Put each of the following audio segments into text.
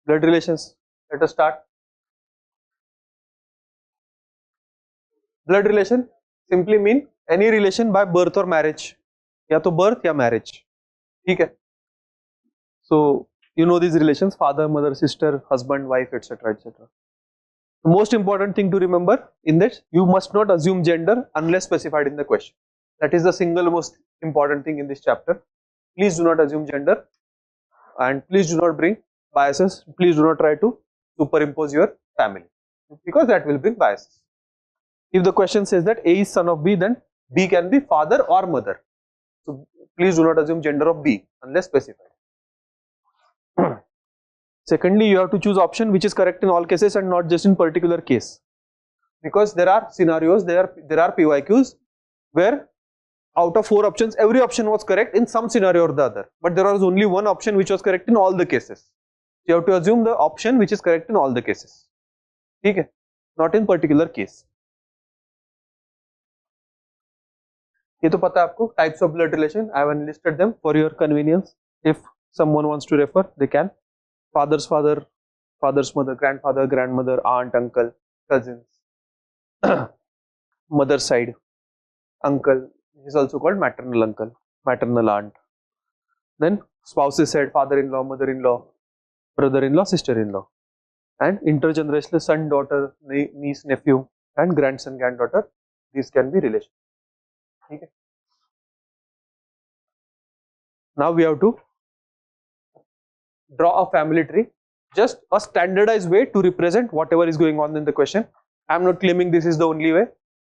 Blood relations. Let us start. Blood relation simply mean any relation by birth or marriage. या तो birth या marriage. ठीक है. So you know these relations: father, mother, sister, husband, wife, etc., etc. The most important thing to remember in this, you must not assume gender unless specified in the question. That is the single most important thing in this chapter. Please do not assume gender, and please do not bring biases. Please do not try to superimpose your family, because that will bring biases. If the question says that A is son of B, then B can be father or mother. So please do not assume gender of B unless specified. Secondly, you have to choose option which is correct in all cases and not just in particular case, because there are scenarios, there are PYQs where out of 4 options, every option was correct in some scenario or the other, but there was only one option which was correct in all the cases. So you have to assume the option which is correct in all the cases. Okay, not in particular case. ये तो पता है आपको. Types of blood relation, I have enlisted them for your convenience. If someone wants to refer, they can. Father's father, father's mother, grandfather, grandmother, aunt, uncle, cousins. Mother's side, uncle is also called maternal uncle, maternal aunt. Then spouse's side, father-in-law, mother-in-law, brother-in-law, sister-in-law. And intergenerational son, daughter, niece, nephew, and grandson, granddaughter. These can be relations. Okay. Now we have to draw a family tree, just a standardized way to represent whatever is going on in the question. I am not claiming this is the only way.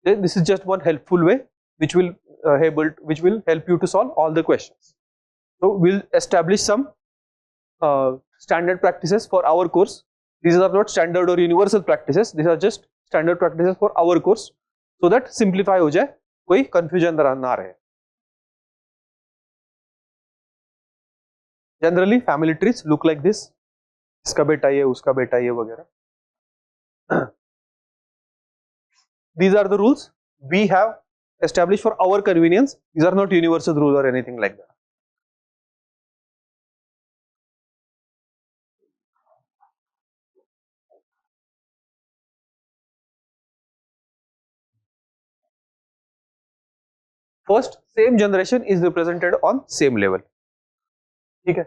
This is just one helpful way which will help you to solve all the questions. So we'll establish some standard practices for our course. These are not standard or universal practices. These are just standard practices for our course, so that simplify हो जाए, कोई confusion ना रहे. Generally, family trees look like this. इसका बेटा ये, उसका बेटा ये वगैरह. These are the rules we have established for our convenience. These are not universal rules or anything like that. First, same generation is represented on same level. Okay,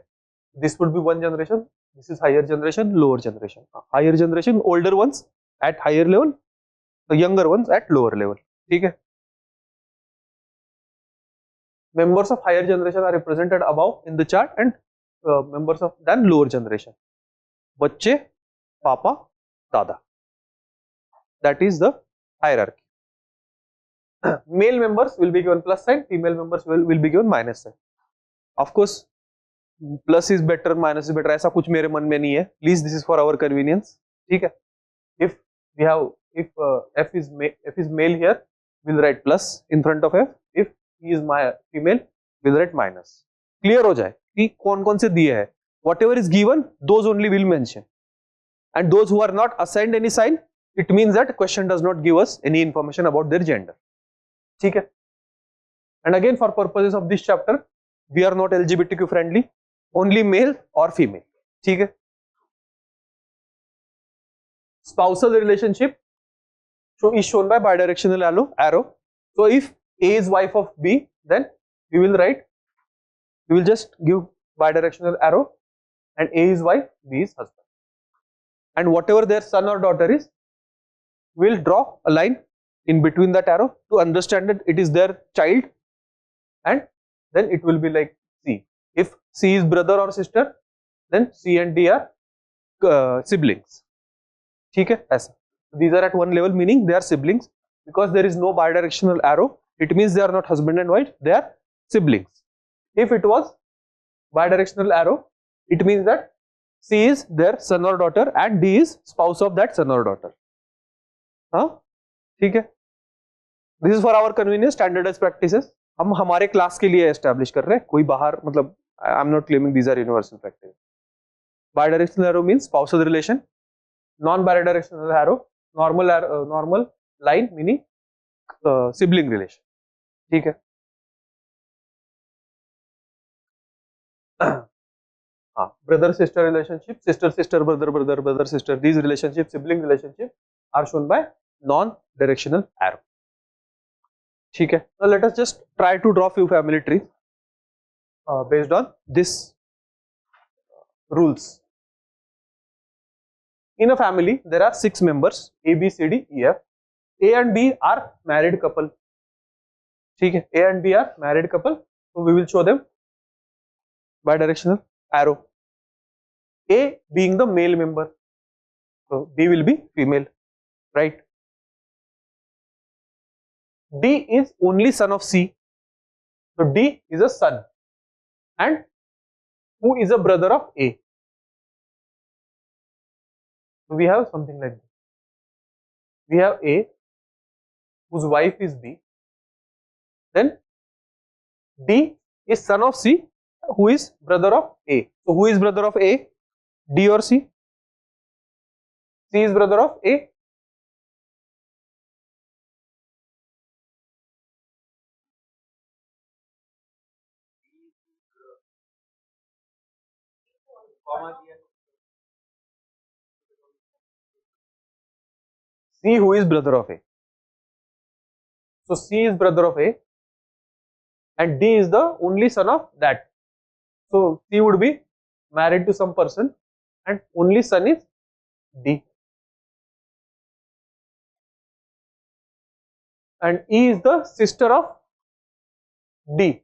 this would be one generation. This is higher generation, lower generation. Higher generation, older ones at higher level, the younger ones at lower level. Okay. Members of higher generation are represented above in the chart, and members of then lower generation. Bacche, Papa, Dada. That is the hierarchy. Male members will be given plus sign, female members will be given minus sign. Of course, plus is better, minus is better. ऐसा कुछ मेरे मन में नहीं है. Please, this is for our convenience. ठीक है. If we have, if F is male here, we'll write plus in front of F. If he is female, we'll write minus. Clear हो जाए कि कौन कौन से दिए हैं. Whatever is given, those only will mention. And those who are not assigned any sign, it means that question does not give us any information about their gender. ठीक है. And again, for purposes of this chapter, we are not LGBTQ friendly. Only male or female. ठीक है. Spousal relationship is shown by bidirectional arrow. So if A is wife of B, then we will just give bidirectional arrow, and A is wife, B is husband. And whatever their son or daughter is, we'll draw a line in between that arrow to understand that it is their child, and then it will be like C. If C is brother or sister, then C and D are siblings. ठीक है, ऐसा. These are at one level, meaning they are siblings. Because there is no bidirectional arrow, it means they are not husband and wife, they are siblings. If it was bidirectional arrow, it means that C is their son or daughter and D is spouse of that son or daughter. हाँ, ठीक है. This is for our convenience, standardized practices. हम हमारे class के लिए establish कर रहे हैं, कोई बाहर, मतलब I am not claiming these are universal practices. Bidirectional arrow means spousal relation. Non-bidirectional arrow, normal line meaning sibling relation. ठीक है. brother sister relationship, sister sister, brother brother, brother sister, these relationships, sibling relationships are shown by non directional arrow. ठीक है. Now let us just try to draw few family trees based on this rules. In a family there are 6 members A B C D E F. A and B are married couple. ठीक है. A and B are married couple, so we will show them by directional arrow. A being the male member, so B will be female, right? D is only son of C, so D is a son. And who is a brother of A? So we have something like this. We have A whose wife is B, then D is son of C who is brother of A. So who is brother of A? D or C? C is brother of A. C who is brother of A. So C is brother of A and D is the only son of that. So C would be married to some person and only son is D. And E is the sister of D.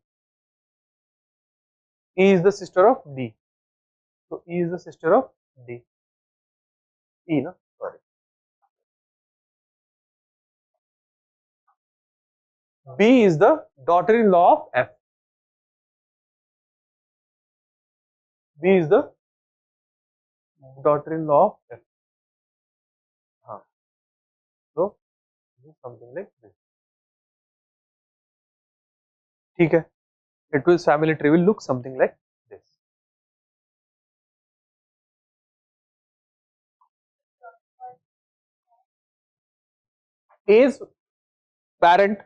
E is the sister of D. So E is the sister of D. E, no? Sorry. B is the daughter-in-law of F. B is the daughter-in-law of F. So something like this. ठीक है. It will family tree will look something like this. A's parent,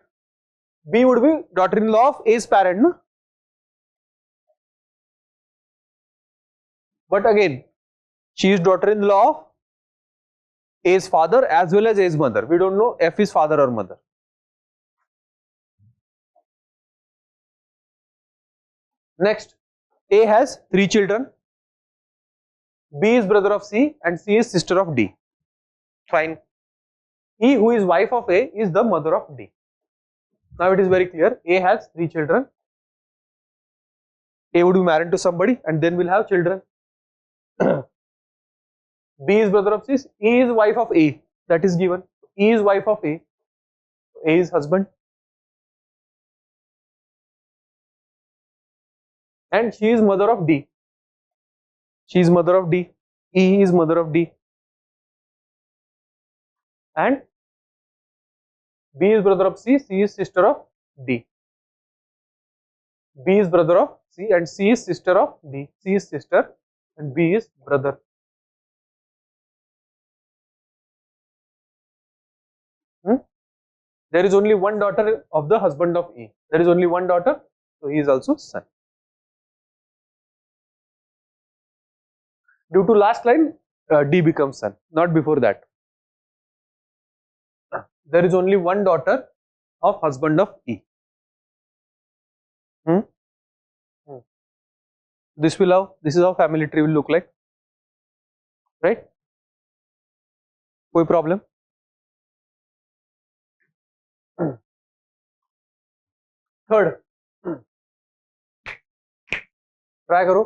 B would be daughter-in-law of A's parent, no? But again, she is daughter-in-law of A's father as well as A's mother. We don't know F is father or mother. Next, A has 3 children. B is brother of C and C is sister of D. Fine. E, who is wife of A, is the mother of D. Now it is very clear. A has 3 children. A would be married to somebody and then will have children. B is brother of C. E is wife of A. That is given. E is wife of A. A is husband. And she is mother of D. She is mother of D. E is mother of D. And B is brother of C. C is sister of D. B is brother of C and C is sister of D. C is sister and B is brother. There is only one daughter of the husband of E. There is only one daughter, so he is also son. Due to last line, D becomes son, not before that. There is only one daughter of husband of E. This is how family tree will look like, right? कोई problem? Third, try करो.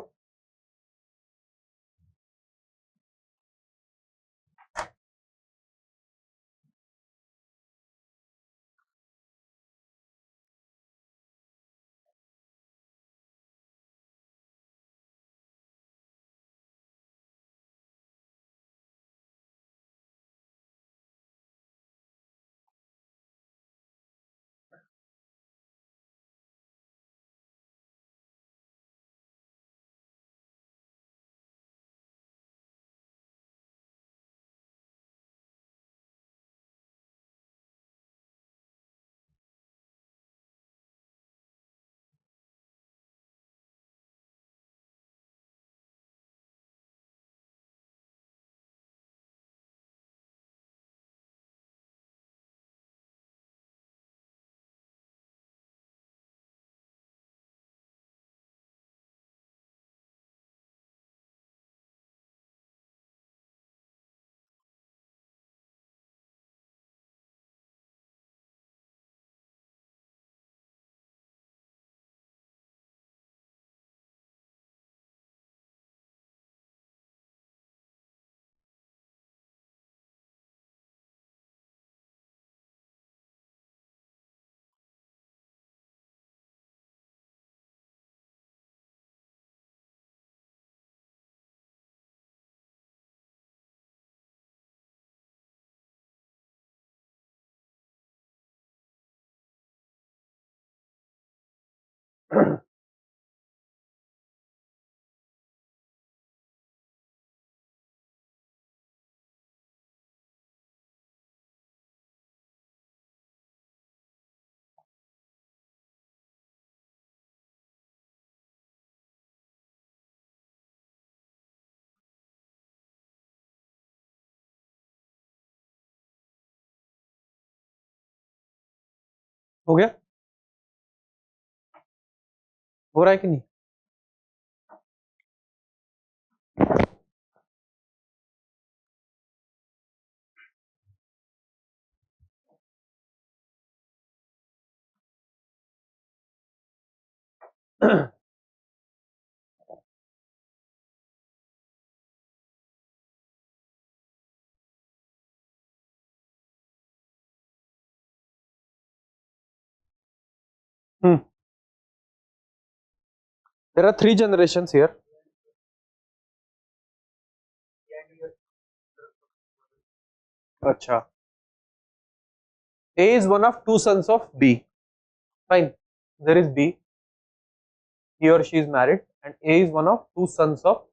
हो गया? हो रहा है कि नहीं? Hmm. There are 3 generations here. अच्छा. A is one of 2 sons of B. Fine. There is B. He or she is married, and A is one of 2 sons of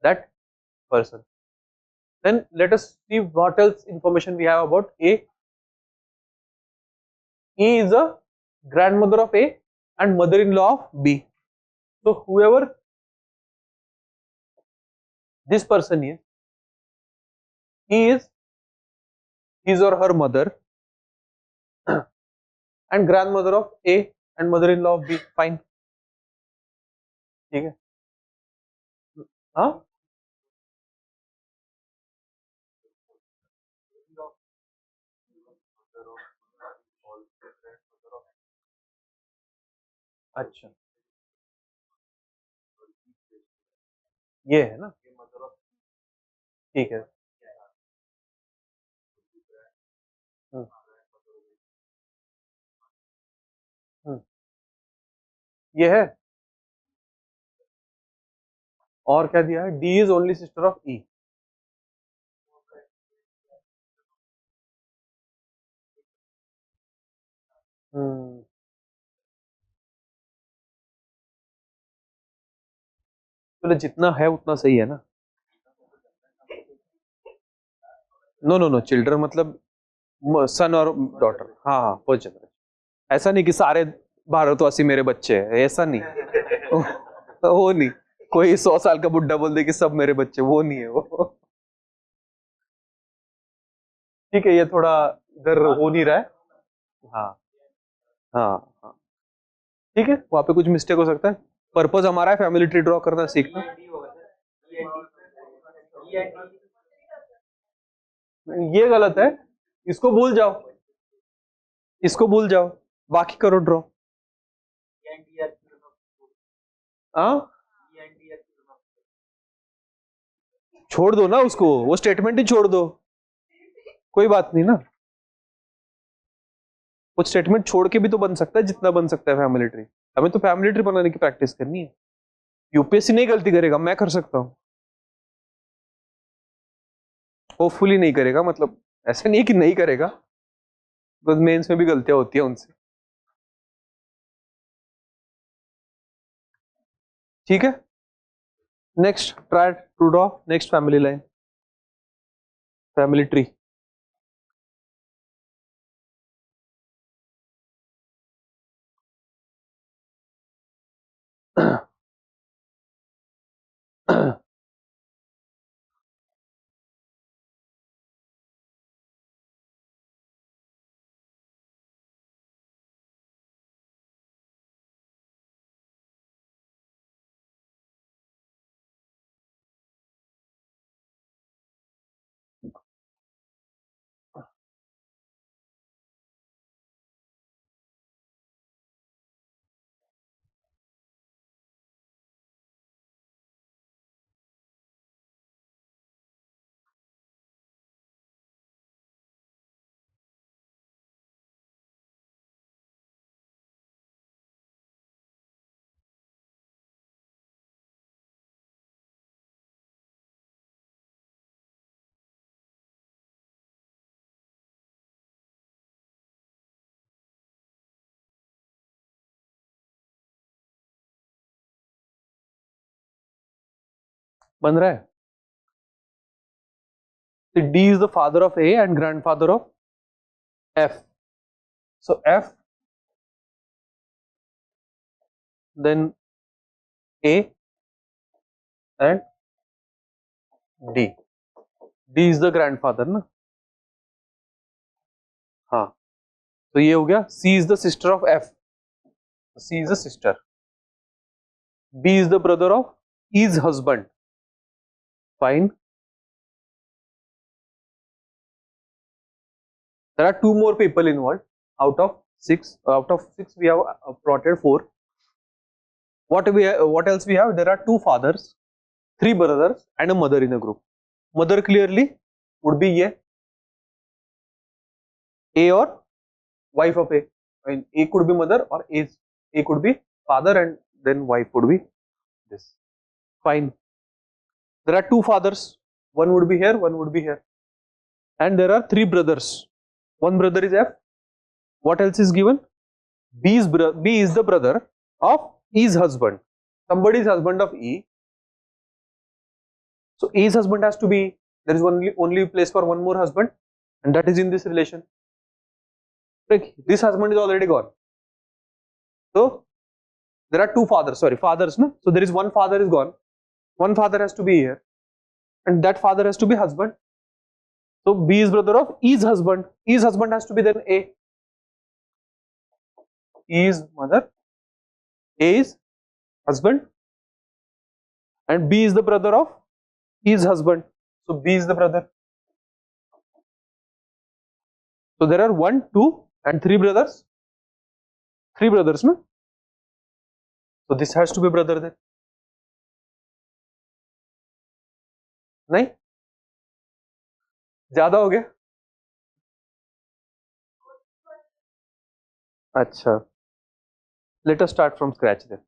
that person. Then let us see what else information we have about A. E is a grandmother of A and mother-in-law of B. So whoever this person is, he is his or her mother and grandmother of A and mother-in-law of B. Fine. ठीक है? हाँ? अच्छा, ये है ना? ठीक है. हम्म, हम्म, ये है. और क्या दिया है? D is only sister of E. चलो जितना है उतना सही है ना. नो नो नो, चिल्ड्रन मतलब सन और डॉटर. हाँ हाँ, फर्स्ट जनरेशन. ऐसा नहीं कि सारे भारतवासी मेरे बच्चे हैं, ऐसा नहीं. वो नहीं. कोई 100 साल का बुड्ढा बोल दे कि सब मेरे बच्चे, वो नहीं है वो. ठीक है, ये थोड़ा इधर हो नहीं रहा है. हाँ हाँ हाँ. ठीक है, वहां पे कुछ मिस्टेक हो सकता है. पर्पज हमारा है फैमिली ट्री ड्रॉ करना सीखना. ये गलत है. इसको भूल जाओ, इसको भूल जाओ, बाकी करो ड्रॉ. हाँ, छोड़ दो ना उसको, वो स्टेटमेंट ही छोड़ दो. कोई बात नहीं ना. वो स्टेटमेंट छोड़ के भी तो बन सकता है जितना बन सकता है फैमिली ट्री. हमें तो फैमिली ट्री बनाने की प्रैक्टिस करनी है. यूपीएससी नहीं गलती करेगा, मैं कर सकता हूँ. होपफुली नहीं करेगा, मतलब ऐसा नहीं है कि नहीं करेगा, तो मेंस में भी गलतियां होती है उनसे. ठीक है. Next try to draw next family line, family tree. बन रहा है. D is the father of A and grandfather of F. So F, then A and D. D is the grandfather ना. हाँ, तो ये हो गया C is the sister of F. C is the sister. B is the brother of E's husband. Fine. There are two more people involved out of six. Out of six, we have plotted four. What else we have? There are two fathers, three brothers, and a mother in a group. Mother clearly would be A or wife of A. I mean, A could be mother or A could be father, and then wife would be this. Fine. There are two fathers. One would be here, one would be here. And there are three brothers. One brother is F. What else is given? B is the brother of E's husband. Somebody is husband of E. So E's husband has to be, there is only place for one more husband, and that is in this relation. Like, this husband is already gone. So there are two fathers, fathers, no? So there is one father is gone. One father has to be here, and that father has to be husband. So B is brother of E's husband. E's husband has to be then A. E is mother, A is husband, and B is the brother of E's husband. So B is the brother. So there are 1, 2 and 3 brothers. 3 brothers, no? So this has to be brother then. नहीं? ज्यादा हो गया? अच्छा. Let us start from scratch then.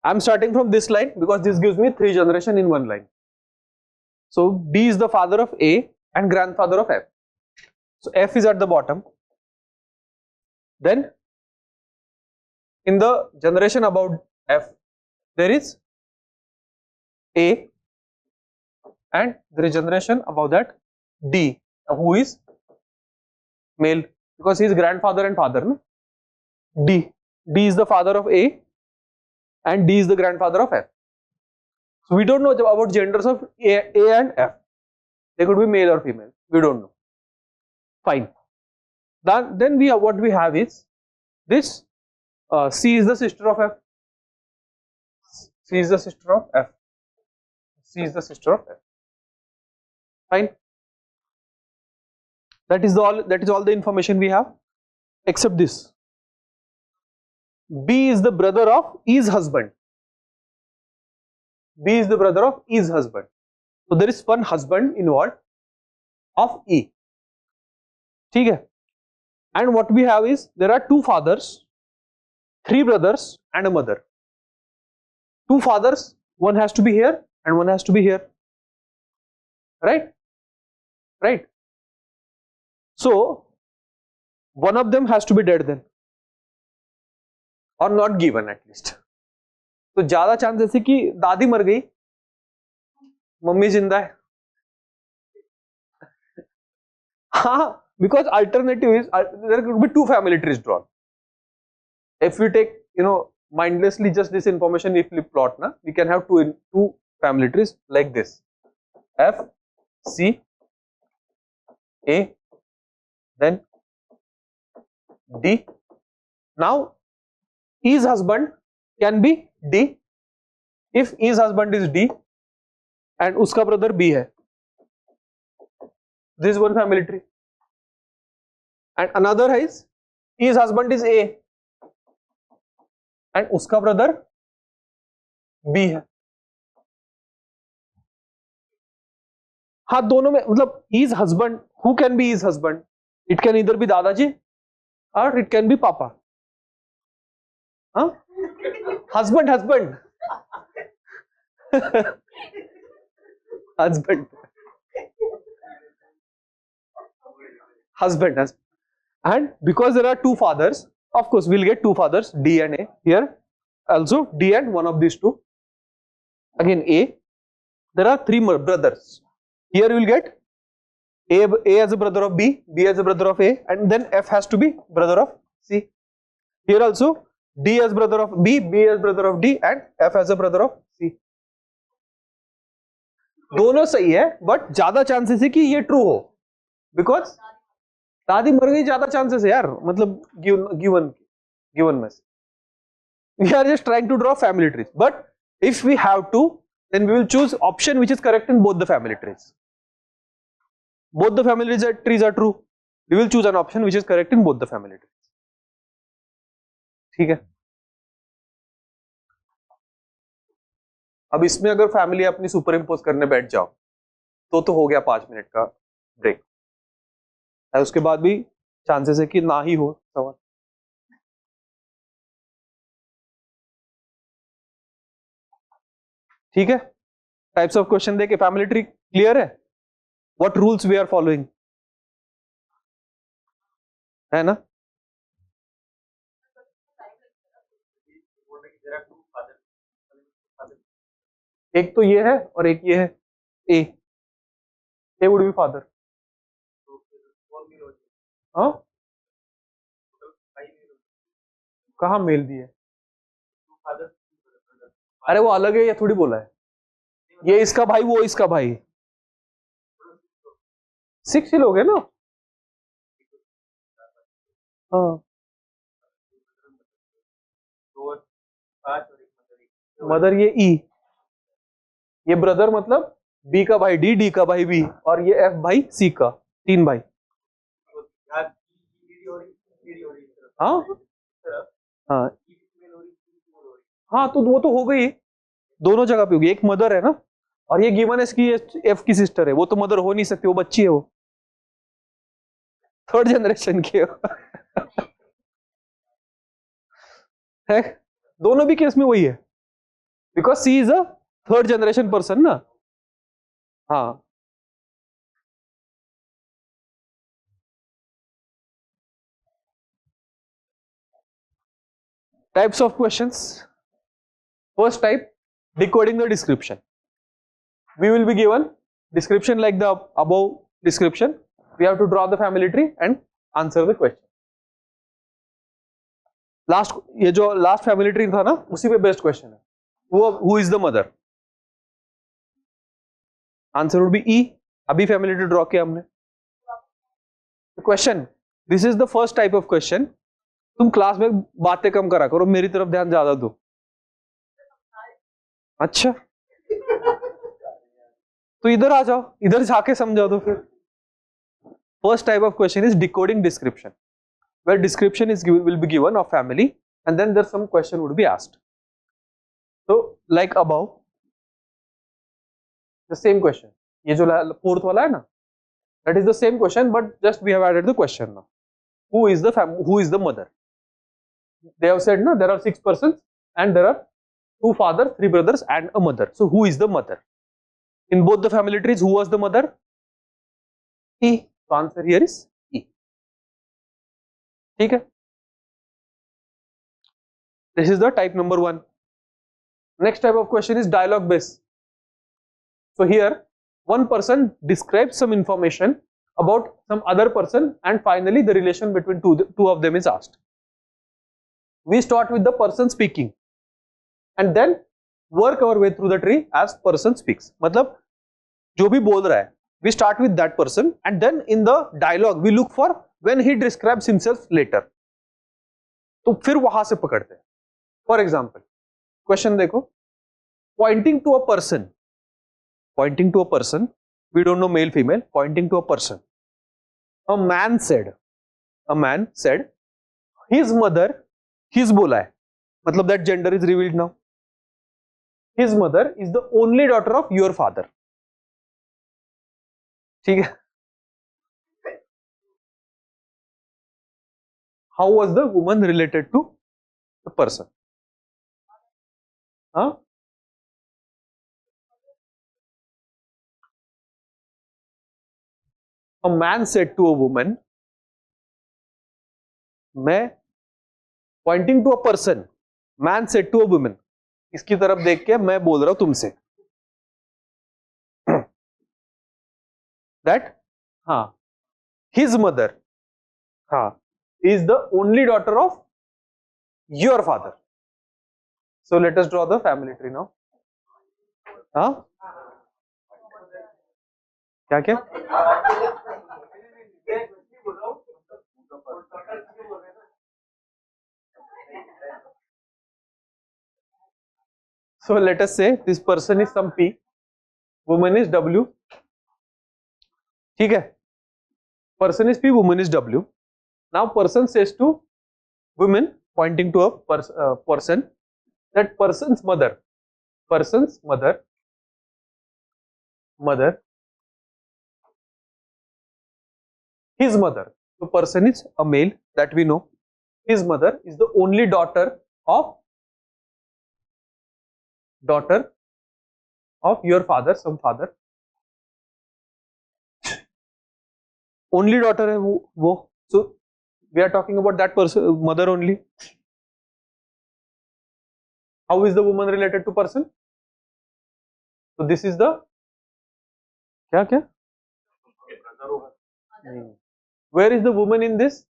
I am starting from this line because this gives me 3 generations in one line. So B is the father of A and grandfather of F. So F is at the bottom. Then in the generation above F, there is A, and there is generation above that D, who is male because he is grandfather and father. No? D is the father of A and D is the grandfather of F. So we don't know about genders of A and F. They could be male or female. We don't know. Fine. Then what we have is this C is the sister of F. C is the sister of F. C is the sister of F. Fine. That is all the information we have, except this. B is the brother of E's husband. B is the brother of E's husband. So there is one husband involved of E. ठीक है? And what we have is there are two fathers, 3 brothers, and a mother. 2 fathers, one has to be here and one has to be here. Right? Right? So one of them has to be dead then, or not given at least. तो ज्यादा chance ऐसे कि दादी मर गई, mummy जिंदा है. हाँ, because alternative is there could be 2 family trees drawn. If we take mindlessly just this information, if we plot, na, we can have two family trees like this: F, C, A, then D. Now E's husband can be D if E's husband is D and uska brother B hai. This is one family tree. And another is E's husband is A and uska brother B है. हाँ, दोनों में मतलब E's husband, who can be E's husband? It can either be दादाजी or it can be Papa. Huh? Husband. Husband. Husband. And because there are 2 fathers, of course we'll get 2 fathers, D and A. Here also D and one of these 2. Again A. There are 3 more brothers. Here you will get A as a brother of B, B as a brother of A, and then F has to be brother of C. Here also D as brother of B, B as brother of D, and F as a brother of C. दोनों सही है, but ज्यादा chances है कि ये true हो. Because दादी मर गई, ज्यादा चांसेस है यार, मतलब गिवन में से. We are just trying to draw family trees, but if we have to, then we will choose option which is correct in both the family trees. Both the family trees are true. We will choose an option which is correct in both the family trees. ठीक है. अब इसमें अगर family अपनी super impose करने बैठ जाओ तो हो गया 5 मिनट का ब्रेक. उसके बाद भी चांसेस है कि ना ही हो सवाल. ठीक है. टाइप्स ऑफ क्वेश्चन देके फैमिली ट्री क्लियर है. What rules we are following, है ना. एक तो ये है और एक ये है. ए वुड बी फादर. हाँ, कहाँ मेल दिए. अरे वो अलग है, ये थोड़ी बोला है. ये इसका भाई, वो इसका भाई. 6 ही लोग है ना. हाँ, मदर ये ई, ये ब्रदर मतलब बी का भाई डी, डी का भाई बी, और ये एफ भाई सी का. 3 भाई. हाँ हाँ हाँ, तो वो तो हो गई, दोनों जगह पे होगी. एक मदर है ना, और ये गिवन इसकी एफ की सिस्टर है. वो तो मदर हो नहीं सकती, वो बच्ची है, वो थर्ड जनरेशन की है. दोनों भी केस में वही है, because C is a third generation person ना. हाँ. Types of questions. First type, decoding the description. We will be given description like the above description. We have to draw the family tree and answer the question. Last, ये जो last family tree था ना, उसी पे based question है. Who is the mother? Answer would be E. अभी family tree draw किया हमने. Question, this is the first type of question. तुम क्लास में बातें कम करा करो, मेरी तरफ ध्यान ज्यादा दो. अच्छा, तो इधर आ जाओ, इधर जाके समझा दो फिर. First type of question is decoding description, where description is will be given of family and then there's some question would be asked. So like above, the same question, ये जो फोर्थ वाला है ना, that is the same question but just we have added the question now. Who is the mother? They have said no, there are 6 persons and there are 2 fathers, 3 brothers and a mother. So who is the mother? In both the family trees, who was the mother? E. So answer here is E. ठीक है. This is the type number 1. Next type of question is dialogue based. So here one person describes some information about some other person and finally the relation between two of them is asked. We start with the person speaking and then work our way through the tree as person speaks. मतलब जो भी बोल रहा है, we start with that person and then in the dialogue we look for when he describes himself later. तो फिर वहां से पकड़ते हैं. फॉर एग्जाम्पल क्वेश्चन देखो, pointing to a person, we don't know male female, pointing to a person, a man said his mother, his बोला है मतलब that gender is revealed now. His mother is the only daughter of your father. ठीक है. How was the woman related to the person? Huh? A man said to a woman, मैं pointing to a person, man said to a woman, इसकी तरफ देख के मैं बोल रहा हूं तुमसे, that हाँ, his mother हाँ is the only daughter of your father. So let us draw the family tree now. हाँ, क्या क्या So let us say this person is some P, woman is W. ठीक है? Person is P, woman is W. Now person says to woman, pointing to a person, that person's mother, his mother. So person is a male, that we know. His mother is the only daughter of your father, some father. Only daughter है वो. So we are talking about that person, mother only. How is the woman related to person? So this is the क्या? Where is the woman in this?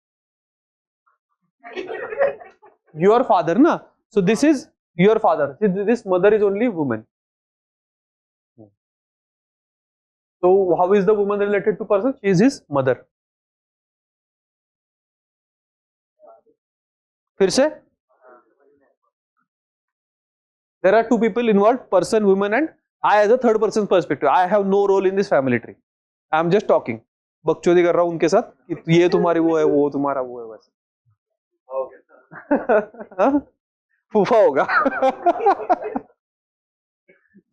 Your father, na? So this is your father. This mother is only woman. So how is the woman related to person? She is his mother. फिर से? There are two people involved, person, woman, and I as a third person perspective. I have no role in this family tree. I am just talking. बकचोदी कर रहा हूँ उनके साथ कि ये तुम्हारी वो है, वो तुम्हारा वो है, वैसे. फूफा होगा.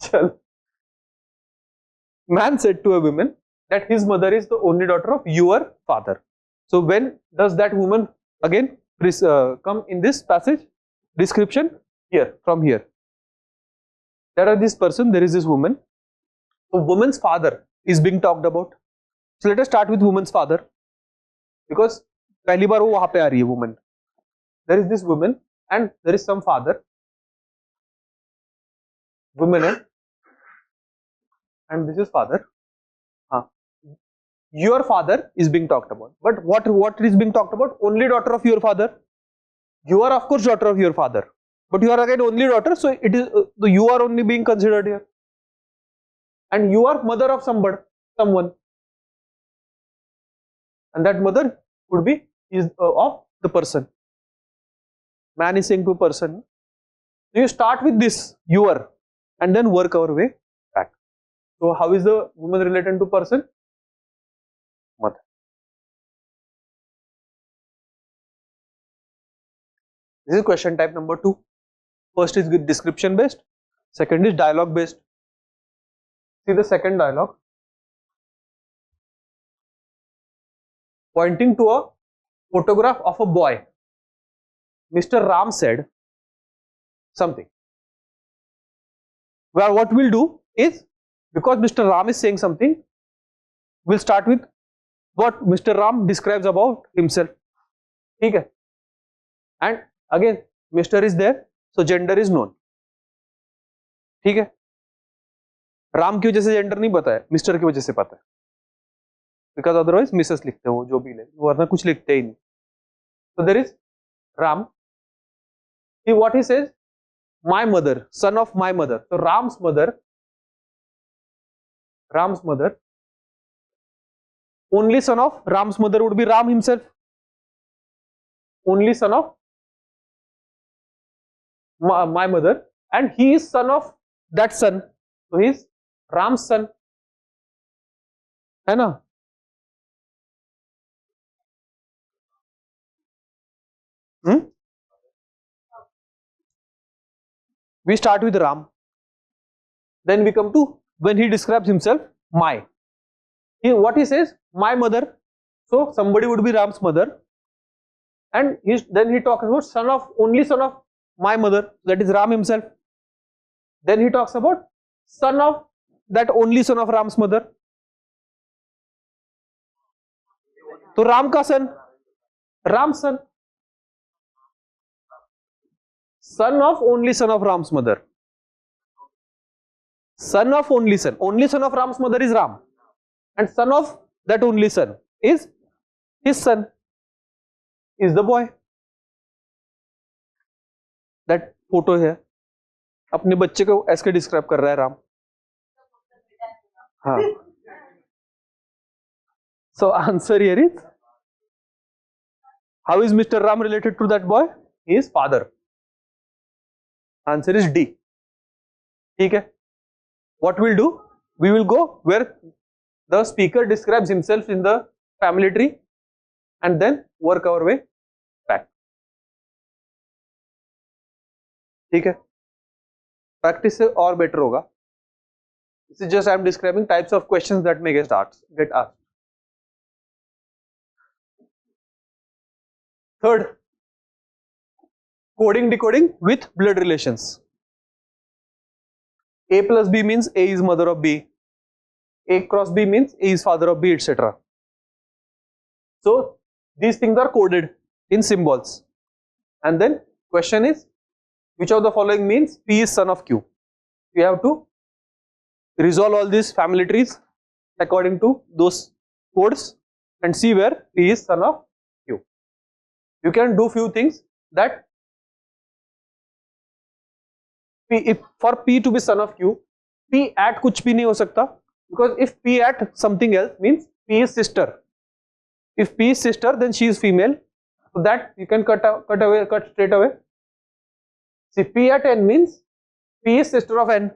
चल. Man said to a woman that his mother is the only daughter of your father. So when does that woman again come in this passage description? Here, from here. There is this person, there is this woman. So woman's father is being talked about. So let us start with woman's father, because पहली बार वो वहाँ पे आ रही है woman. There is this woman and there is some father. Woman and this is father. Your father is being talked about. But what is being talked about? Only daughter of your father. You are of course daughter of your father, but you are again only daughter, so it is you are only being considered here. And you are mother of someone, and that mother would be of the person. Man is saying to a person. So you start with this your, and then work our way back. So how is the woman related to person? Mother. This is question type number 2. First is description based, second is dialogue based. See the second dialogue. Pointing to a photograph of a boy, Mr. Ram said something. Well, what we'll do is, because Mr. Ram is saying something, we'll start with what Mr. Ram describes about himself. Okay? And again, Mr. is there, so gender is known. ठीक है? राम की वजह से gender नहीं पता है, mister की वजह से पता है. Because otherwise मिसेस लिखते हो, जो भी ले, वरना कुछ लिखते ही नहीं. So there is Ram. See what he says? My mother, son of my mother. So Ram's mother, only son of Ram's mother would be Ram himself. Only son of my mother, and he is son of that son. So he is Ram's son. है ना? We start with Ram. Then we come to when he describes himself, my. What he says? My mother. So somebody would be Ram's mother. And then he talks about only son of my mother. That is Ram himself. Then he talks about son of that only son of Ram's mother. So Ram ka son, Ram's son. Son of only son of Ram's mother. Son of only son. Only son of Ram's mother is Ram. And son of that only son is his son, is the boy. That photo here. अपने बच्चे को ऐसे describe कर रहा है राम. हाँ. So answer here is How is Mr. Ram related to that boy? He is father. Answer is D. Okay. What we'll do? We will go where the speaker describes himself in the family tree and then work our way back. ठीक है. Practice से और better होगा. This is just I am describing types of questions that may get asked. Third, coding decoding with blood relations. A plus B means A is mother of B. A cross B means A is father of B, etc. So these things are coded in symbols. And then question is, which of the following means P is son of Q? You have to resolve all these family trees according to those codes and see where P is son of Q. You can do few things that if for P to be son of Q, P at कुछ भी नहीं हो सकता, because if P at something else means P is sister. If P is sister, then she is female. So that you can cut straight away. See, P at N means P is sister of N.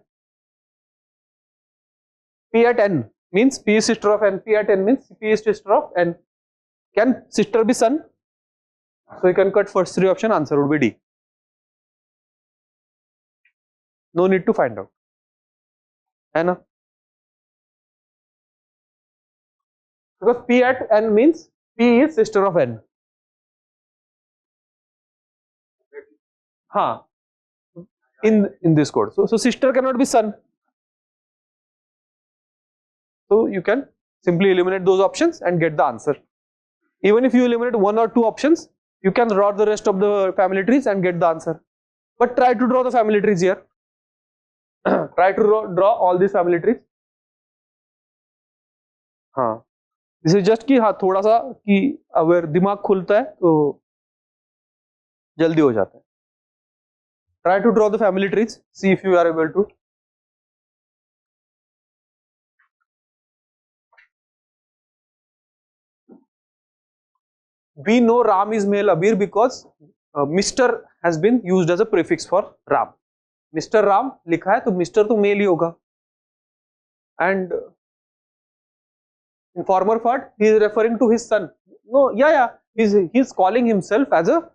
P at N means P is sister of N. P at N means P is sister of N. Can sister be son? So you can cut first three option. Answer would be D. No need to find out. है ना? Because P at N means P is sister of N. हाँ. In this code. So sister cannot be son. So you can simply eliminate those options and get the answer. Even if you eliminate one or two options, you can draw the rest of the family trees and get the answer. But try to draw the family trees here. Try to draw all these family trees. हाँ. This is just कि हाँ थोड़ा सा कि अगर दिमाग खुलता है तो जल्दी हो जाता है. Try to draw the family trees. See if you are able to. We know Ram is male Abir because Mr. has been used as a prefix for Ram. Mr. Ram लिखा है तो Mr. तो male ही होगा. And in former part he is referring to his son. No, yeah, he's calling himself as a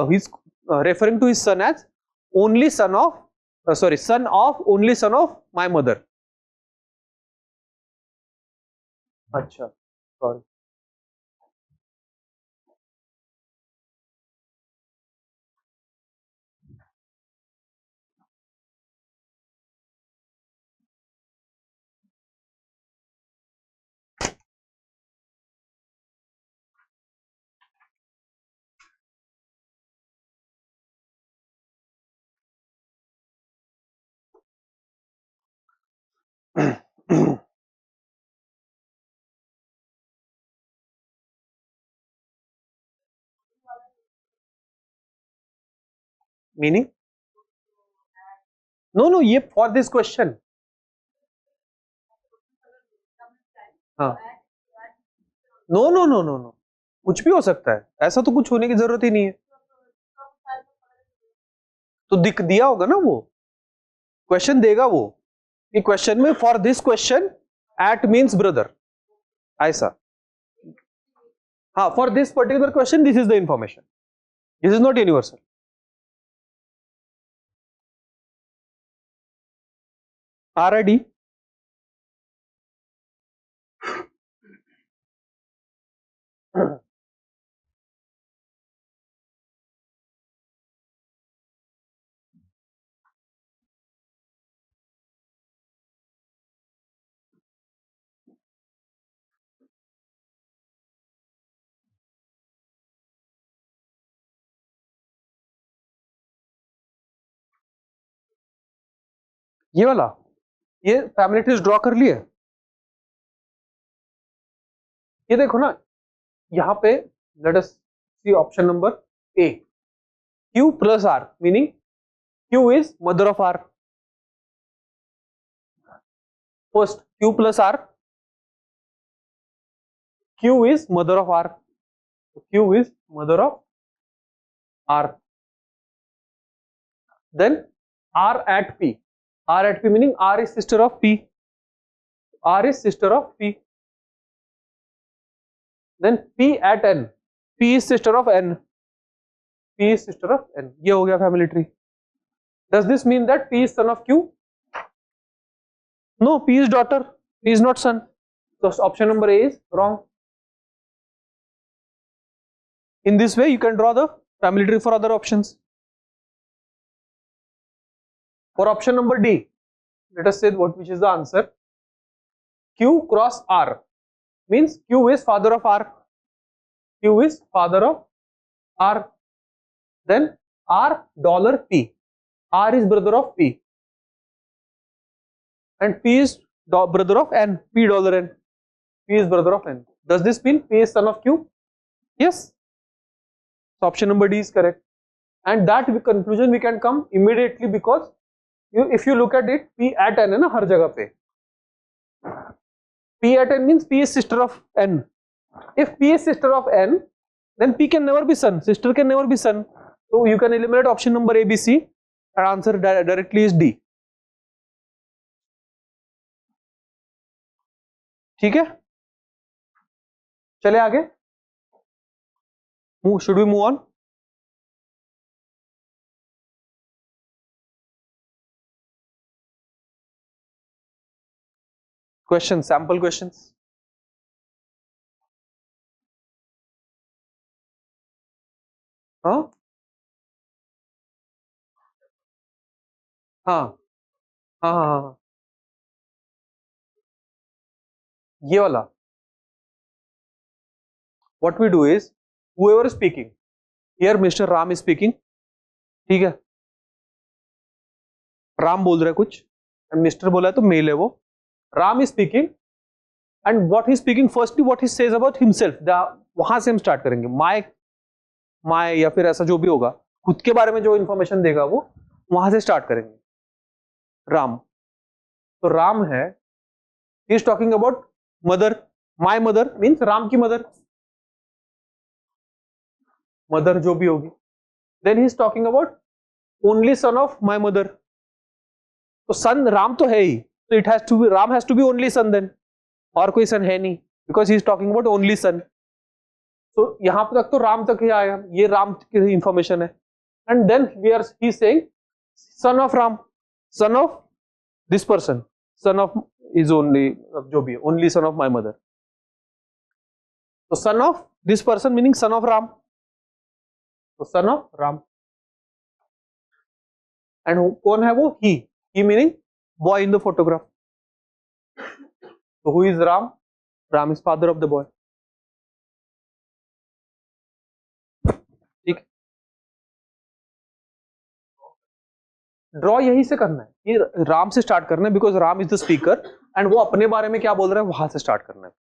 he's referring to his son as only son of son of only son of my mother. अच्छा, sorry. Meaning? No, ये for this question. हाँ. No. कुछ भी हो सकता है. ऐसा तो कुछ होने की जरूरत ही नहीं है. तो दिया होगा ना वो. क्वेश्चन देगा वो. कि क्वेश्चन में for this question at means brother. ऐसा. हाँ, for this particular question this is the information. This is not universal. RID. ये वाला ये फैमिली ट्रीज ड्रॉ कर लिए. ये देखो ना यहाँ पे let us see option number A. Q plus R meaning Q is mother of R. First Q plus R. Q is mother of R. Q is mother of R. Then R at P. R at P meaning R is sister of P. R is sister of P. Then P at N. P is sister of N. P is sister of N. ये हो गया family tree. Does this mean that P is son of Q? No, P is daughter. P is not son. So option number A is wrong. In this way, you can draw the family tree for other options. For option number D, let us say which is the answer. Q cross R means Q is father of R. Q is father of R. Then R dollar P. R is brother of P. And P is brother of N. P dollar N. P is brother of N. Does this mean P is son of Q? Yes. So option number D is correct. And that conclusion we can come immediately because if you look at it, P at N है ना हर जगह पे. P at N means P is sister of N. If P is sister of N, then P can never be son. Sister can never be son. So you can eliminate option number A, B, C. And answer directly is D. ठीक है? चले आगे. Should we move on? Questions, sample questions. हाँ हाँ हाँ हाँ हाँ ये वाला. What we do is, whoever is speaking, here Mr. Ram is speaking, ठीक है. राम बोल रहा है कुछ and Mr. बोला है तो मेल है वो. Ram is speaking and what he is speaking firstly what he says about himself. वहां से हम स्टार्ट करेंगे. माय या फिर ऐसा जो भी होगा खुद के बारे में जो इंफॉर्मेशन देगा वो वहां से स्टार्ट करेंगे. राम. तो राम है, he is talking about mother. My mother means Ram की मदर. मदर जो भी होगी. Then he is talking about only son of my mother. तो सन राम तो है ही, तो it has to be Ram has to be only son then. और कोई सन है नहीं because he is talking about only son. तो यहां तक तो राम तक ही आएगा. ये राम की इंफॉर्मेशन है. And then we are he saying son of Ram, son of this person, son of is only जो भी only son of my mother. तो son of this person meaning son of Ram. तो सन ऑफ राम. एंड कौन है वो? He meaning boy in the photograph. So who is Ram? Ram is father of the boy. ठीक. Draw यही से करना है. ये राम से स्टार्ट करना है because Ram is the speaker and वो अपने बारे में क्या बोल रहा है वहां से स्टार्ट करना है.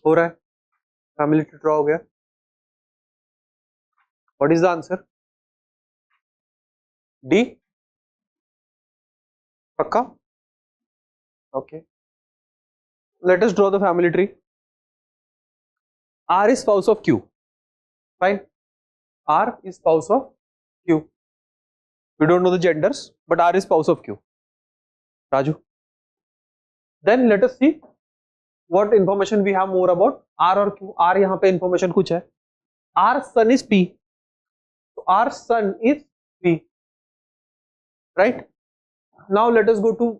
हो रहा है, फैमिली ट्री ड्रॉ हो गया. What is the answer? D. पक्का? Okay. Let us draw the family tree. R is spouse of Q. Fine. R is spouse of Q. We don't know the genders, but R is spouse of Q. Raju. Then let us see what information we have more about R और Q. R यहाँ पे information कुछ है. R son is P. So R son is P. Right. Now let us go to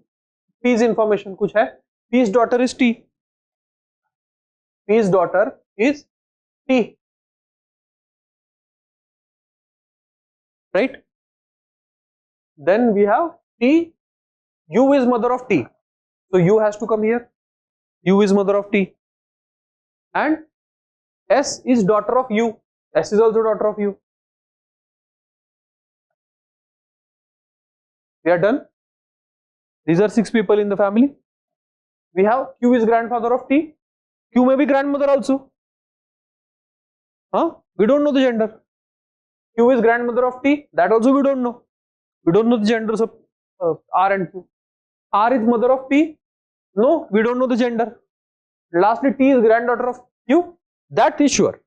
P's information कुछ है. P's daughter is T. P's daughter is T. Right. Then we have T. U is mother of T. So U has to come here. U is mother of T. And S is daughter of U. S is also daughter of U. We are done. These are 6 people in the family. We have Q is grandfather of T. Q may be grandmother also. Huh? We don't know the gender. Q is grandmother of T. That also we don't know. We don't know the genders of R and Q. R is mother of P. No, we don't know the gender. Lastly, T is granddaughter of Q. That is sure.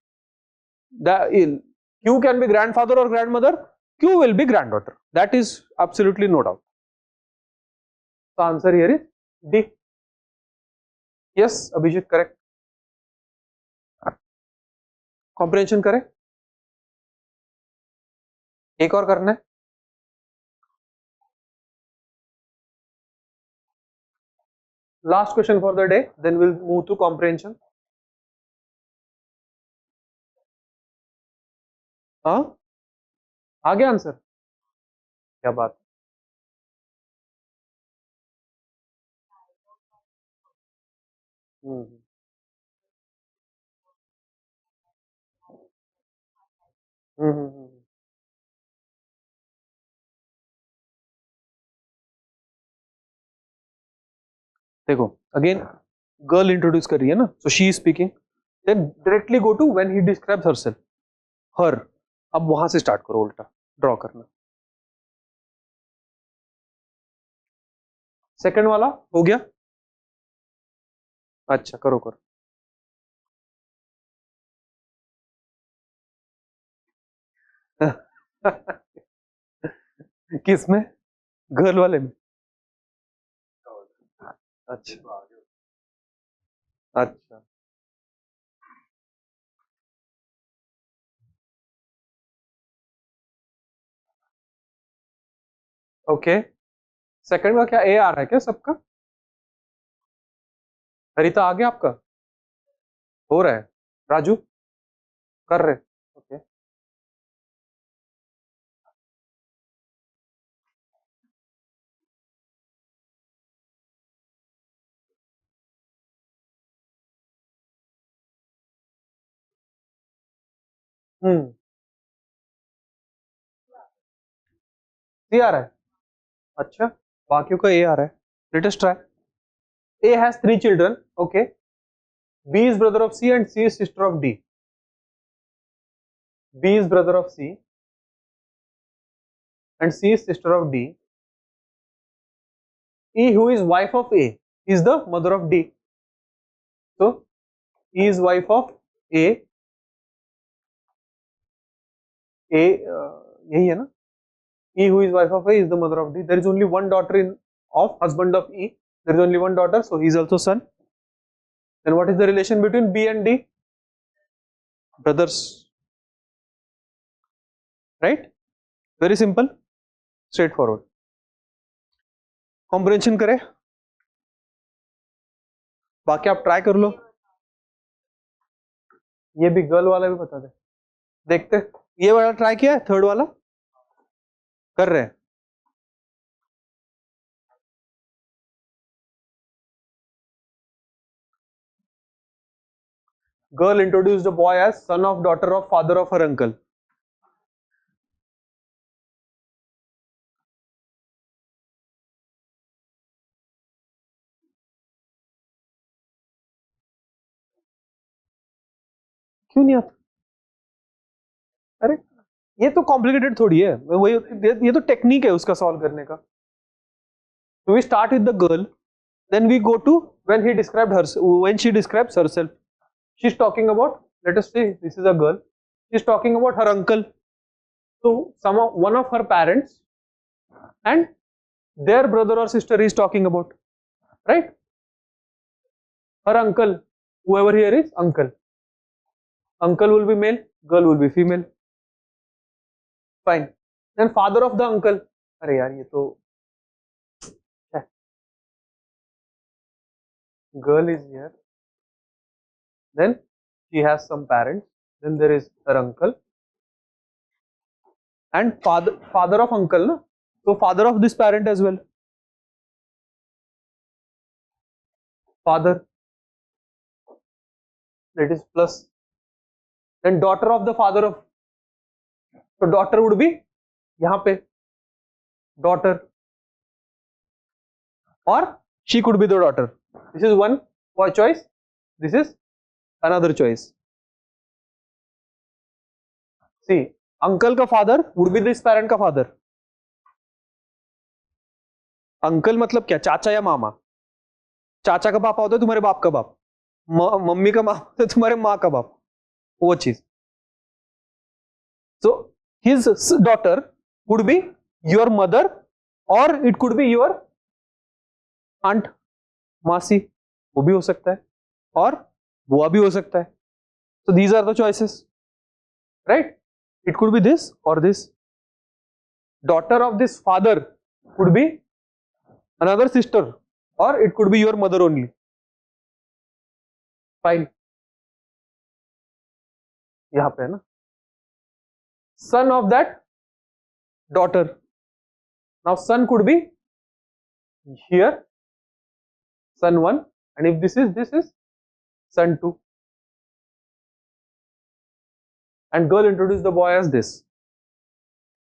Q can be grandfather or grandmother. Q will be granddaughter. That is absolutely no doubt. The answer here is D. Yes, Abhishek, correct. Comprehension करें. एक और करना है. Last question for the day. Then we'll move to comprehension. हाँ, आ गया answer. क्या बात. हम्म. देखो अगेन गर्ल इंट्रोड्यूस कर रही है ना, so she is speaking. Then directly go to when he describes herself. Her. अब वहां से स्टार्ट करो उल्टा ड्रॉ करना. सेकंड वाला हो गया. अच्छा करो करो. किस में? गर्ल वाले में. अच्छा अच्छा. ओके. सेकंड का क्या ए आ रहा है क्या सबका? हरिता आ गया आपका? हो रहा है. राजू कर रहे. ओके. सी आ रहा है. अच्छा, बाकियों का ए आ रहा है. Let us try. A has 3 children. Okay. B is brother of C and C is sister of D. B is brother of C and C is sister of D. E, who is wife of A, is the mother of D. So E is wife of A. यही है ना. E, who is wife of A, is the mother of D. There is only one daughter of husband of E. There is only one daughter, so he is also son. Then what is the relation between B and D? Brothers. Right? Very simple, straightforward. Comprehension करें. बाकी आप try कर लो. ये भी girl वाला भी बता दे. देखते. ये वाला ट्राई किया है, थर्ड वाला कर रहे हैं. Girl introduced the boy as son of daughter of father of her uncle. क्यों नहीं आता? अरे ये तो कॉम्प्लिकेटेड थोड़ी है, वही ये तो टेक्निक है उसका सॉल्व करने का. So we start with the girl, then we go to when he described her, when she describes herself. She's talking about, let us say this is a girl. She's talking about her uncle. So one of her parents and their brother or sister is talking about, right? Her uncle, whoever here is uncle. Uncle will be male, girl will be female. Fine. Then father of the uncle. अरे यार ये तो girl is here. Then she has some parents. Then there is her uncle and father of uncle, na? So father of this parent as well. Father, that is plus. Then daughter of the father of. So daughter would be यहाँ पे daughter, or she could be the daughter. This is one choice. This is another choice. See, uncle का father would be this parent का father. Uncle मतलब क्या? चाचा या मामा. चाचा का पापा होता है तुम्हारे बाप का बाप, मम्मी का माँ होता है तुम्हारे माँ का बाप, वो चीज. So his daughter would be your mother, or it could be your aunt, मासी, वो भी हो सकता है, और बुआ भी हो सकता है. So these are the choices, right? It could be this or this. Daughter of this father could be another sister, or it could be your mother only. Fine. यहाँ पे है ना, son of that daughter. Now son could be here, son 1, and if this is son 2. And girl introduced the boy as this.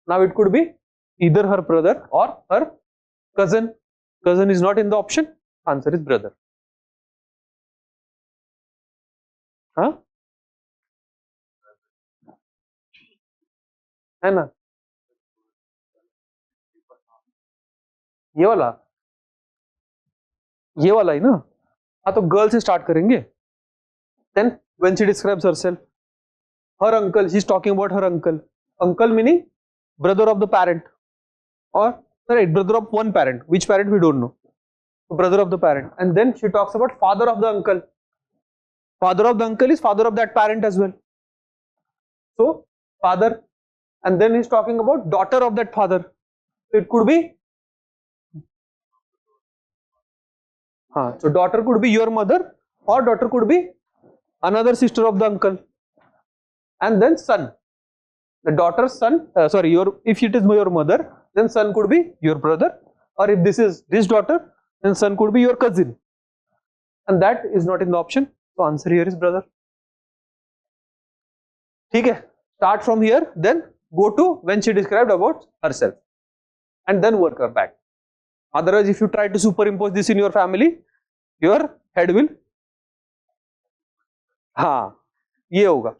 Now it could be either her brother or her cousin. Cousin is not in the option. Answer is brother. हाँ है ना, ये वाला ही ना. हाँ तो girl से start करेंगे. Then when she describes herself, her uncle, she's talking about her uncle. Uncle meaning brother of the parent, or right, brother of one parent. Which parent we don't know. So brother of the parent. And then she talks about father of the uncle. Father of the uncle is father of that parent as well. So father, and then he's talking about daughter of that father. So it could be, so daughter could be your mother, or daughter could be another sister of the uncle. And then son, the daughter's son, sorry, if it is your mother, then son could be your brother, or if this is this daughter, then son could be your cousin, and that is not in the option. So answer here is brother. ठीक है, start from here, then go to when she described about herself, and then work her back. Otherwise, if you try to superimpose this in your family, your head will, हाँ ये होगा,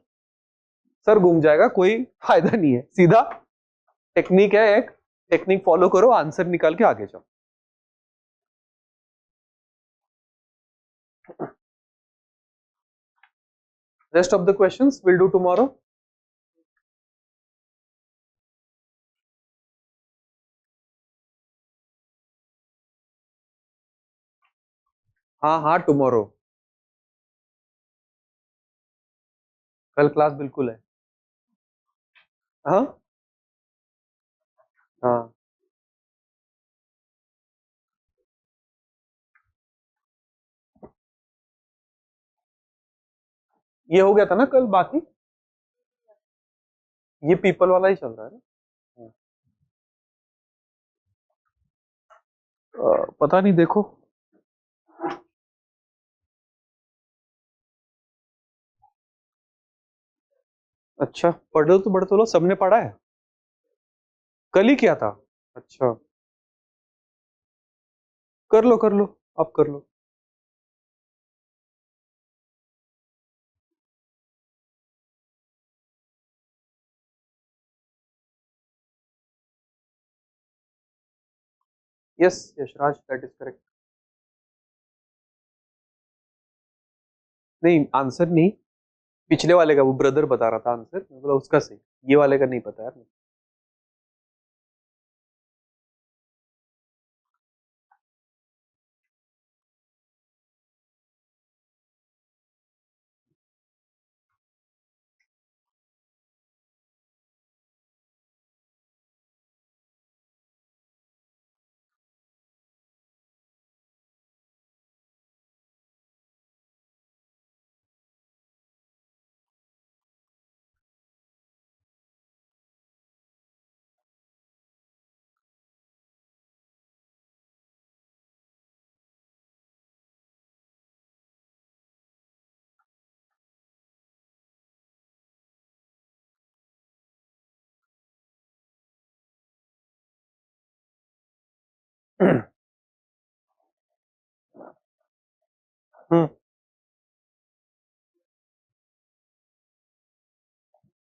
sir घूम जाएगा, कोई फायदा नहीं है. सीधा टेक्निक है, एक टेक्निक फॉलो करो, आंसर निकाल के आगे जाओ. Rest of the questions we'll do tomorrow. हाँ tomorrow. कल क्लास बिल्कुल है. हाँ हाँ ये हो गया था ना कल, बाकी ये पीपल वाला ही चल रहा है ना. पता नहीं, देखो. अच्छा पढ़ तो लो, सबने पढ़ा है, कल ही किया था. अच्छा कर लो आप कर लो. Yes Yashraj, that is correct. नहीं आंसर नहीं, पिछले वाले का वो ब्रदर बता रहा था आंसर, मतलब उसका सही, ये वाले का नहीं पता यार।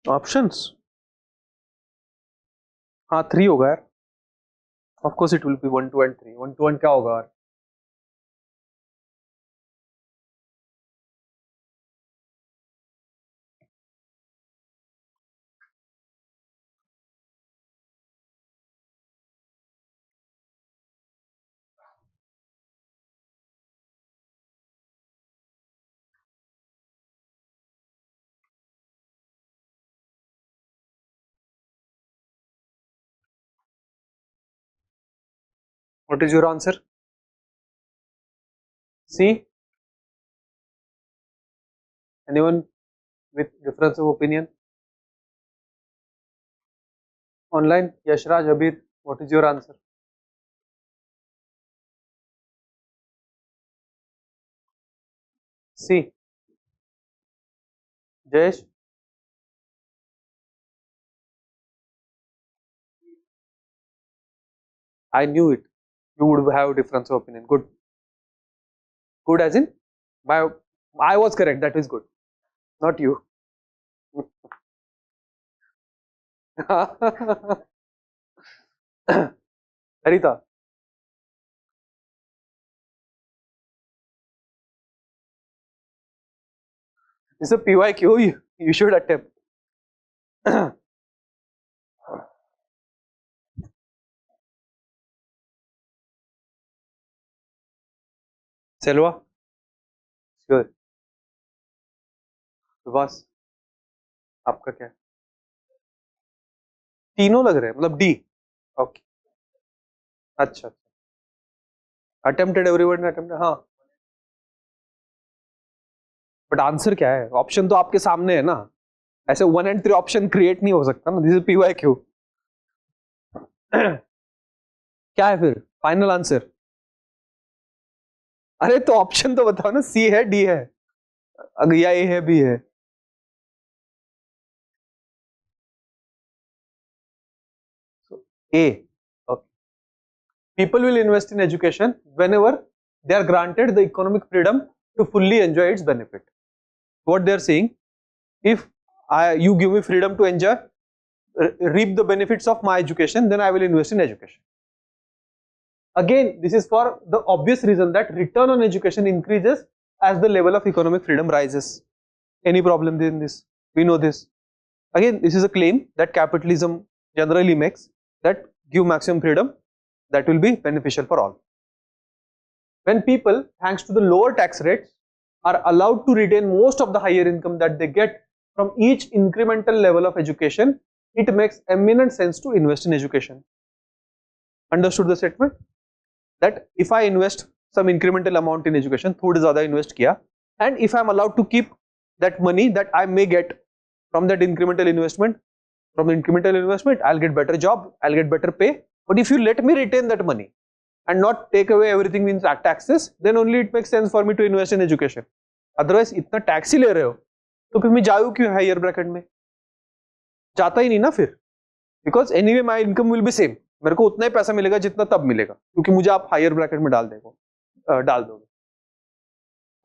ऑप्शंस, हाँ 3 होगा यार, of course it will be 1 2 and 3, 1 2 and क्या होगा यार? What is your answer? C, anyone with difference of opinion online? Yashraj, Abir, what is your answer? C, Jayesh, I knew it. You would have difference of opinion. Good. Good as in my, I was correct. That is good. Not you. Harita, this is a PYQ. You should attempt. Selva, sure, Subhash, आपका क्या है? तीनों लग रहे हैं, मतलब D. Okay, अच्छा, attempted, everyone attempted, हाँ। बट आंसर क्या है? ऑप्शन तो आपके सामने है ना, ऐसे 1 and 3 ऑप्शन क्रिएट नहीं हो सकता ना, दिस इज PYQ। क्या है फिर फाइनल आंसर? अरे तो ऑप्शन तो बताओ ना, सी है, डी है, अगर या ए है, बी है? A. Okay. People will invest in education whenever they are granted the economic freedom to fully enjoy its benefit. What they are saying, if you give me freedom to enjoy, reap the benefits of my education, then I will invest in education. Again, this is for the obvious reason that return on education increases as the level of economic freedom rises. Any problem in this? We know this. Again, this is a claim that capitalism generally makes, that give maximum freedom, that will be beneficial for all. When people, thanks to the lower tax rates, are allowed to retain most of the higher income that they get from each incremental level of education, it makes eminent sense to invest in education. Understood the statement? That if I invest some incremental amount in education, थोड़ी ज़्यादा invest किया, and if I am allowed to keep that money that I may get from that incremental investment, I'll get better job, I'll get better pay. But if you let me retain that money and not take away everything in taxes, then only it makes sense for me to invest in education. Otherwise, इतना tax ही ले रहे हो तो फिर मैं जाऊँ क्यों higher bracket में? जाता ही नहीं ना फिर, because anyway my income will be same, मेरे को उतना ही पैसा मिलेगा जितना तब मिलेगा, क्योंकि मुझे आप हायर ब्रैकेट में डाल दोगे.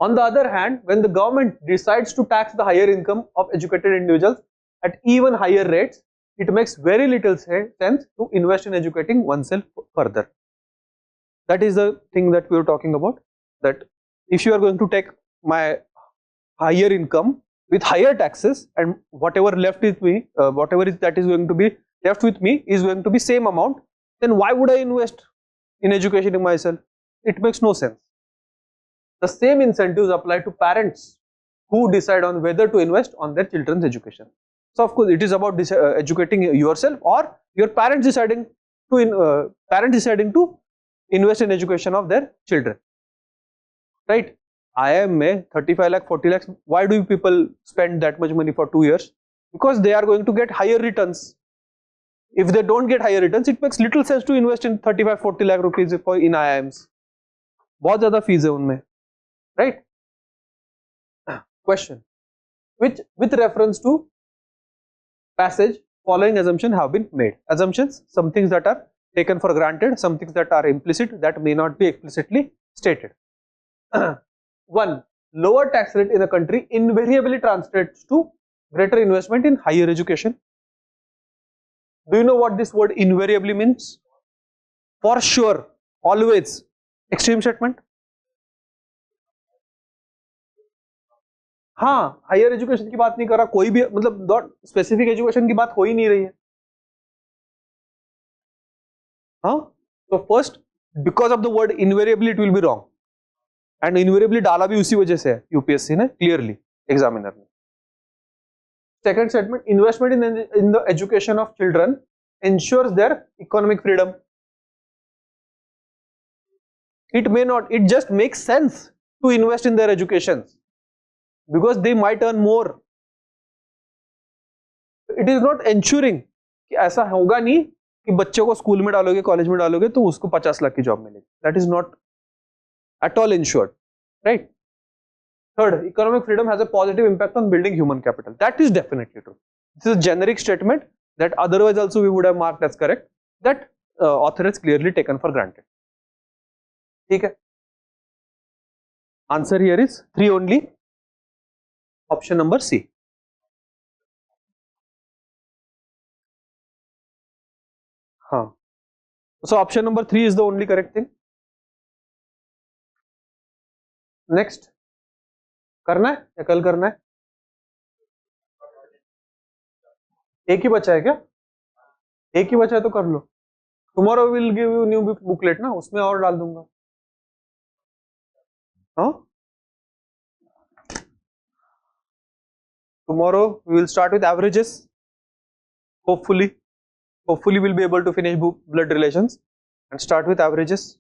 On the other hand, when the government decides to tax the higher income of educated individuals at even higher rates, it makes very little sense to invest in educating oneself further. That is the thing that we were talking about, that if you are going to take my higher income with higher taxes, and whatever left with me, whatever is that is going to be left with me is going to be same amount, then why would I invest in education in myself? It makes no sense. The same incentives apply to parents who decide on whether to invest on their children's education. So of course it is about educating yourself, or your parents deciding to invest in education of their children, right? IIM में 35 lakh 40 lakhs, why do people spend that much money for 2 years? Because they are going to get higher returns. If they don't get higher returns, it makes little sense to invest in 35-40 lakh rupees in IIMs. बहुत ज़्यादा fees है उनमें, right? Question: with reference to passage, following assumptions have been made. Assumptions: some things that are taken for granted, some things that are implicit, that may not be explicitly stated. 1. Lower tax rate in a country invariably translates to greater investment in higher education. Do you know what this word invariably means? For sure, always. Extreme statement. हाँ, higher education की बात नहीं कर रहा कोई भी, मतलब specific education की बात हो ही नहीं रही है. हाँ, तो first, because of the word invariably it will be wrong, and invariably डाला भी उसी वजह से है यूपीएससी ने क्लियरली एग्जामिनर ने. Second statement: investment in the education of children ensures their economic freedom. It may not, it just makes sense to invest in their education because they might earn more. It is not ensuring कि ऐसा होगा नहीं कि बच्चों को school में डालोगे college में डालोगे तो उसको 50 लाख की जॉब मिलेगी. That is not at all ensured, right? Third, economic freedom has a positive impact on building human capital. That is definitely true. This is a generic statement that otherwise also we would have marked as correct, that author has clearly taken for granted. ठीक है. Answer here is 3 only. Option number C. हाँ. So option number 3 is the only correct thing. Next. करना है या कल करना है? एक ही बचा है क्या? एक ही बचा है तो कर लो. Tomorrow will give you new booklet ना, उसमें और डाल दूंगा. हाँ, tomorrow we will start with averages. Hopefully we'll be able to finish blood relations and start with averages.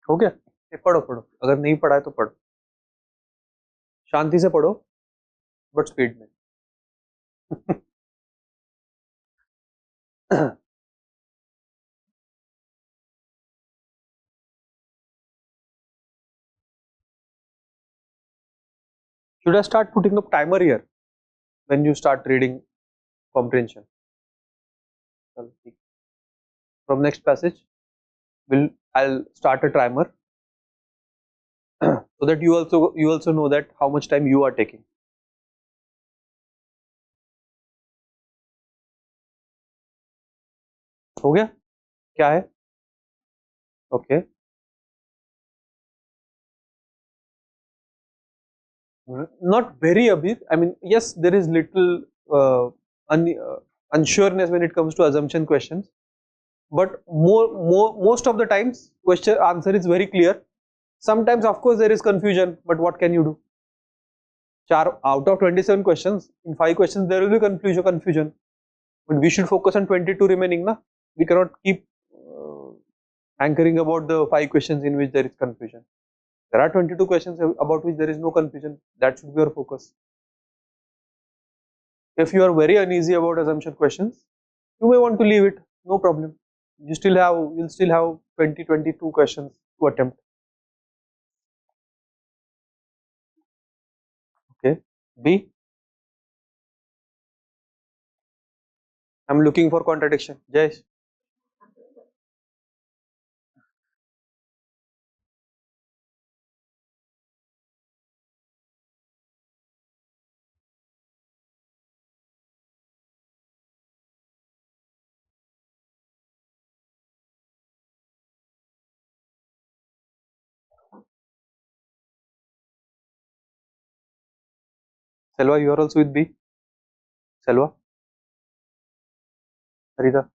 हो गया? पढ़ो पढ़ो, अगर नहीं पढ़ा है तो पढ़ो, शांति से पढ़ो बट स्पीड में. Should I start putting up timer here when you start reading comprehension? From next passage, I'll start a timer so that you also know that how much time you are taking. हो गया? क्या है? Okay. Not very abhi. I mean, yes, there is little unsureness when it comes to assumption questions, but most of the times question answer is very clear. Sometimes of course there is confusion, but what can you do? 4 out of 27 questions, in 5 questions there will be confusion, but we should focus on 22 remaining na. We cannot keep anchoring about the 5 questions in which there is confusion. There are 22 questions about which there is no confusion. That should be your focus. If you are very uneasy about assumption questions, you may want to leave it. No problem. You'll still have 20-22 questions to attempt. B. I'm looking for contradiction. Jayesh. Selva, you are also with B. Selva. Harita.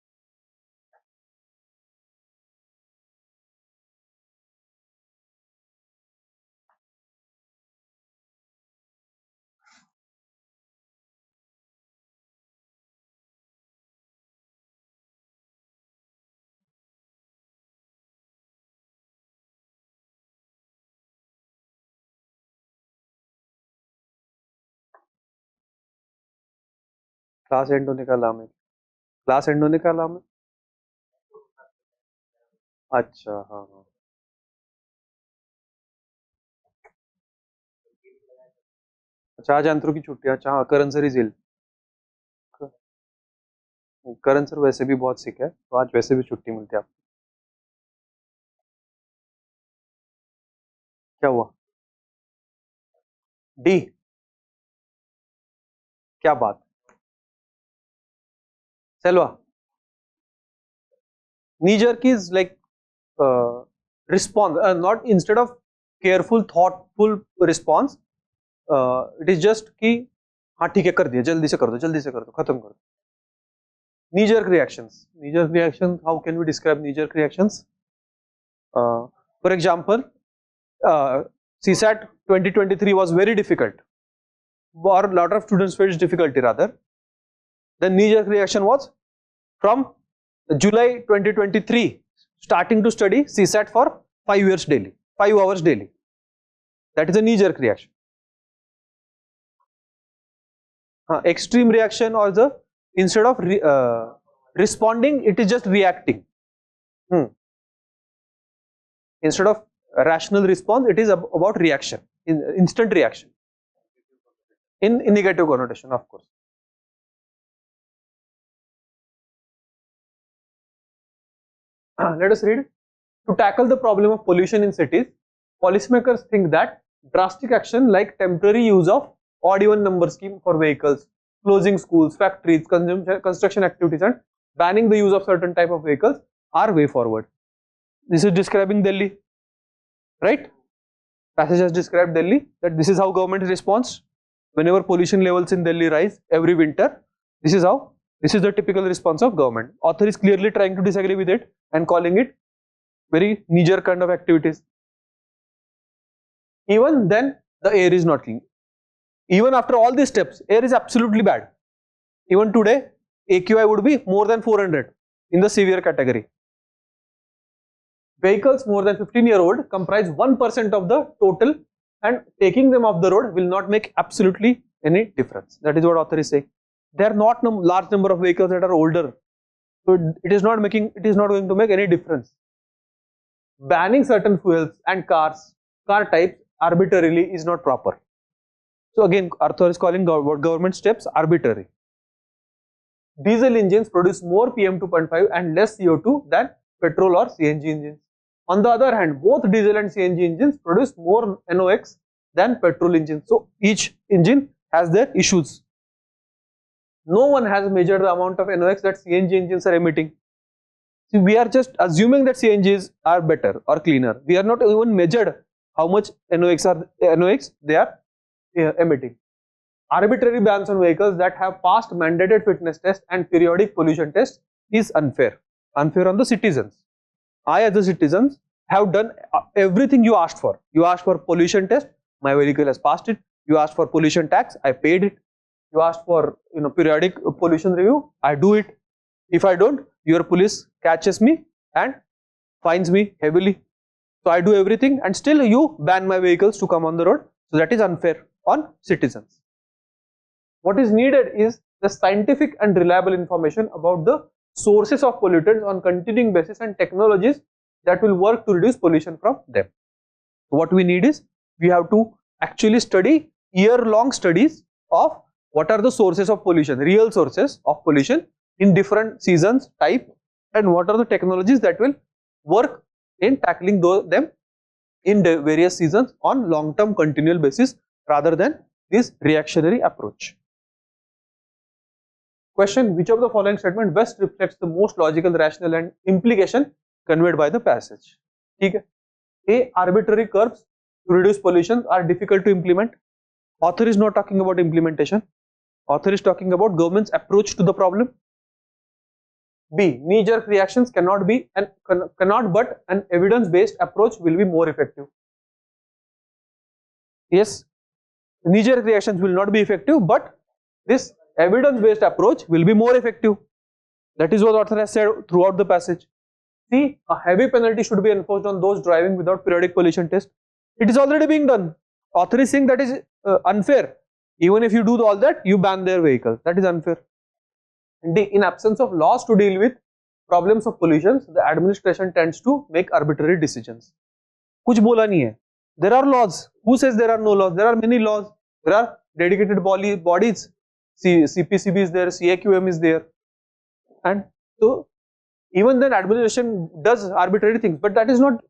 Class and होने का नाम है. Class and होने का नाम है. अच्छा, हाँ हाँ. अच्छा, आज अंतरों की छुट्टी. अच्छा हाँ, Karan sir is ill. Karan sir वैसे भी बहुत सिक है, तो आज वैसे भी छुट्टी मिलती है आपको. क्या हुआ? डी. क्या बात. Selva. knee jerk is like response, not instead of careful thoughtful response. It is just कि हाँ ठीक है कर दिया, जल्दी से कर दो, जल्दी से कर दो, खत्म कर दो. knee jerk reactions. knee jerk reactions, how can we describe knee jerk reactions? For example, CSAT 2023 was very difficult, or a lot of students faced difficulty rather. The knee jerk reaction was from July 2023 starting to study CSAT for 5 years daily, 5 hours daily. That is a knee jerk reaction. Extreme reaction, or the instead of responding, it is just reacting. Instead of rational response, it is about reaction, instant reaction, in negative connotation, of course. Let us read. To tackle the problem of pollution in cities, policymakers think that drastic action like temporary use of odd even number scheme for vehicles, closing schools, factories, construction activities, and banning the use of certain type of vehicles are way forward. This is describing Delhi, right? Passage has described Delhi, that this is how government responds whenever pollution levels in Delhi rise every winter. This is the typical response of government. Author is clearly trying to disagree with it and calling it very knee-jerk kind of activities. Even then, the air is not clean. Even after all these steps, air is absolutely bad. Even today, AQI would be more than 400 in the severe category. Vehicles more than 15-year-old comprise 1% of the total, and taking them off the road will not make absolutely any difference. That is what author is saying. There are not large number of vehicles that are older, so it is not going to make any difference. Banning certain fuels and car types arbitrarily is not proper. So again, author is calling government steps arbitrary. Diesel engines produce more PM2.5 and less CO2 than petrol or CNG engines. On the other hand, both diesel and CNG engines produce more NOx than petrol engines. So each engine has their issues. No one has measured the amount of NOx that CNG engines are emitting. See, we are just assuming that CNGs are better or cleaner. We are not even measured how much NOx they are emitting. Arbitrary bans on vehicles that have passed mandated fitness tests and periodic pollution tests is unfair. Unfair on the citizens. I, as a citizen, have done everything you asked for. You asked for pollution test, my vehicle has passed it. You asked for pollution tax, I paid it. You asked for periodic pollution review, I do it. If I don't, your police catches me and fines me heavily. So I do everything, and still you ban my vehicles to come on the road. So that is unfair on citizens. What is needed is the scientific and reliable information about the sources of pollutants on continuing basis and technologies that will work to reduce pollution from them. So what we need is, we have to actually study year-long studies of what are the sources of pollution, real sources of pollution in different seasons, type, and what are the technologies that will work in tackling them in the various seasons on long-term continual basis rather than this reactionary approach. Question: which of the following statement best reflects the most logical, rational and implication conveyed by the passage? ठीक है. A. Arbitrary curbs to reduce pollution are difficult to implement. Author is not talking about implementation. Author is talking about government's approach to the problem. B. Knee-jerk reactions cannot but an evidence-based approach will be more effective. Yes, knee-jerk reactions will not be effective, but this evidence-based approach will be more effective. That is what author has said throughout the passage. See, a heavy penalty should be enforced on those driving without periodic pollution test. It is already being done. Author is saying that is unfair. Even if you do all that, you ban their vehicle. That is unfair. D. In absence of laws to deal with problems of pollution, the administration tends to make arbitrary decisions. कुछ बोला नहीं है. There are laws. Who says there are no laws? There are many laws. There are dedicated bodies. CPCB is there, CAQM is there, and so even then administration does arbitrary things, but that is not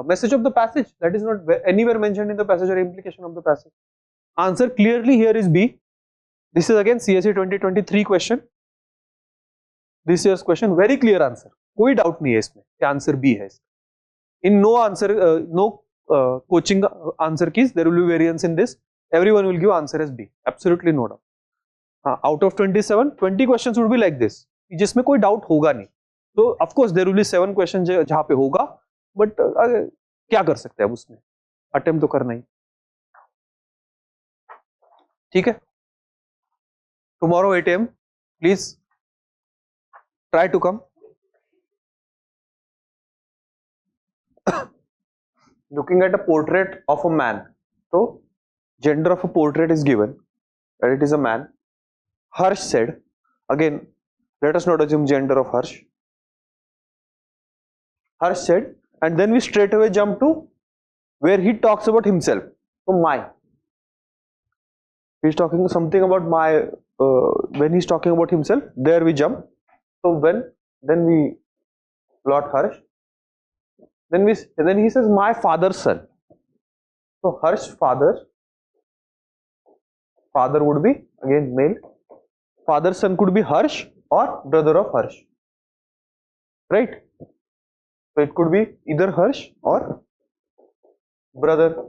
message of the passage. That is not anywhere mentioned in the passage or implication of the passage. Answer clearly here is B. This is again CSA 2023 question. This year's question, very clear answer. कोई doubt नहीं है इसमें कि answer B है. In no answer, no coaching answer keys, there will be variance in this. Everyone will give answer as B. Absolutely no doubt. Out of 27, 20 questions would be like this, जिसमें कोई doubt होगा नहीं. So of course there will be 7 questions जहाँ पे होगा, but क्या कर सकते हैं अब उसमें? Attempt तो करना ही. ठीक है? Tomorrow 8 AM, please try to come. Looking at a portrait of a man. So gender of a portrait is given, and it is a man. Harsh said, again, let us not assume gender of Harsh. Harsh said, and then we straight away jump to where he talks about himself. So my. He's talking something about my, when he's talking about himself, there we jump. So then we plot Harsh. Then he says my father's son. So Harsh's father would be again male. Father's son could be Harsh or brother of Harsh, right? So it could be either Harsh or brother.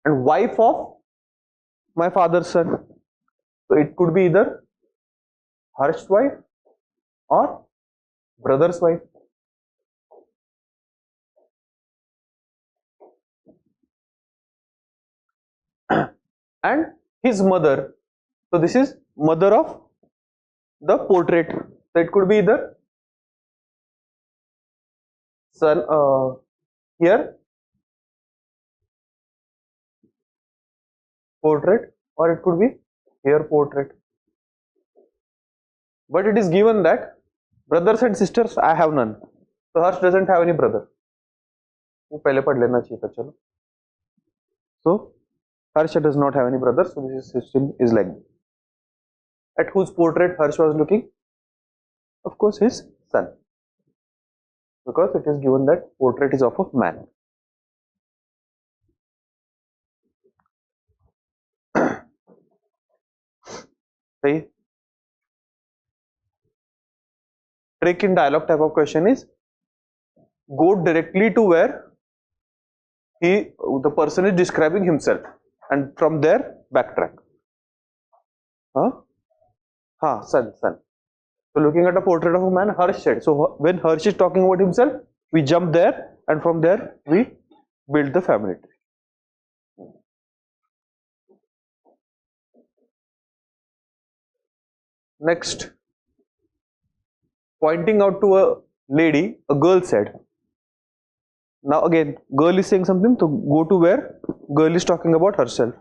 And wife of my father's son. So it could be either Harsh's wife or brother's wife. And his mother. So this is mother of the portrait. So it could be either son here portrait, or it could be here portrait. But it is given that brothers and sisters I have none. So Harsh doesn't have any brother. वो पहले पढ़ लेना चाहिए था, चलो. So Harsh does not have any brother, so this system is like this. At whose portrait Harsh was looking? Of course his son, because it is given that portrait is of a man. See, trick in dialogue type of question is go directly to where the person is describing himself, and from there backtrack. Son. So looking at a portrait of a man, Harsh said. So when Harsh is talking about himself, we jump there, and from there we build the family tree. Next, pointing out to a lady, a girl said. Now again, girl is saying something, so go to where girl is talking about herself.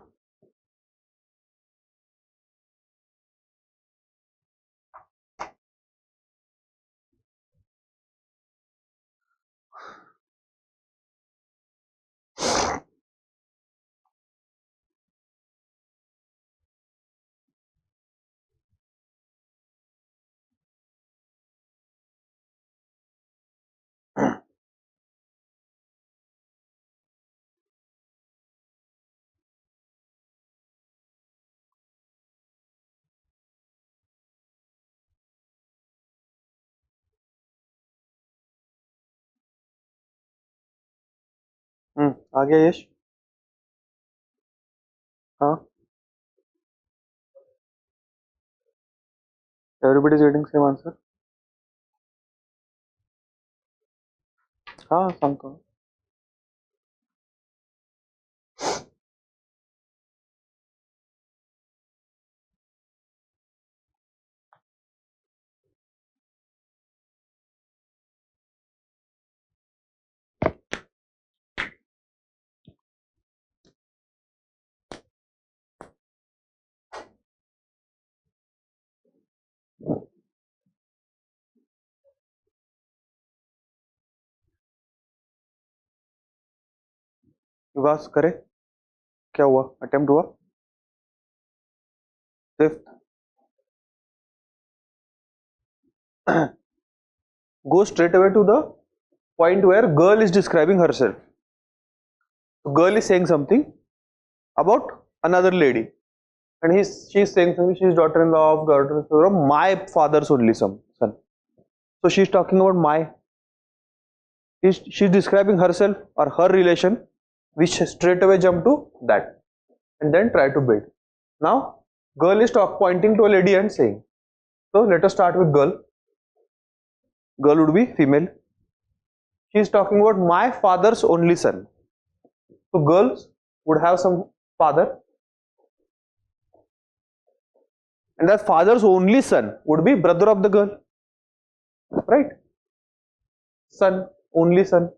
आ गया यश? हाँ, everybody is getting same answer. हाँ सांगतो. विकास करे, क्या हुआ? Attempt हुआ? Fifth, go straight away to the point where girl is describing herself. Girl is saying something about another lady, and she's saying something. She's daughter-in-law of my father's only son. So she's talking about my. She's describing herself or her relation. We straight away jump to that, and then try to build. Now, girl is pointing to a lady and saying. So let us start with girl. Girl would be female. She is talking about my father's only son. So girls would have some father, and that father's only son would be brother of the girl, right? Son, only son.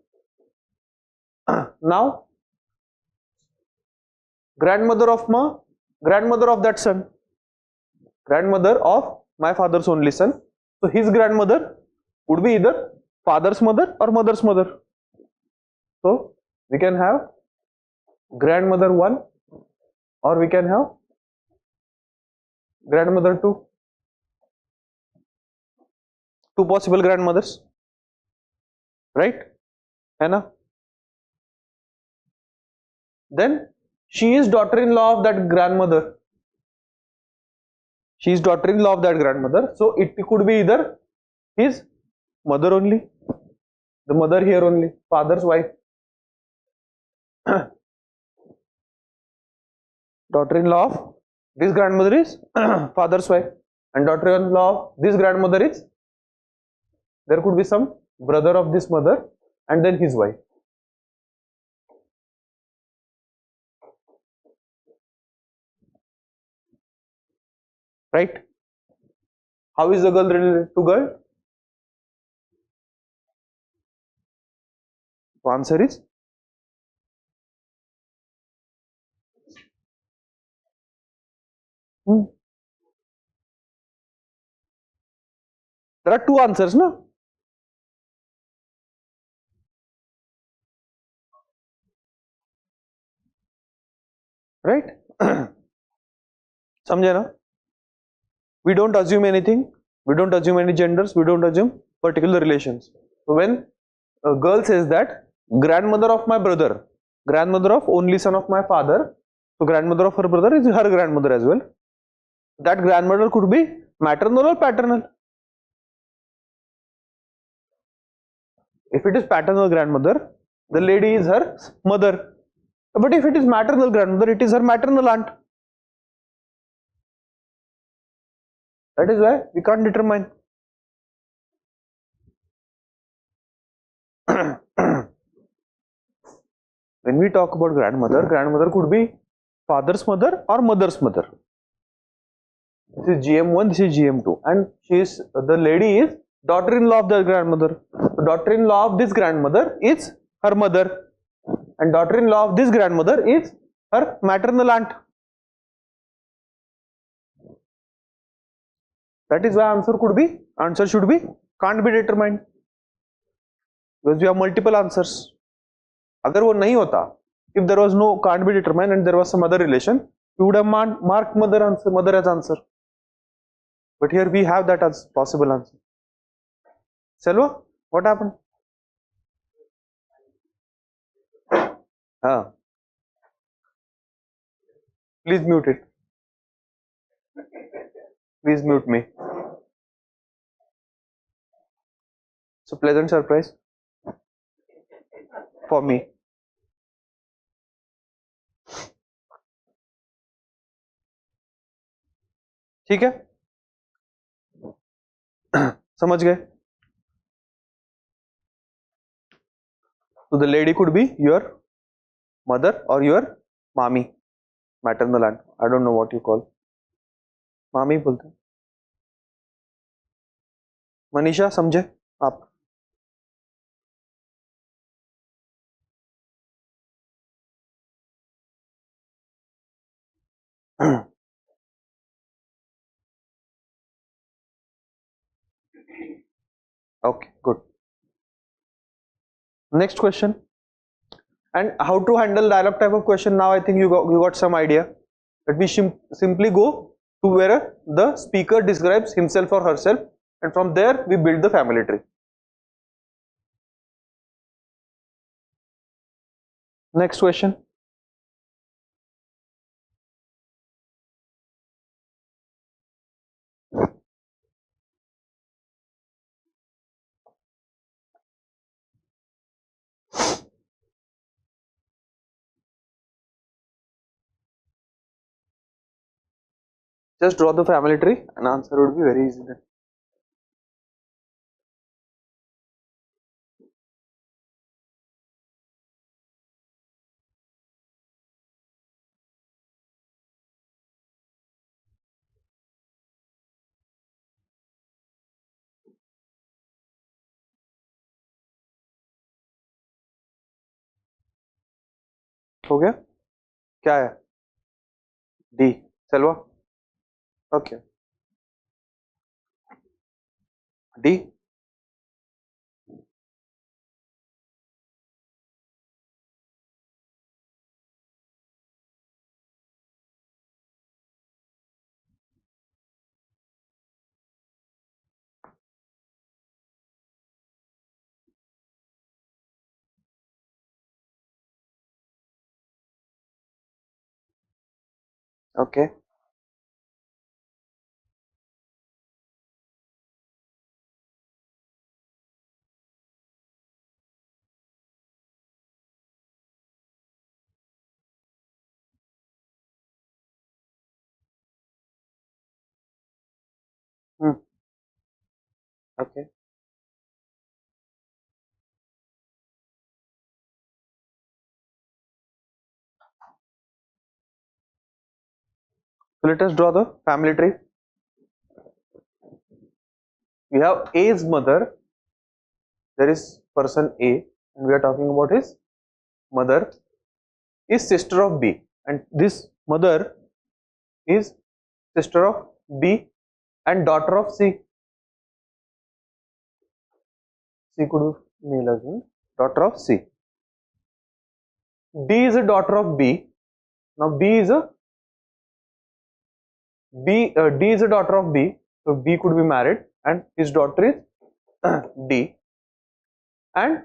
Now, grandmother of that son, grandmother of my father's only son. So his grandmother would be either father's mother or mother's mother. So we can have grandmother 1, or we can have grandmother 2. Two possible grandmothers, right? Anna. Then she is daughter-in-law of that grandmother. She is daughter-in-law of that grandmother. So it could be either his mother only, the mother here only, father's wife. Daughter-in-law of this grandmother is father's wife, and daughter-in-law of this grandmother is, there could be some brother of this mother and then his wife. Right? How is the girl related to girl? The answer is there are two answers, no? Right? समझे ना? We don't assume anything. We don't assume any genders. We don't assume particular relations. So when a girl says that grandmother of my brother, grandmother of only son of my father, so grandmother of her brother is her grandmother as well. That grandmother could be maternal or paternal. If it is paternal grandmother, the lady is her mother. But if it is maternal grandmother, it is her maternal aunt. That is why we can't determine. When we talk about grandmother, grandmother could be father's mother or mother's mother. This is GM1, this is GM2, and the lady is daughter-in-law of the grandmother. The daughter-in-law of this grandmother is her mother, and daughter-in-law of this grandmother is her maternal aunt. That is why answer should be can't be determined, because we have multiple answers. अगर वो नहीं होता, if there was no can't be determined and there was some other relation, we would have marked mother as answer. But here we have that as possible answer. Selva, what happened? Please mute it. Please mute me. So pleasant surprise for me. ठीक है, समझ गए? तो the lady could be your mother और your mami, maternal aunt, I don't know what you call, मामी बोलते हैं। मनीषा समझे आप? Okay, good. Next question. And how to handle dialogue type of question? Now I think you got some idea. Let me simply go to where the speaker describes himself or herself, and from there we build the family tree. Next question. Just draw the family tree and answer would be very easy then. हो गया? क्या है? D. Selva? Okay. D. Okay. Hmm. Okay. So let us draw the family tree. We have A's mother. There is person A, and we are talking about his mother is sister of B, and this mother is sister of B and daughter of C. C could be male as well. Daughter of C. D is a daughter of B. Now B is a D is a daughter of B. So B could be married, and his daughter is D. And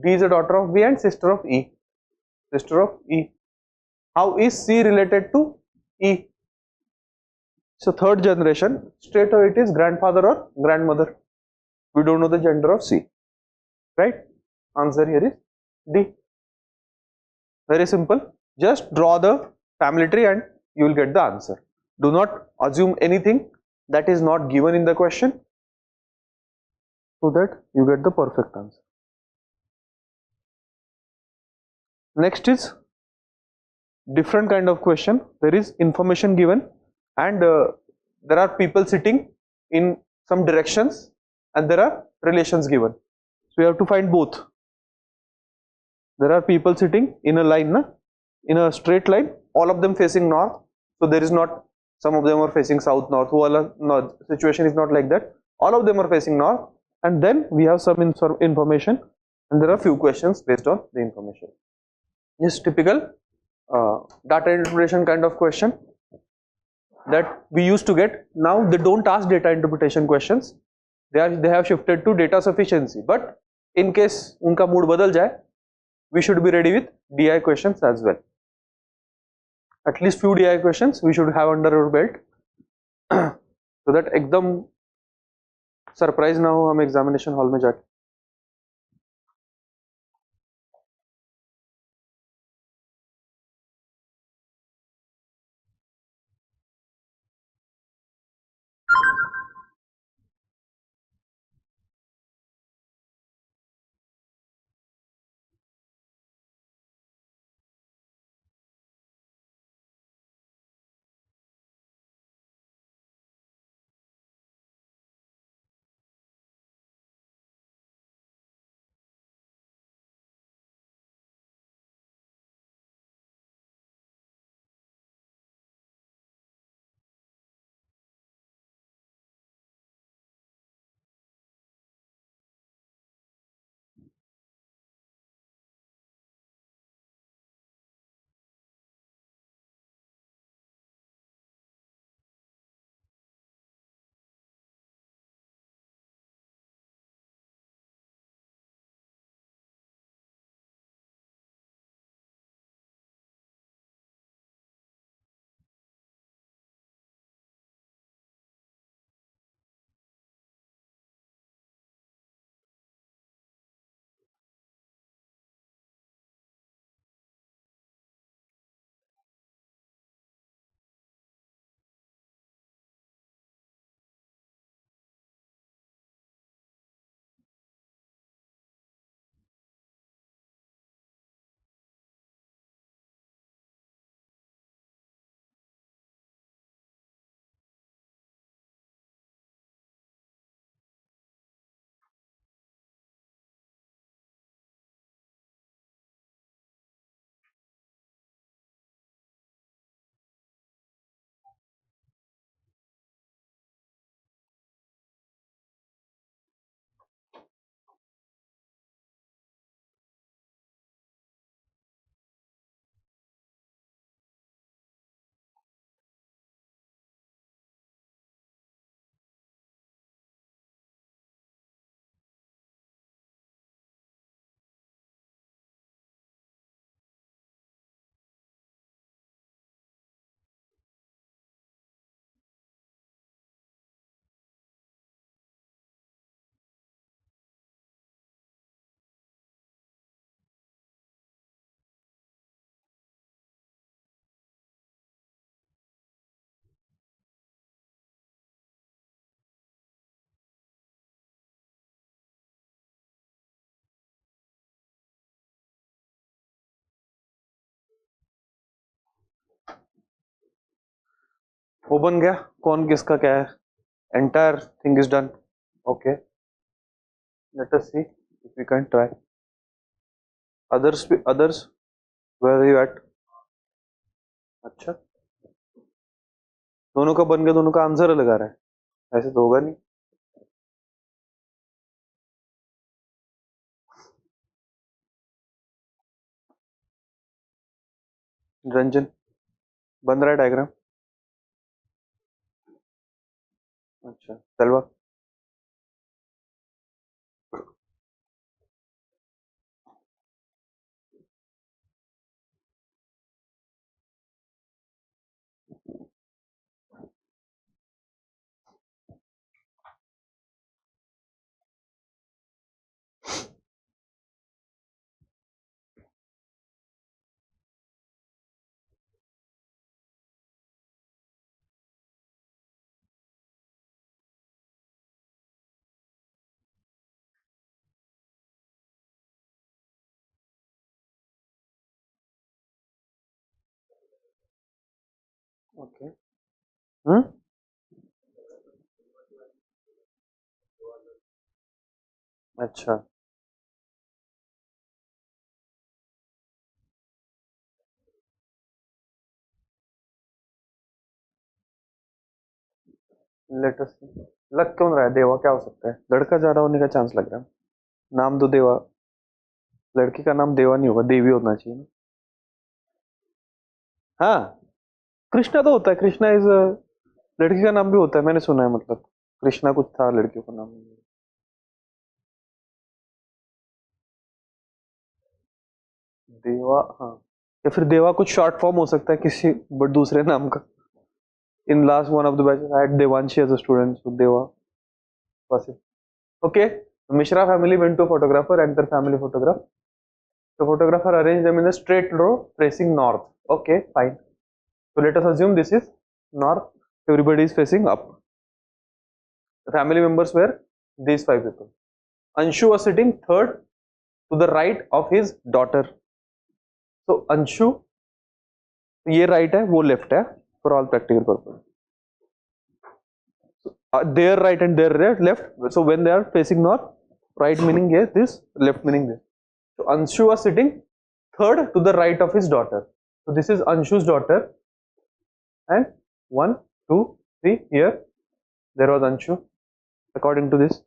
D is a daughter of B and sister of E. Sister of E. How is C related to E? So third generation. Straight away it is grandfather or grandmother. We don't know the gender of C. Right? Answer here is D. Very simple. Just draw the family tree and you will get the answer. Do not assume anything that is not given in the question, so that you get the perfect answer. Next is different kind of question. There is information given, and there are people sitting in some directions, and there are relations given. So you have to find both. There are people sitting in a line, in a straight line, all of them facing north. So there is not some of them are facing south, north. No, situation is not like that. All of them are facing north, and then we have some information, and there are few questions based on the information. This typical data interpretation kind of question that we used to get. Now they don't ask data interpretation questions. They have shifted to data sufficiency. But in case unka mood badal jaye, we should be ready with DI questions as well. At least few DI questions we should have under our belt, so that एकदम surprise ना हो हम examination hall में जाके. वो बन गया, कौन किसका क्या है, entire thing is done. Okay, let us see if we can try. Others, where are you at? अच्छा, दोनों का बन गया, दोनों का आंसर लगा रहा है, ऐसे तो होगा नहीं. रंजन, बन रहा है डायग्राम. अच्छा, तलवा. ओके. हम्म. अच्छा, लेटेस्ट लग क्यों रहा है, देवा क्या हो सकता है, लड़का ज्यादा होने का चांस लग रहा है. नाम तो देवा, लड़की का नाम देवा नहीं होगा, देवी होना चाहिए ना. हाँ, कृष्णा तो होता है, कृष्णा इज, लड़की का नाम भी होता है, मैंने सुना है, मतलब कृष्णा कुछ था लड़कियों का नाम. देवा, हाँ. या फिर देवा कुछ शॉर्ट फॉर्म हो सकता है किसी बट दूसरे नाम का. In last one of the batches I had Devanshi as a student, so Deva was it. Okay, Mishra family went to a photographer and their family photograph. The photographer arranged them in a straight row facing north. Okay, fine. So let us assume this is north. Everybody is facing up. The family members were these five people. Anshu was sitting third to the right of his daughter. So Anshu, ये right है, वो left है, for all practical purpose. Their right and their left. So when they are facing north, right meaning yes, this, left meaning this. So Anshu was sitting third to the right of his daughter. So this is Anshu's daughter, and 1, 2, 3, here there was Anshu according to this.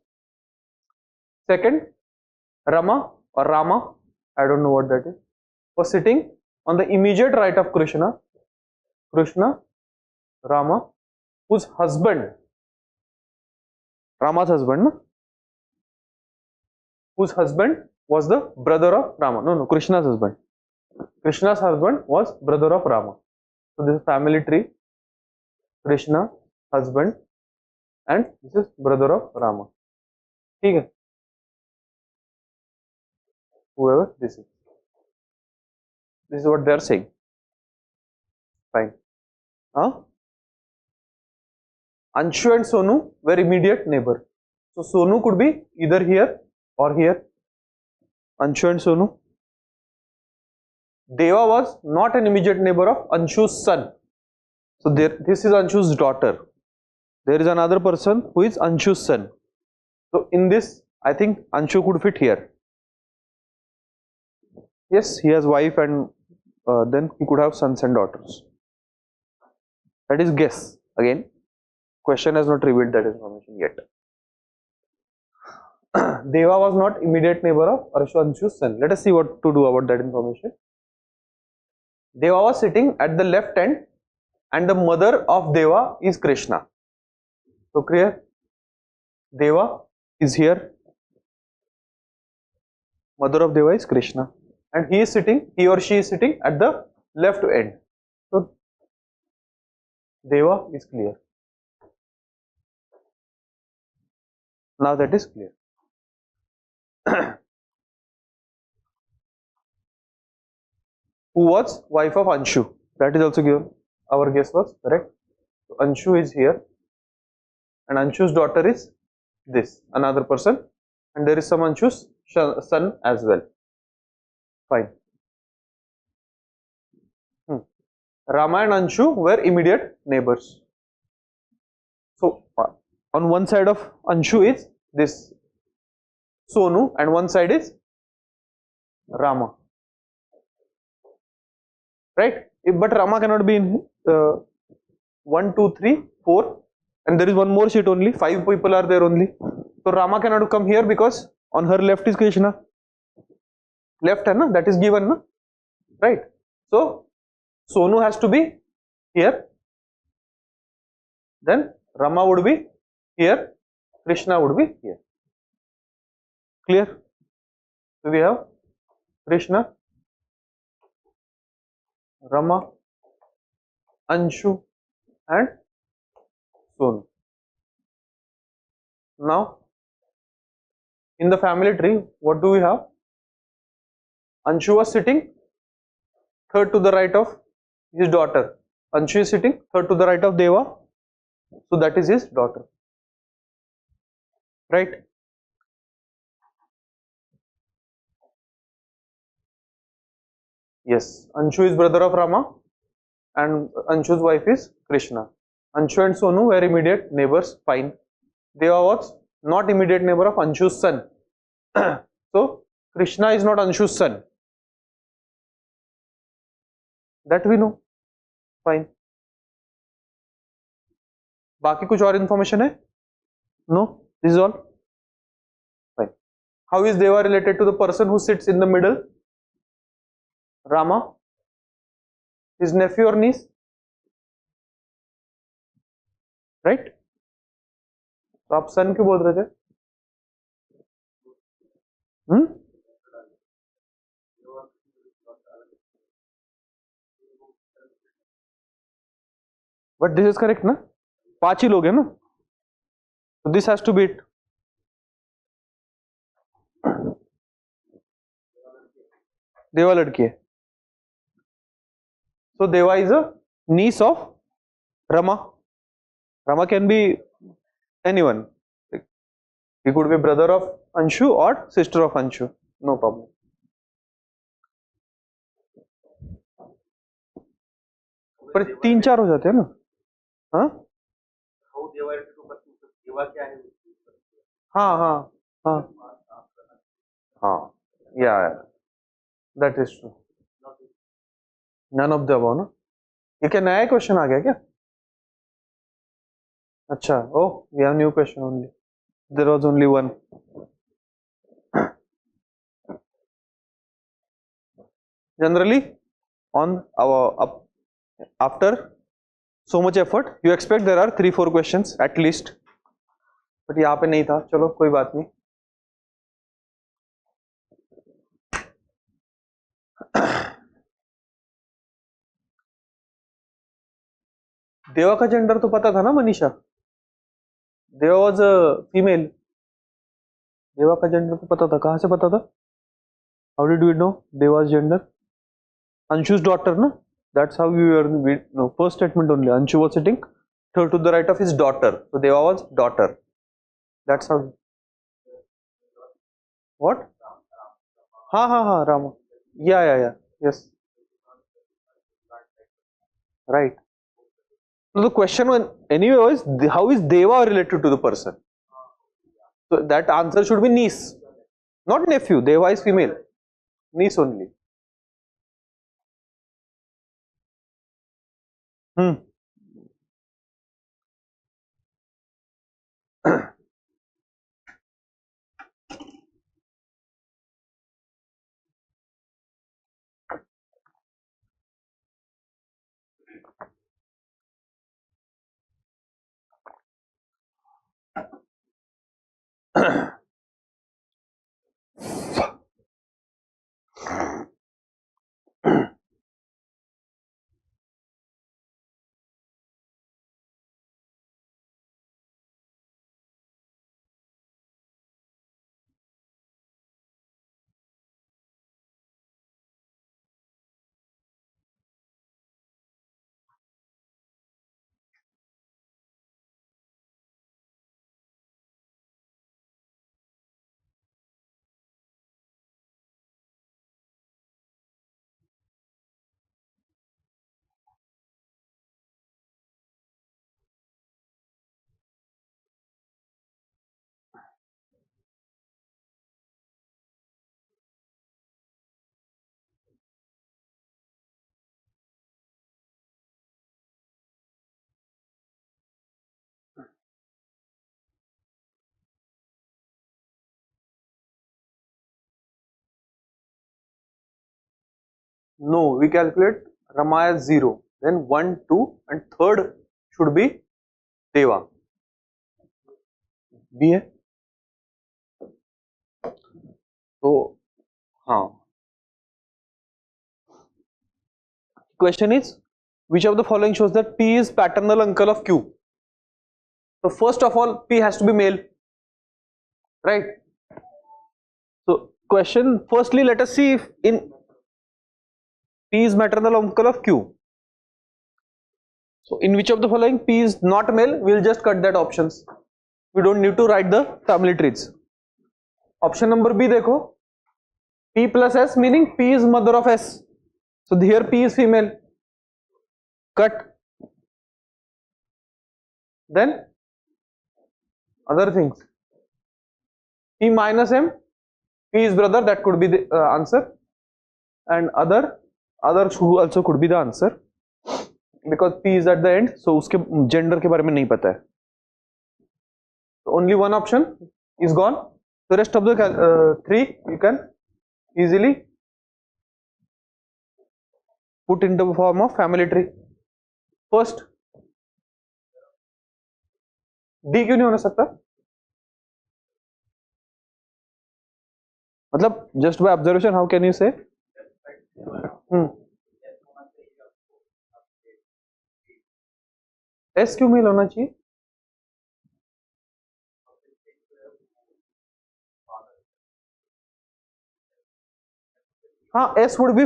Second, Rama or Rama, I don't know what that is, was sitting on the immediate right of Krishna, Rama, whose husband, Rama's husband, no? Whose husband was the brother of Rama. No, Krishna's husband. Krishna's husband was brother of Rama. So this is family tree. Krishna, husband, and this is brother of Rama. ठीक है? Whoever this is what they are saying. Fine. Huh? Anshu and Sonu were immediate neighbor. So Sonu could be either here or here. Anshu and Sonu. Deva was not an immediate neighbor of Anshu's son. So this is Anshu's daughter. There is another person who is Anshu's son. So in this, I think Anshu could fit here. Yes, he has wife and then he could have sons and daughters. That is guess. Again, question has not revealed that information yet. Deva was not immediate neighbor of Anshu's son. Let us see what to do about that information. Deva was sitting at the left end and the mother of Deva is Krishna. So clear? Deva is here. Mother of Deva is Krishna. And he or she is sitting at the left end. So Deva is clear. Now that is clear. Who was wife of Anshu? That is also given. Our guess was correct. So Anshu is here. And Anshu's daughter is this, another person. And there is some Anshu's son as well. Fine. Rama and Anshu were immediate neighbors. So on one side of Anshu is this Sonu and one side is Rama, right? But Rama cannot be in 1, 2, 3, 4, and there is one more sheet only. 5 people are there only. So Rama cannot come here because on her left is Krishna. Left hai na, that is given na, right? So Sonu has to be here. Then Rama would be here. Krishna would be here. Clear? So we have Krishna, Rama, Anshu, and Sonu. Now, in the family tree, what do we have? Anshu was sitting third to the right of his daughter. Anshu is sitting third to the right of Deva. So that is his daughter. Right? Yes. Anshu is brother of Rama and Anshu's wife is Krishna. Anshu and Sonu were immediate neighbors. Fine. Deva was not immediate neighbor of Anshu's son. So Krishna is not Anshu's son. That we know. Fine. बाकी कुछ और information है? No? This is all? Fine. How is Deva related to the person who sits in the middle? Rama? His nephew or niece? Right? तो आप son क्यों बोल रहे थे? But this is correct ना? 5 ही लोग हैं ना? So this has to be it. Deva ladki hai. So Deva is a niece of Rama. Rama can be anyone. He could be brother of Anshu or sister of Anshu. No problem. पर 3-4 हो जाते हैं ना? हाँ? हाँ हाँ हाँ हाँ, yeah, that is true. None of the above ना? ये क्या नया क्वेश्चन आ गया क्या? अच्छा, oh, we have new question only. There was only one. Generally, on our after so much effort, you expect there are 3-4 questions at least. But यहाँ पे नहीं था, चलो कोई बात नहीं. देवा का जेंडर तो पता था ना मनीषा? देवा वाज फीमेल. देवा का जेंडर तो पता था. कहाँ से पता था? How did we know Deva's gender? Anshu's daughter ना? That's how we know. First statement only. Anshu was sitting third to the right of his daughter. So Deva was daughter. That's how. What? हाँ, Rama. Yeah. Yes. Right. So the question anyway was, how is Deva related to the person? So that answer should be niece, not nephew. Deva is female. Niece only. No, we calculate Rama as 0, then 1 2 and third should be Deva. B है तो हाँ. Question is, which of the following shows that P is paternal uncle of Q? So first of all, P has to be male, right? So question, firstly let us see if in P is maternal uncle of Q. So in which of the following P is not male, we'll just cut that options. We don't need to write the family trees. Option number B देखो, P plus S meaning P is mother of S. So here P is female. Cut. Then other things. P minus M, P is brother, that could be the answer. And other also could be the answer. Because P is at the end, so उसके gender के बारे में नहीं पता है. So only one option is gone. The rest of the three you can easily put into the form of family tree. First, D क्यों नहीं होना सकता? मतलब just by observation, how can you say? S क्यों mail होना चाहिए? हाँ, S would be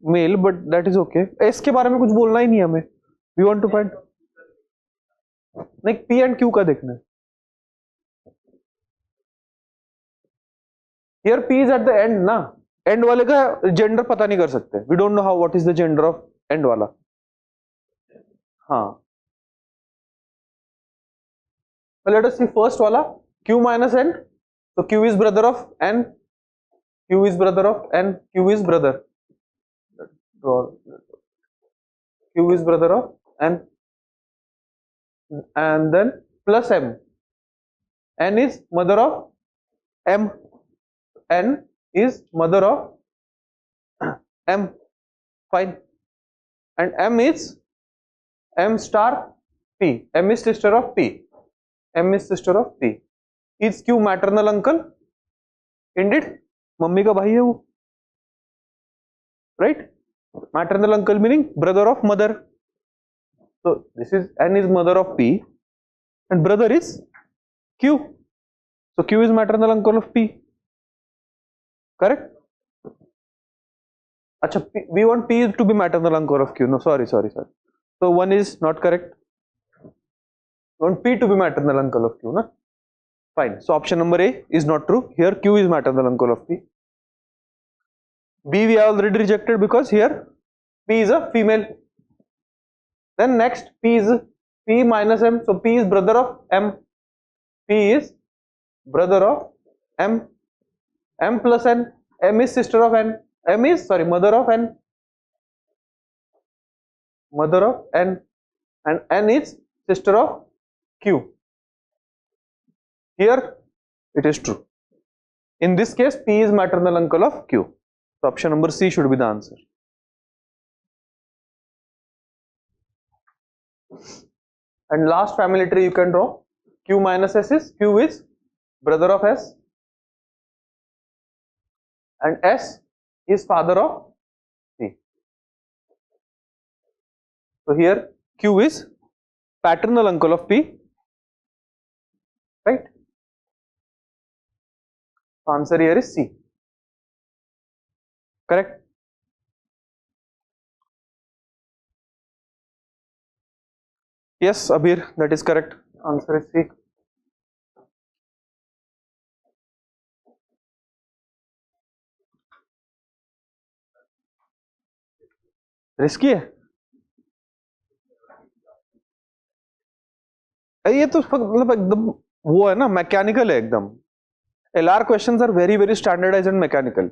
male, but that is okay. S के बारे में कुछ बोलना ही नहीं हमें. We want to find नहीं, P and Q का देखना है. Here P is at the end ना. End वाले का gender पता नहीं कर सकते. We don't know what is the gender of end वाला. हाँ. Well, let us see first वाला Q minus N. So Q is brother of N. Q is brother of N. Q is brother. Q is brother of N. And then plus M. N is mother of M. N is mother of M. Fine. And M is M star P. M is sister of P. M is sister of P. Is Q maternal uncle? Indeed. Mummy का भाई है वो, right? Maternal uncle meaning brother of mother. So this is N is mother of P and brother is Q. So Q is maternal uncle of P. Correct? अच्छा, we want P to be maternal uncle of Q. No, sorry. So one is not correct. We want P to be maternal uncle of Q, na? Fine. So option number A is not true. Here Q is maternal uncle of P. B we have already rejected because here P is a female. Then next P is P minus M. So P is brother of M. P is brother of M. M plus N. M is sister of N. M is mother of N. Mother of N. And N is sister of Q. Here it is true. In this case, P is maternal uncle of Q. So option number C should be the answer. And last family tree you can draw. Q minus S is Q is brother of S. And S is father of C. So here Q is paternal uncle of P. Right? Answer here is C. Correct? Yes, Abhir, that is correct. Answer is C. Risky है ये तो मतलब एकदम वो है ना, mechanical है एकदम. LR questions are very very standardised and mechanical.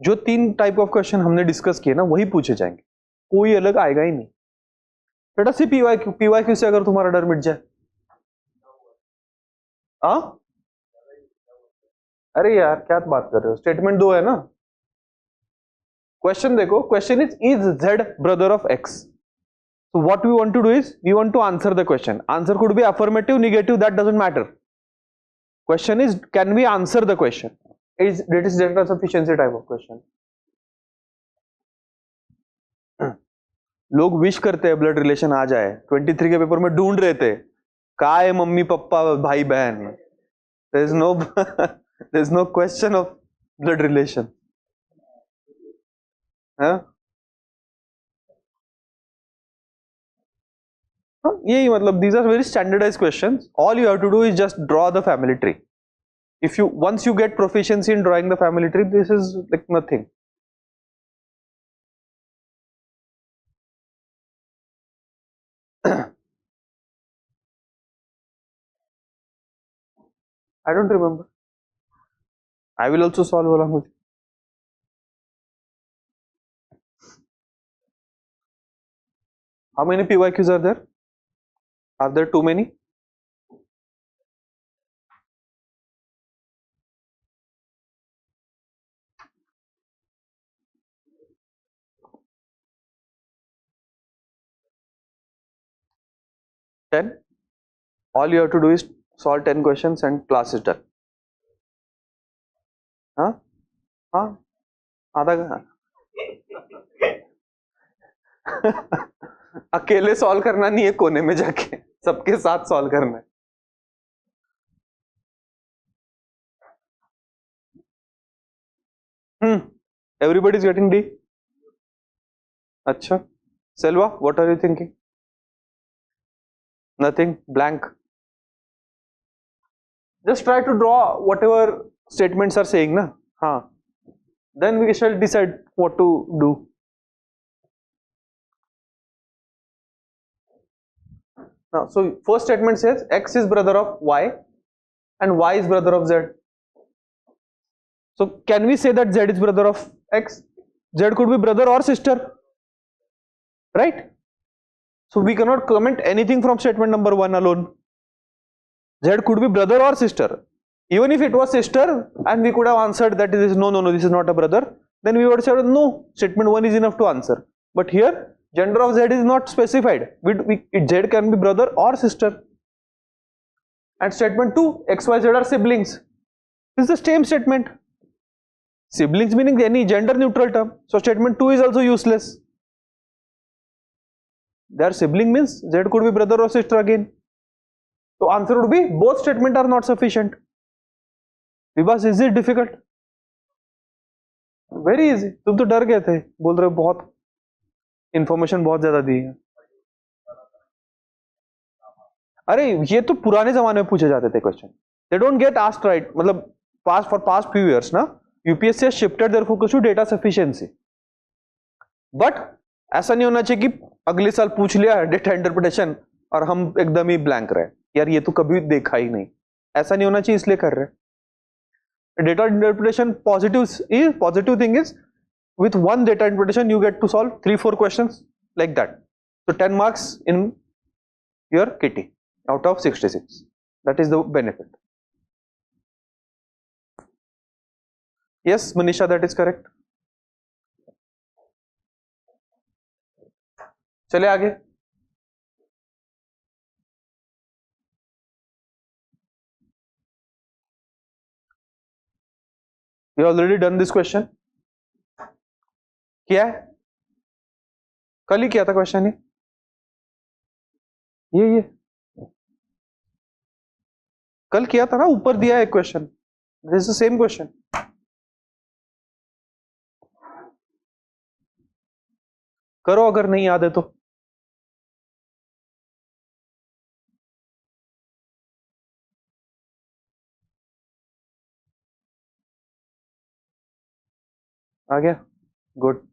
जो 3 टाइप ऑफ क्वेश्चन हमने डिस्कस किए ना वही पूछे जाएंगे, कोई अलग आएगा ही नहीं. बेटा सी पीवाईक्यू से अगर तुम्हारा डर मिट जाए. हाँ अरे यार क्या बात कर रहे हो, स्टेटमेंट 2 है ना, क्वेश्चन देखो, question is Z brother of X. So what we want to do is we want to answer the question. Answer could be affirmative, negative, that doesn't matter. Question is, can we answer the question? It is gender sufficiency type of question. लोग wish करते हैं blood relation आ जाए, 23 के paper में ढूंढ रहे थे कहा है मम्मी पापा भाई बहन. there is no question of blood relation. हाँ यही मतलब, these are very standardized questions. All you have to do is just draw the family tree. If you once you get proficiency in drawing the family tree, this is like nothing. I don't remember. I will also solve along with you. How many PYQs are there? Are there too many? Ten. All you have to do is solve 10 questions and class is done. हाँ हाँ आधा अकेले solve करना नहीं है, कोने में जाके सबके साथ सॉल्व करना है. Everybody is getting D. अच्छा. Selva, what are you thinking? Nothing. Blank. Just try to draw whatever statements are saying, na? हाँ. Then we shall decide what to do. Now, so first statement says X is brother of Y and Y is brother of Z. So can we say that Z is brother of X? Z could be brother or sister, right? So we cannot comment anything from statement number 1 alone. Z could be brother or sister. Even if it was sister and we could have answered that this is no, this is not a brother, then we would say no, statement 1 is enough to answer. But here gender of Z is not specified. Z can be brother or sister. And statement 2, X, Y, Z are siblings. This is the same statement. Siblings meaning any gender neutral term. So statement 2 is also useless. Their sibling means Z could be brother or sister again. So answer would be both statements are not sufficient. Vibhas, is it difficult? Very easy. तुम तो डर गए थे, बोल रहे हो बहुत information बहुत ज्यादा दी है. अरे ये तो पुराने जमाने में पूछे जाते थे question. They don't get asked right. मतलब past few years ना, UPSC has shifted their focus to data sufficiency. But ऐसा नहीं होना चाहिए कि अगले साल पूछ लिया डेटा इंटरप्रिटेशन और हम एकदम ही ब्लैंक रहे, यार ये तो कभी देखा ही नहीं. ऐसा नहीं होना चाहिए, इसलिए कर रहे. Data interpretation positive thing is with one data interpretation you get to solve 3-4 questions like that. So 10 marks in your kitty out of 66. That is the benefit. Yes, Manisha, that is correct. चले आगे. You already done this question. किया है, कल ही किया था question ये कल किया था ना, ऊपर दिया है question. This is the same question. करो अगर नहीं याद है तो. आ गया, गुड.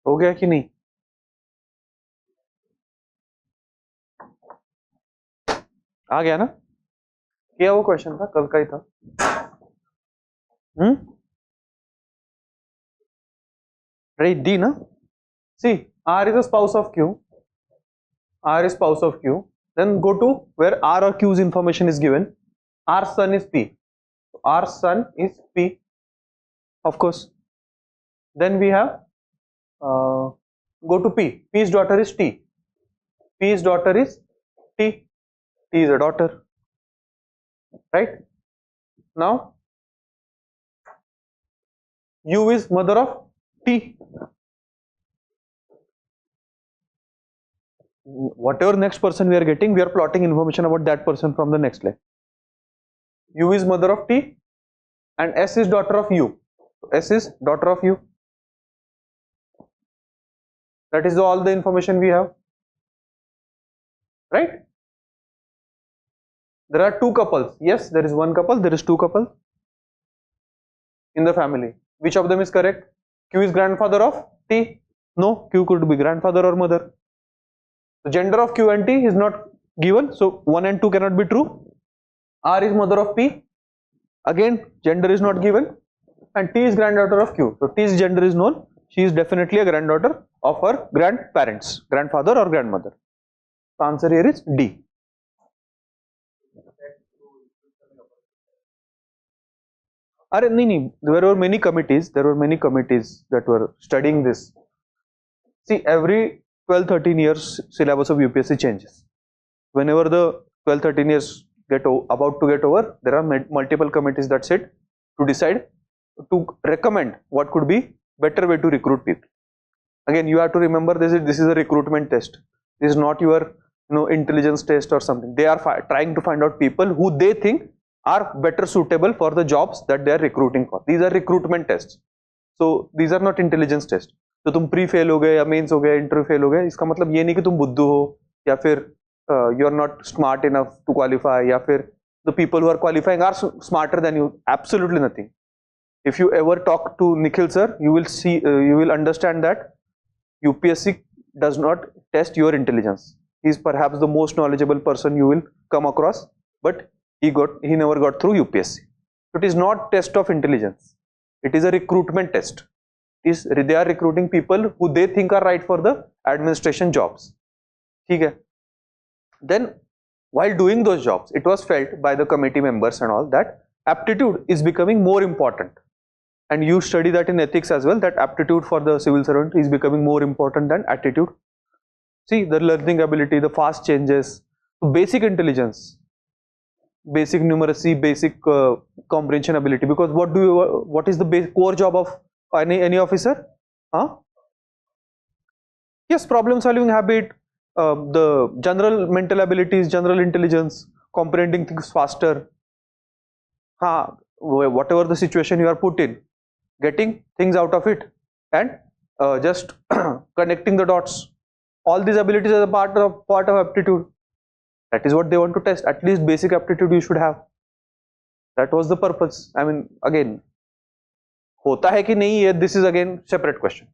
हो गया कि नहीं? आ गया ना? क्या वो क्वेश्चन था, कल का ही था. Right, D na? See, R is a spouse of Q. R is spouse of Q. Then go to where R or Q's information is given. R son is P. R son is P, of course. Then we have go to P. P's daughter is T. P's daughter is T. T is a daughter, right? Now U is mother of T. Whatever next person we are getting, we are plotting information about that person from the next line. U is mother of T and S is daughter of U. S is daughter of U. That is all the information we have, right? There are two couples. Yes, there is one couple, there is two couples in the family. Which of them is correct? Q is grandfather of T. No, Q could be grandfather or mother. The gender of Q and T is not given, so 1 and 2 cannot be true. R is mother of P. Again, gender is not given. And T is granddaughter of Q. So T's gender is known. She is definitely a granddaughter of her grandparents, grandfather or grandmother. The answer here is D. There were many committees. There were many committees that were studying this. See, every 12-13 years, syllabus of UPSC changes. Whenever the 12-13 years about to get over, there are multiple committees that sit to decide, to recommend what could be better way to recruit people. Again, you have to remember this is a recruitment test. This is not your intelligence test or something. They are trying to find out people who they think are better suitable for the jobs that they are recruiting for. These are recruitment tests. So these are not intelligence tests. तो तुम pre fail हो गए या mains हो गए, interview fail हो गए, इसका मतलब ये नहीं कि तुम बुद्धू हो या फिर you are not smart enough to qualify, या फिर the people who are qualifying are smarter than you. Absolutely nothing. If you ever talk to Nikhil sir, you will see, you will understand that UPSC does not test your intelligence. He is perhaps the most knowledgeable person you will come across, but he never got through UPSC. It is not test of intelligence. It is a recruitment test. They are recruiting people who they think are right for the administration jobs. Okay. Then while doing those jobs, it was felt by the committee members and all that aptitude is becoming more important. And you study that in ethics as well, that aptitude for the civil servant is becoming more important than attitude. See, the learning ability, the fast changes, basic intelligence, basic numeracy, basic comprehension ability. Because what is the core job of any officer? Yes, problem solving habit, the general mental abilities, general intelligence, comprehending things faster. Whatever the situation you are put in, getting things out of it and just connecting the dots. All these abilities are a part of aptitude. That is what they want to test. At least basic aptitude you should have. That was the purpose. I mean, again, hota hai ki nahi hai, this is again separate question.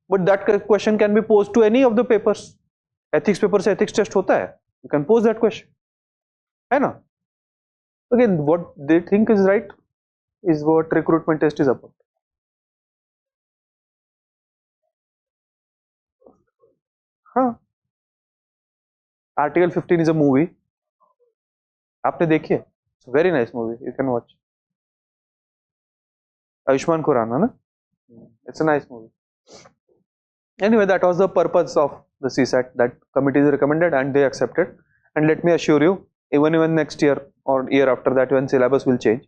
But that question can be posed to any of the papers. Ethics paper se ethics test hota hai. You can pose that question. Hai na? Again, what they think is right is what recruitment test is about. Article 15 is a movie. आपने देखी है? It's a very nice movie. You can watch. Ayushmann Khurrana, na? It's a nice movie. Anyway, that was the purpose of the CSAT. That committee is recommended and they accepted. And let me assure you, even next year or year after that, when syllabus will change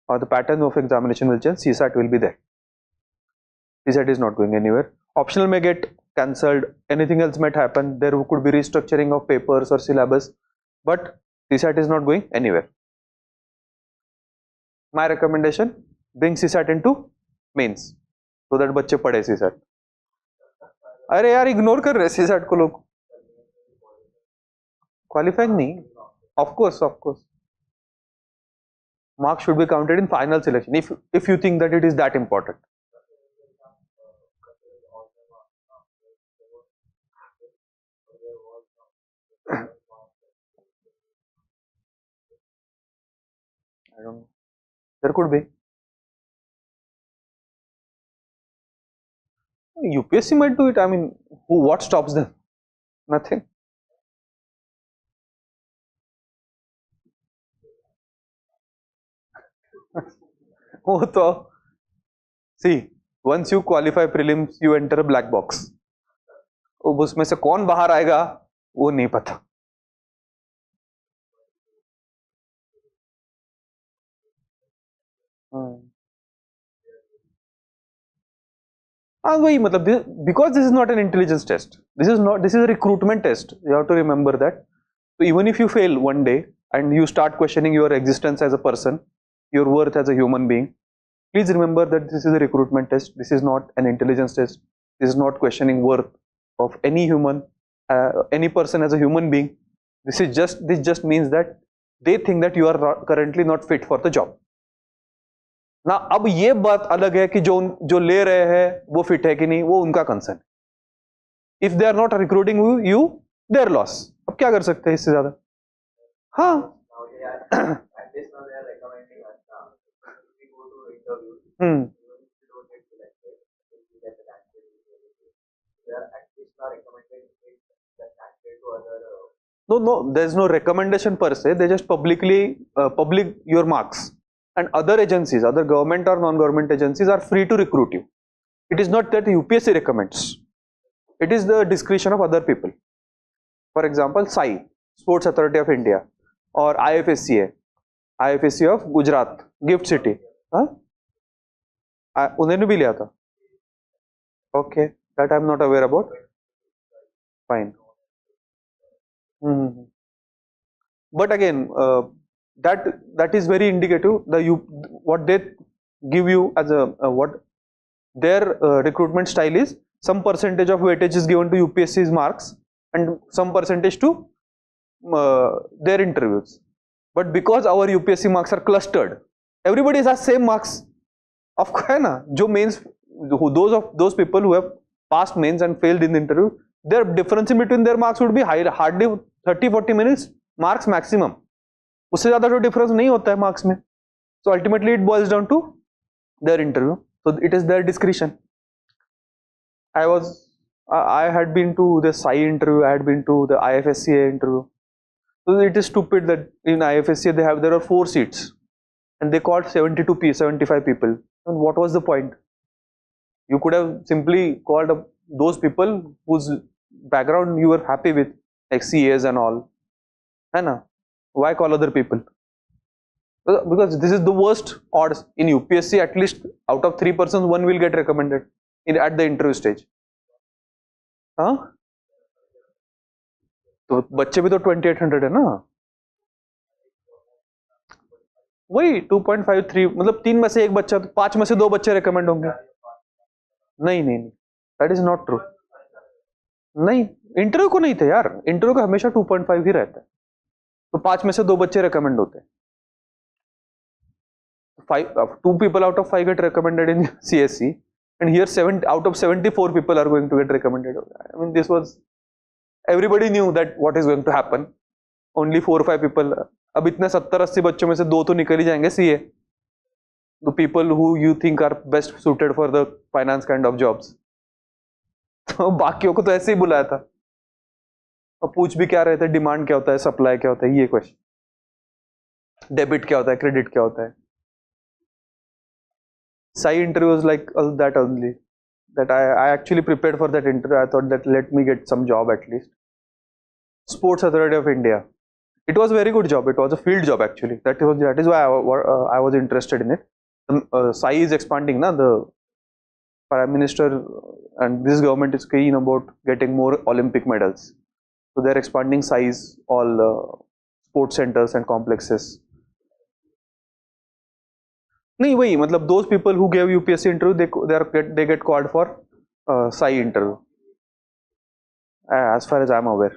or the pattern of examination will change, CSAT will be there. CSAT is not going anywhere. Optional may get cancelled. Anything else might happen. There could be restructuring of papers or syllabus, but CSAT is not going anywhere. My recommendation: bring CSAT into mains so that बच्चे पढ़े CSAT. अरे यार ignore कर रहे CSAT को लोग. Qualifying नहीं. Of course. Marks should be counted in final selection if you think that it is that important. I don't know. There could be. UPSC might do it. I mean, what stops them? Nothing. वो तो see, once you qualify prelims, you enter a black box. अब उसमें से कौन बाहर आएगा वो नहीं पता. हाँ वही मतलब because this is not an intelligence test. This is a recruitment test. You have to remember that. So even if you fail one day and you start questioning your existence as a person, your worth as a human being, please remember that this is a recruitment test. This is not an intelligence test. This is not questioning worth of any human, any person as a human being. This just means that they think that you are currently not fit for the job. ना अब ये बात अलग है कि जो ले रहे हैं वो फिट है कि नहीं, वो उनका concern. If they are not recruiting you, their loss. अब क्या कर सकते हैं इससे ज्यादा. हाँ no, there is no recommendation per se. They just public your marks, and other agencies, other government or non-government agencies are free to recruit you. It is not that UPSC recommends. It is the discretion of other people. For example, SAI, Sports Authority of India, or IFSCA, IFSC of Gujarat, Gift City. हाँ उन्होंने भी लिया था. Okay, that I am not aware about. Fine. But again, that is very indicative. What they give you as what their recruitment style is. Some percentage of weightage is given to UPSC's marks and some percentage to their interviews. But because our UPSC marks are clustered, everybody has same marks. Of course, है ना, जो mains, those people who have passed mains and failed in the interview, their difference in between their marks would be hardly 30-40 minutes marks maximum. उससे ज़्यादा जो difference नहीं होता है marks में. So ultimately it boils down to their interview. So it is their discretion. I had been to the SAI interview. I had been to the IFSCA interview. So it is stupid that in IFSCA there are 4 seats, and they called 75 people. And what was the point? You could have simply called up those people whose background you were happy with, like CAs and all. Hai why call other people? Because this is the worst odds in UPSC. At least out of 3 persons, 1 will get recommended at the interview stage. हाँ तो बच्चे भी तो 2800 है ना. वही 2.53 मतलब 3 में से एक बच्चा, तो 5 में से 2 बच्चे रिकमेंड होंगे. नहीं, दैट इज नॉट ट्रू. नहीं, इंटरव्यू को नहीं थे यार. इंटरव्यू का हमेशा 2.5 ही रहता है. तो 5 में से 2 बच्चे रिकमेंड होते हैं. 2 people out of 5 get recommended in CSC, and here 7 out of 74 people are going to get recommended. I mean, this was, everybody knew that what is going to happen. Only 4 or 5 people. अब इतने 70-80 बच्चों में से 2 तो निकल ही जाएंगे CA. The people who you think are best suited for the finance kind of jobs. तो बाकियों को तो ऐसे ही बुलाया था. और पूछ भी क्या रहे थे, डिमांड क्या होता है, सप्लाई क्या होता है, ये क्वेश्चन. डेबिट क्या होता है, क्रेडिट क्या होता है. SAI interview was like that only. That I actually prepared for that interview. I thought that let me get some job at least. Sports Authority of India. It was a very good job. It was a field job actually. That is why I was interested in it. SAI is expanding, na, the Prime Minister and this government is keen about getting more Olympic medals. So they are expanding SAI's all sports centers and complexes. नहीं वही मतलब those people who gave UPSC interview, they get called for SAI interview. As far as I'm aware,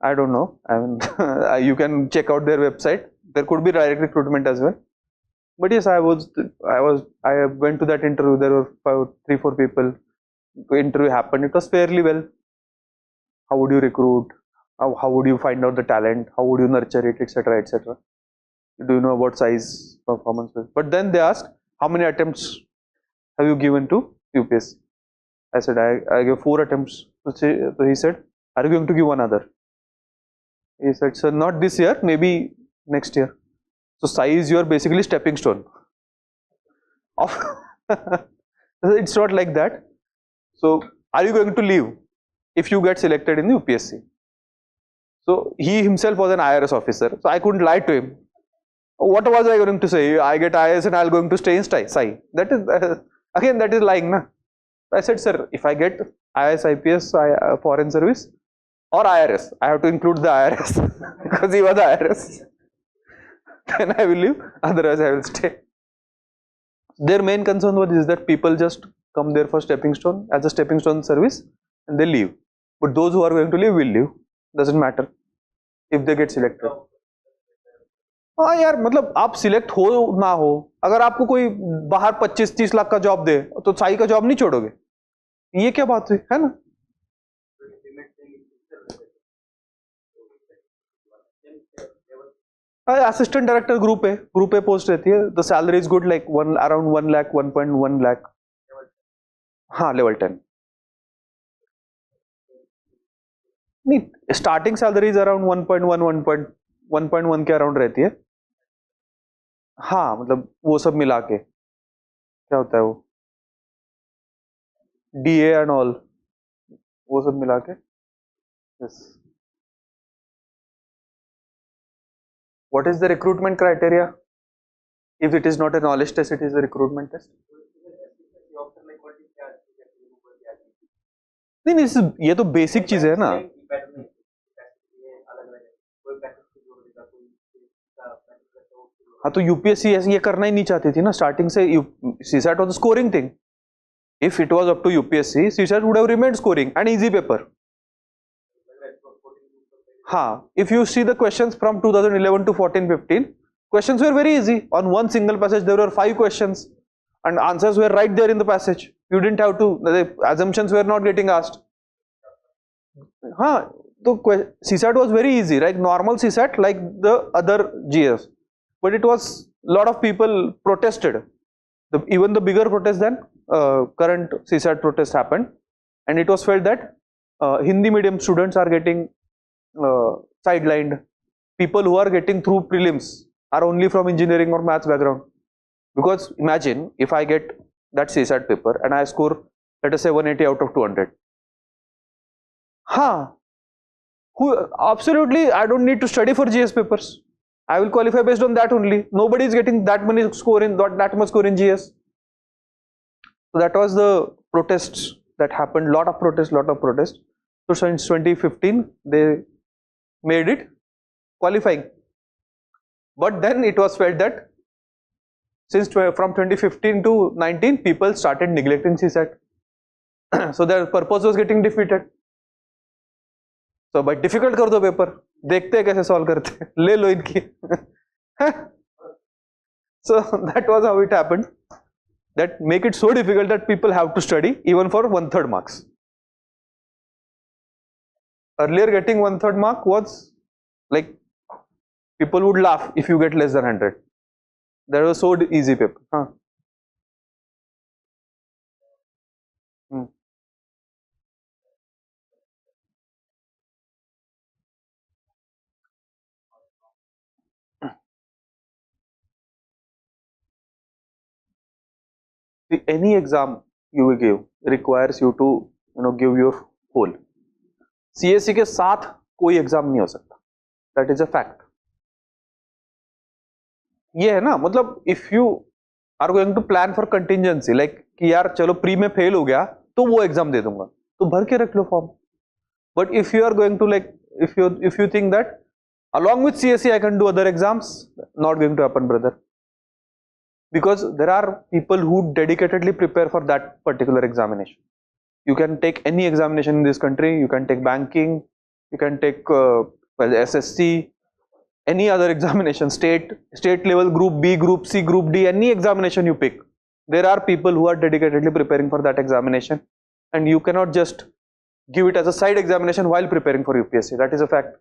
I don't know. I mean, you can check out their website. There could be direct recruitment as well. But yes, I went to that interview. There were 3-4 people. The interview happened. It was fairly well. How would you recruit? How would you find out the talent? How would you nurture it, etc., etc. Do you know about size performance? But then they asked, how many attempts have you given to UPSC? I said, I gave 4 attempts. So he said, are you going to give another? He said, sir, not this year, maybe next year. So size, you are basically stepping stone. It's not like that. So are you going to leave if you get selected in the UPSC? So he himself was an IRS officer, so I couldn't lie to him. What was I going to say? I get IAS and I'm going to stay in SAI. That is again, that is lying, na. I said, sir, if I get IAS, IPS, foreign service or IRS, I have to include the IRS because he was IRS. Then I will leave. Otherwise, I will stay. Their main concern was is that people just come there for stepping stone as a stepping stone service and they leave. But those who are going to leave will leave. Doesn't matter if they get selected. हाँ यार, मतलब आप select हो ना हो, अगर आपको कोई बाहर 25-30 लाख का जॉब दे तो साई का जॉब नहीं छोड़ोगे, ये क्या बात है ना? Assistant director group A post रहती है. The salary is good, like around 1 lakh 1.1 lakh. हाँ, लेवल 10. नहीं, स्टार्टिंग सैलरी इज अराउंड 1.1 के अराउंड रहती है. हाँ, मतलब वो सब मिला के क्या होता है वो DA एंड ऑल, वो सब मिला के. Yes. What is the recruitment criteria? If it is not a knowledge test, it is a recruitment test. नहीं, ये तो बेसिक चीज है ना. हाँ, तो यूपीएससी ये करना ही नहीं चाहती थी ना स्टार्टिंग से. CSAT was a scoring thing. If it was up to UPSC, CSAT would have remained scoring and easy paper. हाँ, if you see the questions from 2011 to 14-15, questions were very easy. On one single passage, there were 5 questions, and answers were right there in the passage. You didn't have to. The assumptions were not getting asked. हाँ, तो CSAT was very easy, right? Normal CSAT like the other GS, but it was lot of people protested. Even the bigger protest than current CSAT protest happened, and it was felt that Hindi medium students are getting sidelined. People who are getting through prelims are only from engineering or maths background. Because imagine if I get that CSAT paper and I score, let us say 180 out of 200. Absolutely, I don't need to study for GS papers. I will qualify based on that only. Nobody is getting that much score in GS. So that was the protests that happened. Lot of protests. So since 2015, they made it qualifying. But then it was felt that since from 2015 to 19, people started neglecting CSAT. So their purpose was getting defeated. So भाई difficult कर दो paper, देखते हैं कैसे solve करते हैं, ले लो इनकी. So that was how it happened. That make it so difficult that people have to study even for 1/3 marks. Earlier getting 1/3 mark was like people would laugh if you get less than 100. That was so easy paper. Any exam you will give requires you to give your whole. CSC के साथ कोई exam नहीं हो सकता. That is a fact. ये है ना, मतलब if you are going to plan for contingency, like कि यार चलो प्री में फेल हो गया तो वो एग्जाम दे दूंगा, तो भर के रख लो form. But if you are going to like if you think that along with CSC I can do other exams, not going to happen, brother. Because there are people who dedicatedly prepare for that particular examination. You can take any examination in this country. You can take banking, you can take SSC, any other examination, state level, group B, group C, group D, any examination you pick. There are people who are dedicatedly preparing for that examination, and you cannot just give it as a side examination while preparing for UPSC. That is a fact.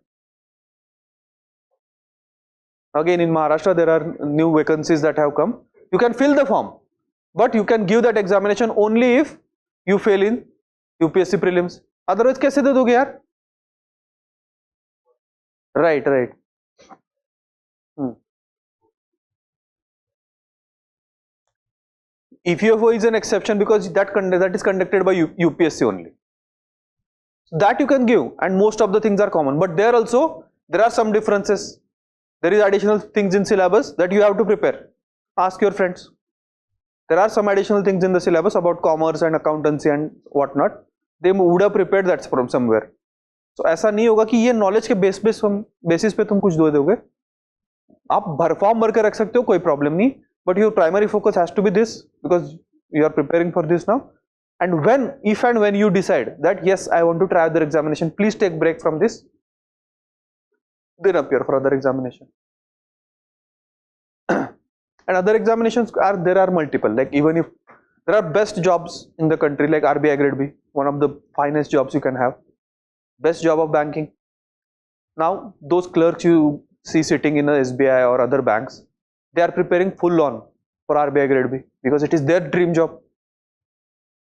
Again, in Maharashtra, there are new vacancies that have come. You can fill the form, but you can give that examination only if you fail in UPSC prelims. Otherwise, कैसे दे दोगे यार? Right, right. EFO is an exception because that is conducted by UPSC only. That you can give, and most of the things are common. But there also there are some differences. There is additional things in syllabus that you have to prepare. Ask your friends. There are some additional things in the syllabus about commerce and accountancy and whatnot. They would have prepared that from somewhere. So ऐसा नहीं होगा कि ये knowledge के basis पे तुम कुछ दे दोगे. आप फॉर्म भर के रख सकते हो, कोई प्रॉब्लम नहीं, but your primary focus has to be this because you are preparing for this now. And if and when you decide that yes, I want to try other examination, please take break from this, then appear for other examination. And other examinations there are multiple, like even if there are best jobs in the country like RBI grade B, one of the finest jobs you can have, best job of banking. Now those clerks you see sitting in a SBI or other banks, they are preparing full on for RBI grade B because it is their dream job.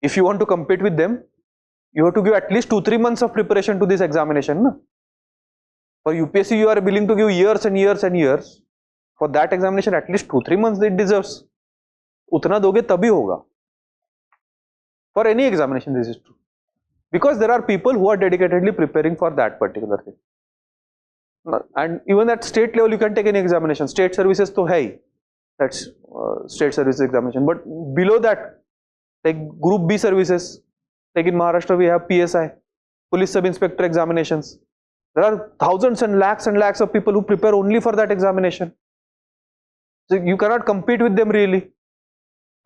If you want to compete with them, you have to give at least 2-3 months of preparation to this examination. No? For UPSC, you are willing to give years and years and years. For that examination, at least 2-3 months it deserves. Utna doge tabhi hoga. For any examination, this is true. Because there are people who are dedicatedly preparing for that particular thing. And even at state level, you can take any examination. State services to hai. That's state services examination. But below that, like Group B services, like in Maharashtra, we have PSI, Police Sub-Inspector examinations. There are thousands and lakhs of people who prepare only for that examination. So you cannot compete with them really,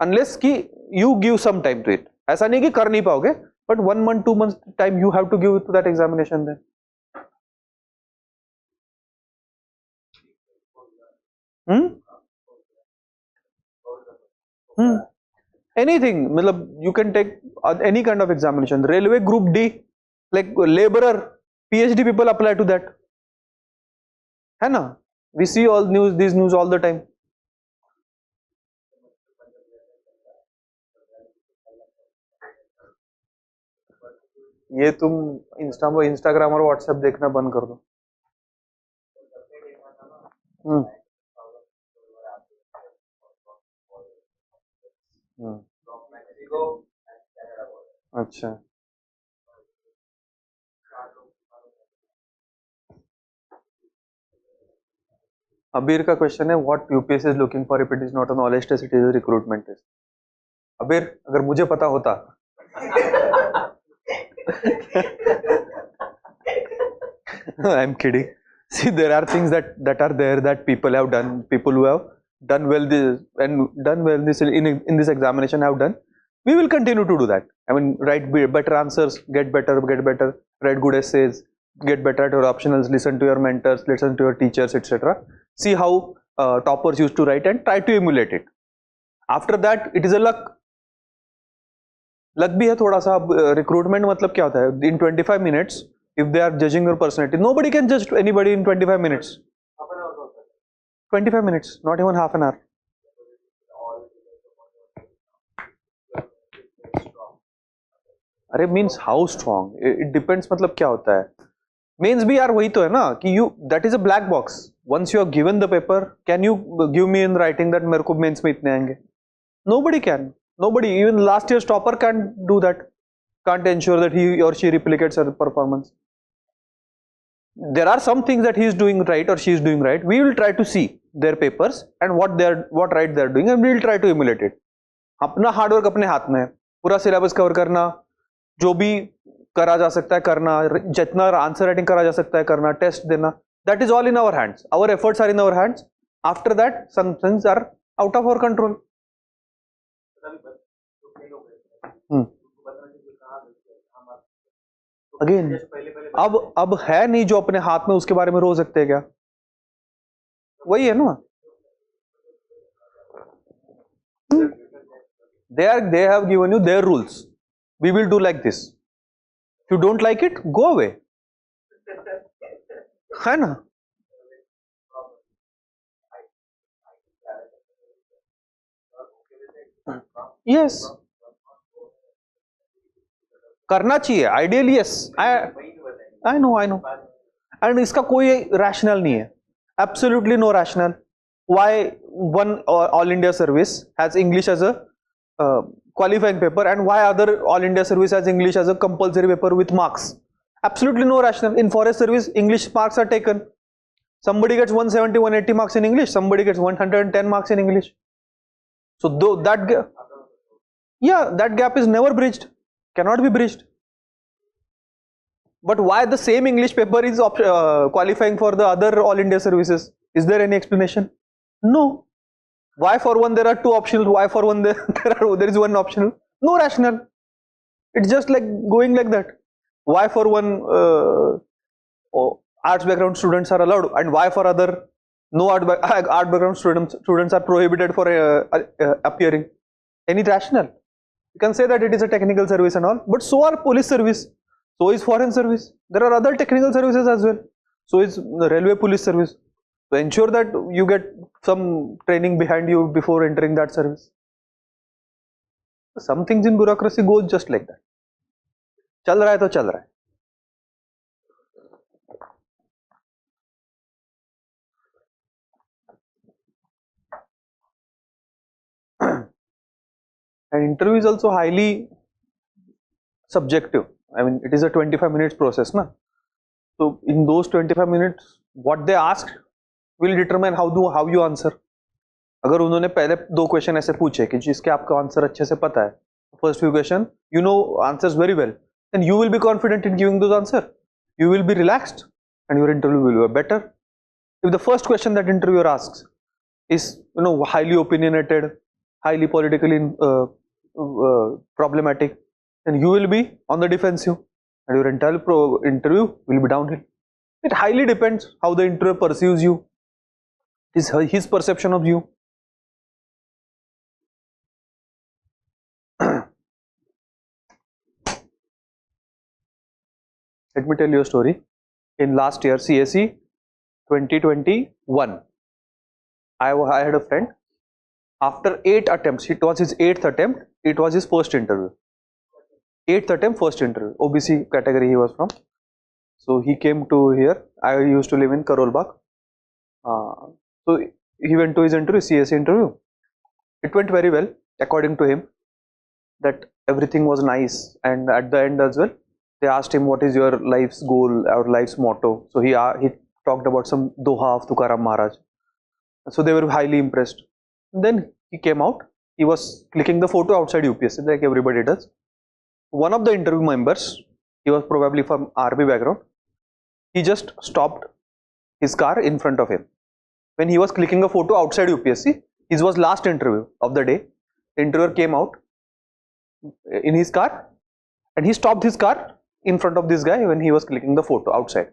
unless ki you give some time to it. ऐसा नहीं कि कर नहीं पाओगे, but 1 month, 2 months time you have to give to that examination then. Anything, you can take any kind of examination. Railway Group D, like laborer, PhD people apply to that. है ना? We see all these news all the time. ये तुम Instagram और WhatsApp देखना बंद कर दो. अच्छा. अबीर का क्वेश्चन है, what UPSC is looking for if it is not a knowledge test, it is a recruitment test. Abir, अगर मुझे पता होता I am kidding. See, there are things that are there that people have done, people who have done well in this examination have done. We will continue to do that. I mean, write better answers, get better, write good essays, get better at your optionals, listen to your mentors, listen to your teachers, etc. See how toppers used to write and try to emulate it. After that, it is a luck. Luck भी है थोड़ा सा. Recruitment मतलब क्या होता है? In 25 minutes, if they are judging your personality, nobody can judge anybody in 25 minutes. 25 minutes, not even half an hour. अरे means how strong? It depends. मतलब क्या होता है? Means भी यार वही तो है ना कि that is a black box. Once you are given the paper, can you give me in writing that मेरे को मेंस में इतने आएंगे? Nobody can. Nobody, even last year's topper can't do that. Can't ensure that he or she replicates her performance. There are some things that he is doing right or she is doing right. We will try to see their papers and what right they are doing, and we will try to emulate it. अपना hard work अपने हाथ में है. पूरा syllabus cover करना, जो भी करा जा सकता है करना, जितना आंसर राइटिंग करा जा सकता है करना, टेस्ट देना, that is all in our hands. Our efforts are in our hands. After that, some things are out of our control. Again अब है नहीं जो अपने हाथ में, उसके बारे में रो सकते हैं क्या? वही है ना. they have given you their rules. We will do like this. If you don't like it, go away. है ना? यस, करना चाहिए ideally, yes, I know, and इसका कोई रैशनल नहीं है, absolutely no rational. Why one all India service has English as a qualifying paper, and why other all India service has English as a compulsory paper with marks? Absolutely no rationale. In forest service, English marks are taken. Somebody gets 170, 180 marks in English. Somebody gets 110 marks in English. So though that yeah, that gap is never bridged. Cannot be bridged. But why the same English paper is qualifying for the other all India services? Is there any explanation? No. Why for one there are two options? Why for one there is one optional? No rationale. It's just like going like that. Why for one arts background students are allowed, and why for other no art background students are prohibited for appearing? Any rationale? You can say that it is a technical service and all, but so are police service, so is foreign service. There are other technical services as well. So is the railway police service. So ensure that you get some training behind you before entering that service. Some things in bureaucracy go just like that. चल रहा है तो चल रहा है. And interview is also highly subjective. I mean, it is a 25 minutes process, na? So in those 25 minutes, what they asked will determine how you answer. अगर उन्होंने पहले दो क्वेश्चन ऐसे पूछे कि जिसके आपका आंसर अच्छे से पता है, first few question you know answers very well, then you will be confident in giving those answer. You will be relaxed, and your interview will be better. If the first question that interviewer asks is highly opinionated, highly politically problematic, then you will be on the defensive, and your entire interview will be downhill. It highly depends how the interviewer perceives you, his perception of you. Let me tell you a story. In last year, CSE 2021, I had a friend. After 8 attempts, it was his 8th attempt, it was his first interview. 8th attempt, first interview. OBC category he was from. So he came to here. I used to live in Karol Bagh. So he went to his interview, CSE interview. It went very well, according to him, that everything was nice. And at the end as well, they asked him, what is your life's goal or life's motto? So he talked about some Doha of Tukaram Maharaj. So they were highly impressed. Then he came out. He was clicking the photo outside UPSC like everybody does. One of the interview members, he was probably from RB background, he just stopped his car in front of him. When he was clicking a photo outside UPSC, his was last interview of the day. The interviewer came out in his car, and he stopped his car in front of this guy when he was clicking the photo outside.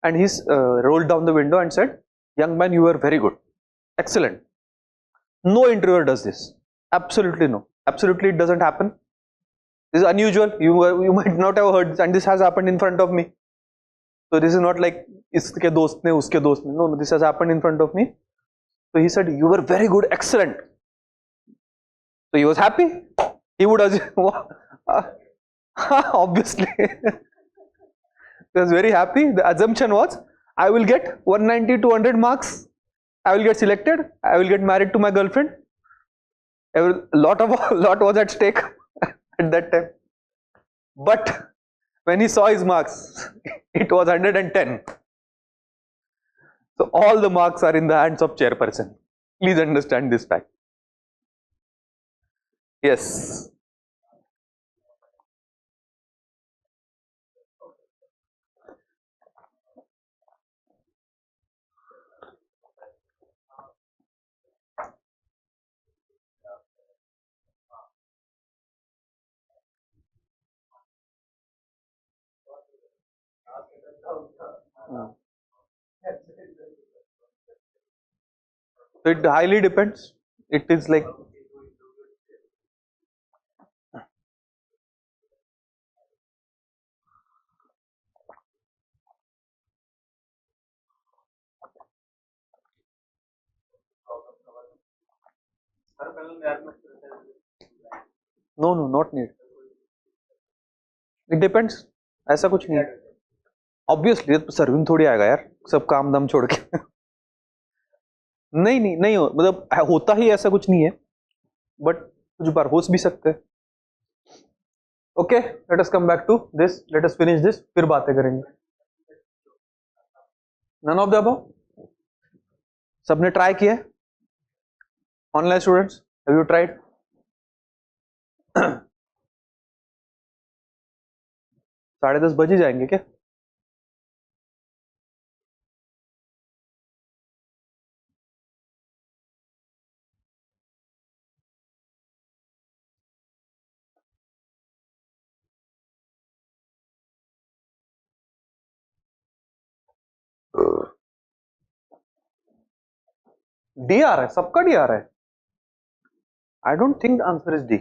And he rolled down the window and said, "Young man, you were very good. Excellent." No interviewer does this. Absolutely no. Absolutely it doesn't happen. This is unusual. You might not have heard this, and this has happened in front of me. So this is not like iske dost ne, uske dost ne. No, this has happened in front of me. So he said, "You were very good, excellent." So he was happy. He would obviously he was very happy. The assumption was, I will get 190 200 marks. I will get selected. I will get married to my girlfriend. A lot was at stake at that time. But when he saw his marks, it was 110. So all the marks are in the hands of chairperson. Please understand this fact. Yes. So it highly depends. It is like no no not need, it depends, ऐसा कुछ नहीं है obviously, serving थोड़ी आएगा यार सब काम दाम छोड़ के नहीं नहीं नहीं हो, मतलब होता ही ऐसा कुछ नहीं है, बट कुछ बार हो भी सकते हैं। Okay, let us come back to this, let us finish this, फिर बातें करेंगे। नन ऑफ द अबव, सबने ट्राई किया है? Online students, have you tried? साढ़े 10 बज ही जाएंगे क्या? डी आ रहा है, सबका डी आ रहा है। I don't think the answer is D.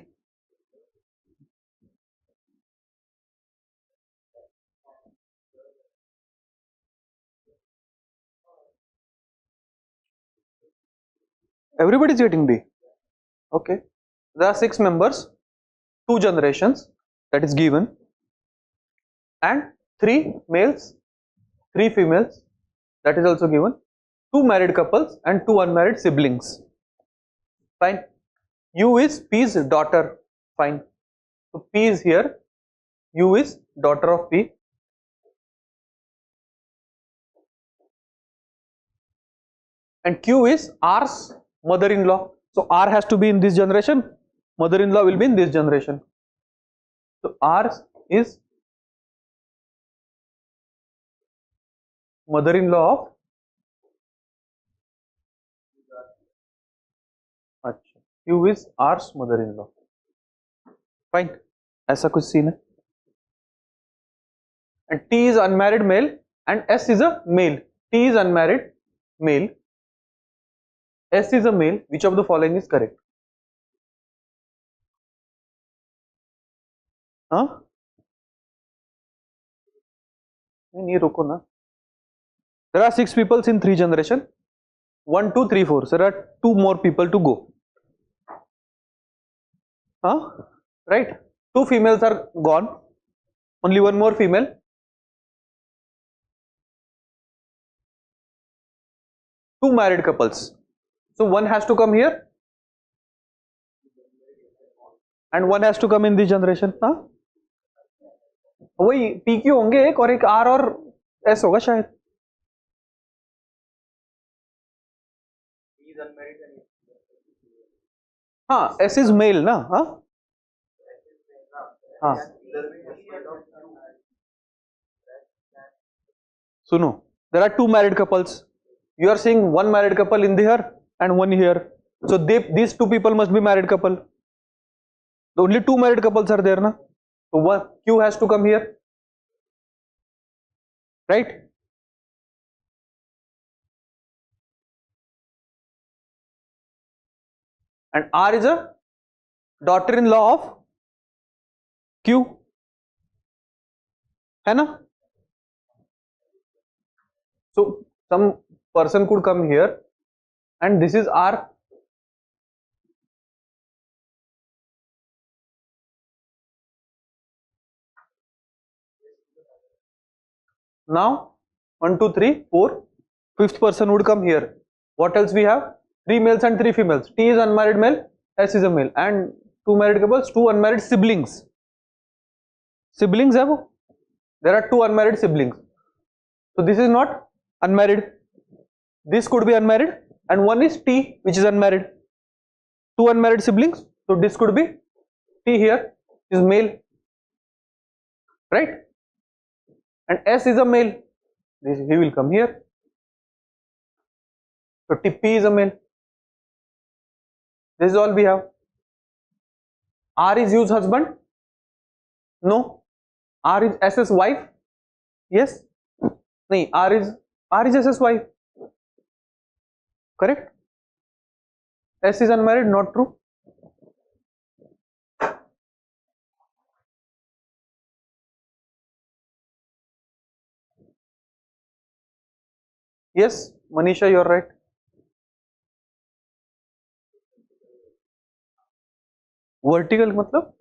Everybody is getting B. Okay. There are 6 members, 2 generations that is given, and 3 males, 3 females that is also given, 2 married couples and 2 unmarried siblings. Fine. U is P's daughter. Fine. So P is here. U is daughter of P. And Q is R's mother-in-law. So R has to be in this generation. Mother-in-law will be in this generation. So R is mother-in-law of Q is R's mother-in-law. Fine. ऐसा कुछ scene है. And T is unmarried male and S is a male. T is unmarried male. S is a male. Which of the following is correct? हाँ? नहीं रुको ना. There are 6 people in 3 generation. 1, 2, 3, 4. There are 2 more people to go. Huh? Right? 2 females are gone. Only 1 more female. 2 married couples. So 1 has to come here. And 1 has to come in this generation. हाँ? वही P Q होंगे एक और एक R और S होगा शायद. हाँ, S is male ना. हाँ हाँ सुनो, there are 2 married couples. You are seeing 1 married couple in here and 1 here. So these 2 people must be married couple. Only 2 married couples are there na. So one Q has to come here, right? And R is a daughter-in-law of Q, है ना? So some person could come here, and this is R. Now 1, 2, 3, 4. 5th person would come here. What else we have? 3 males and 3 females. T is unmarried male, S is a male, and 2 married couples, 2 unmarried siblings. Siblings है वो? There are 2 unmarried siblings. So this is not unmarried. This could be unmarried, and 1 is T, which is unmarried. 2 unmarried siblings. So this could be T here is male, right? And S is a male. He will come here. So P is a male. This is all we have. R is U's husband. No. R is S's wife. Yes. No. R is S's wife. Correct. S is unmarried. Not true. Yes, Manisha, you are right. Vertical मतलब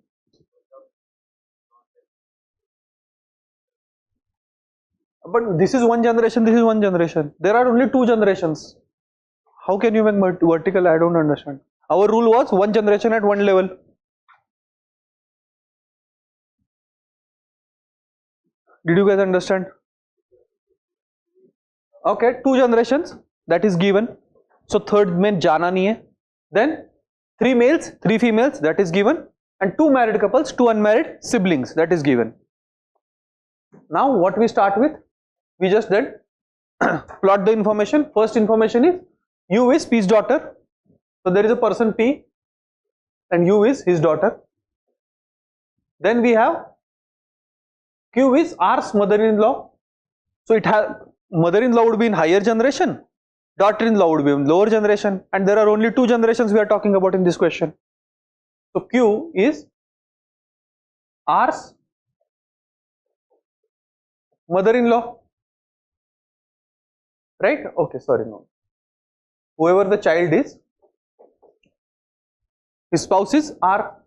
But this is one generation, this is one generation. There are only two generations. How can you make vertical? I don't understand. Our rule was one generation at one level. Did you guys understand? Okay, two generations, that is given. So third mein jana nahi hai. Then 3 males, 3 females, that is given. And 2 married couples, 2 unmarried siblings, that is given. Now what we start with? We just then plot the information. First information is U is P's daughter. So there is a person P and U is his daughter. Then we have Q is R's mother-in-law. So it has mother-in-law would be in higher generation, daughter-in-law would be in lower generation, and there are only two generations we are talking about in this question. So Q is R's mother-in-law, right? Okay, sorry, no. Whoever the child is, his spouse is R,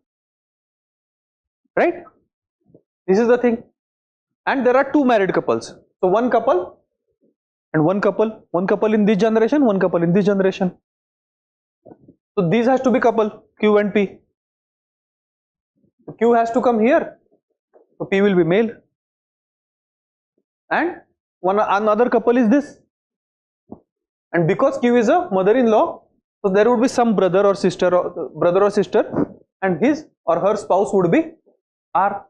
right? This is the thing. And there are two married couples. So one couple and one couple in this generation, one couple in this generation. So these has to be couple, Q and P. So Q has to come here. So P will be male. And another couple is this. And because Q is a mother-in-law, so there would be some brother or sister, and his or her spouse would be R.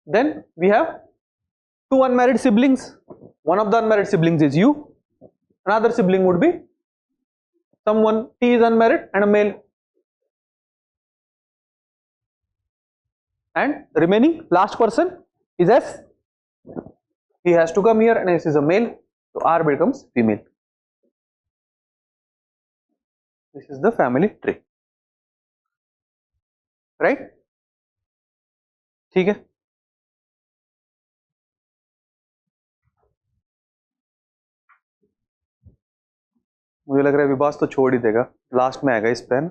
Then we have two unmarried siblings. One of the unmarried siblings is U. Another sibling would be someone, T is unmarried and a male. And remaining last person is S. He has to come here and S is a male. So R becomes female. This is the family tree. Right? ठीक है? मुझे लग रहा है विभास तो छोड़ ही देगा, last में आएगा इस पेन.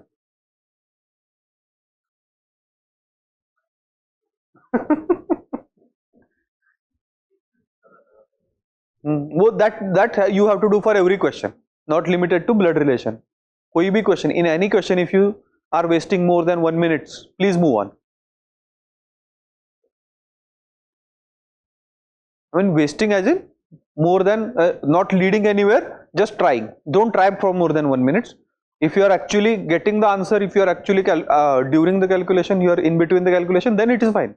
वो that you have to do for every question, not limited to blood relation. कोई भी question, in any question, if you are wasting more than 1 minute, please move on. I mean wasting as in more than not leading anywhere, just trying. Don't try for more than 1 minute. If you are actually getting the answer, if you are actually during the calculation, you are in between the calculation, then it is fine.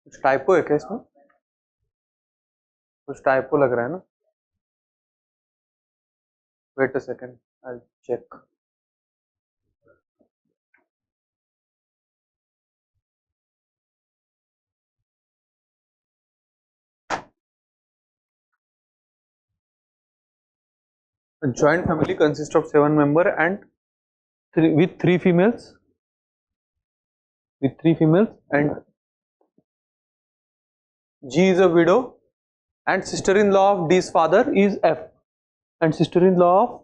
कुछ typo है क्या इसमें? कुछ typo लग रहा है ना? Wait a second, I'll check. A joint family consists of 7 members and with 3 females. And G is a widow and sister-in-law of D's father is F, and sister-in-law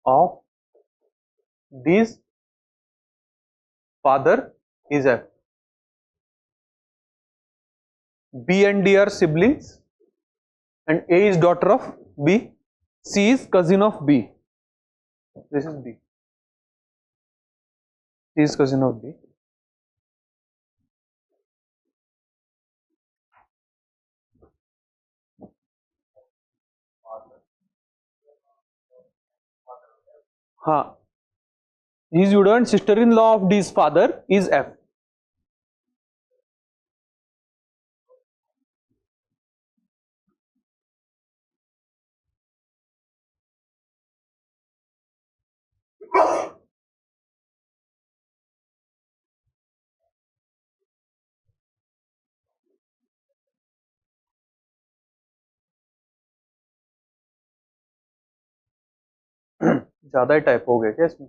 of D's father is F. B and D are siblings and A is daughter of B. C is cousin of B. This is B. C is cousin of B. हाँ, his widow and sister-in-law of D's father is F. ज्यादा ही type हो गया क्या इसमें?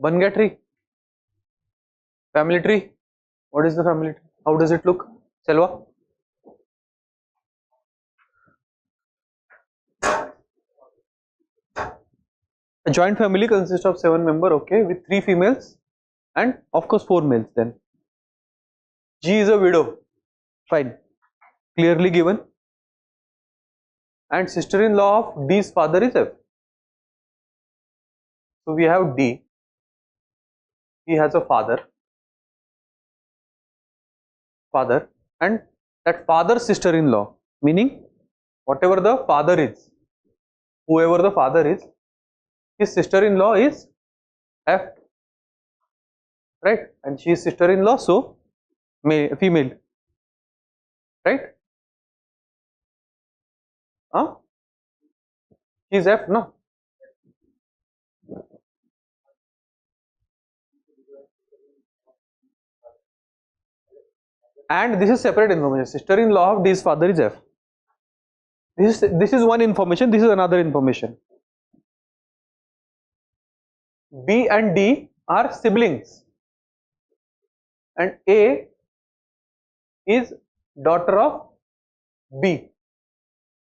बन गया tree. Family tree. What is the family tree? How does it look? Selva? A joint family consists of 7 members, okay, with 3 females and of course 4 males then. G is a widow. Fine. Clearly given. And sister-in-law of D's father is F. So we have D. He has a father, and that father's sister-in-law, meaning whatever the father is, whoever the father is, his sister-in-law is F, right? And she is sister-in-law, so female, right? Huh? She is F, no? And this is separate information. Sister-in-law of D's father is F. This is one information. This is another information. B and D are siblings, and A is daughter of B.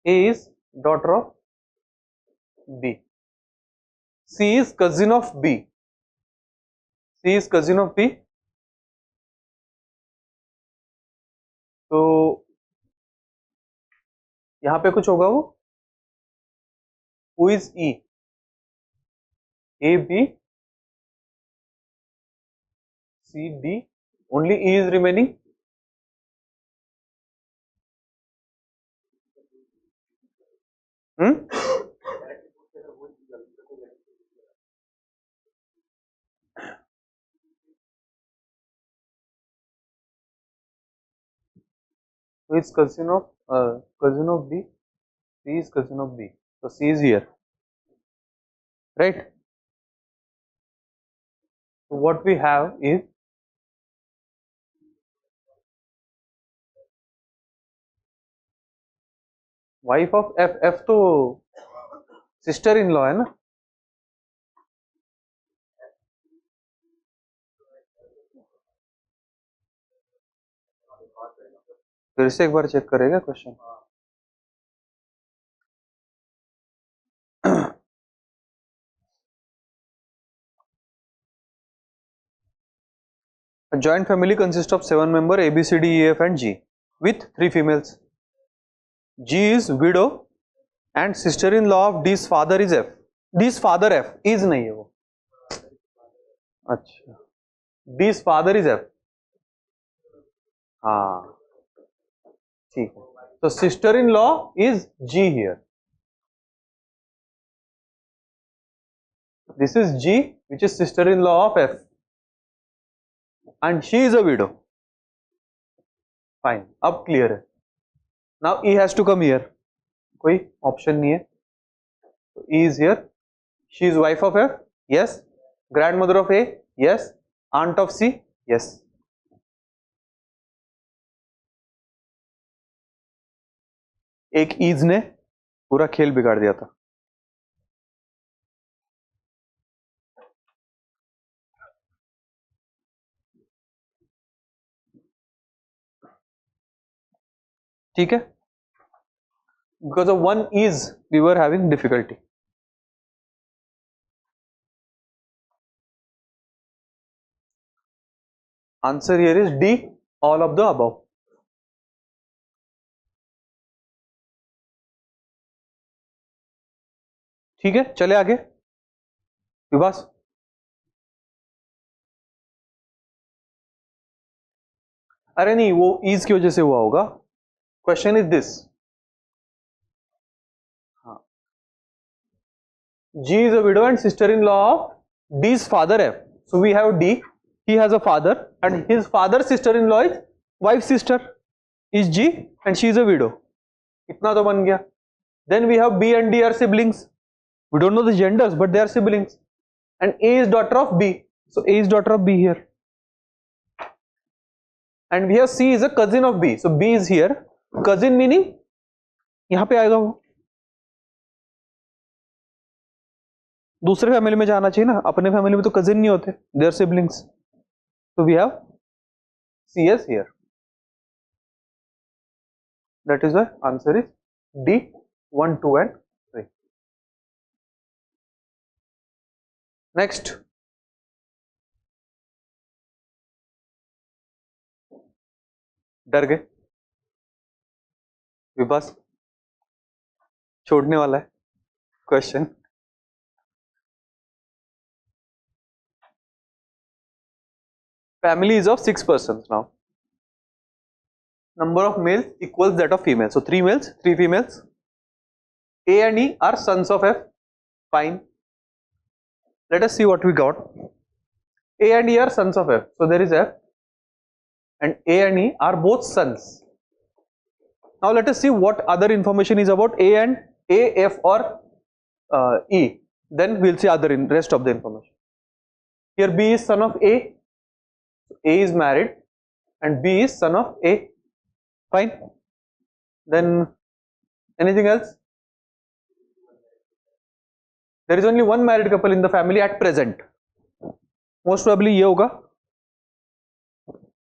A is daughter of B. C is cousin of B. C is cousin of B. तो यहाँ पे कुछ होगा वो. Who is E? A, B, C, D. Only E is remaining. Who is cousin of B? C is cousin of B. So C is here, right? So what we have is wife of F. F तो sister in law है ना. फिर से एक बार check करेगा question. A joint family consists of 7 members A, B, C, D, E, F and G with 3 females. G is widow and sister-in-law of D's father is F. D's father F is नहीं है वो. अच्छा. D's father is F. हाँ. ठीक है. So sister-in-law is G here. This is G, which is sister-in-law of F, and she is a widow. Fine. अब clear है. Now E has to come here. कोई option नहीं है. So E is here. She is wife of F. Yes. Grandmother of A. Yes. Aunt of C. Yes. एक ease ने पूरा खेल बिगाड़ दिया था. ठीक है. Because of one is we were having difficulty. Answer here is D, all of the above. ठीक है, चले आगे. विभास. अरे नहीं, वो ईज की वजह से हुआ होगा. Question is this. G is a widow and sister-in-law of D's father F. So we have D. He has a father, and his father's sister-in-law is wife's sister is G, and she is a widow. इतना तो बन गया. Then we have B and D are siblings. We don't know the genders, but they are siblings. And A is daughter of B. So A is daughter of B here. And we have C is a cousin of B. So B is here. Cousin meaning यहाँ पे आएगा वो. दूसरे family में जाना चाहिए ना. अपने फैमिली में तो कजिन नहीं होते. They are siblings. So we have CS here. That is why answer is D, 1, 2 and 3. Next. डर गए? विपास छोड़ने वाला है question. Family is of 6 persons now. Number of males equals that of females. So 3 males, 3 females. A and E are sons of F. Fine. Let us see what we got. A and E are sons of F. So there is F. And A and E are both sons. Now let us see what other information is about A and A, F or E. Then we will see other rest of the information. Here B is son of A. A is married and B is son of A. Fine. Then anything else? There is only one married couple in the family at present. Most probably ये होगा.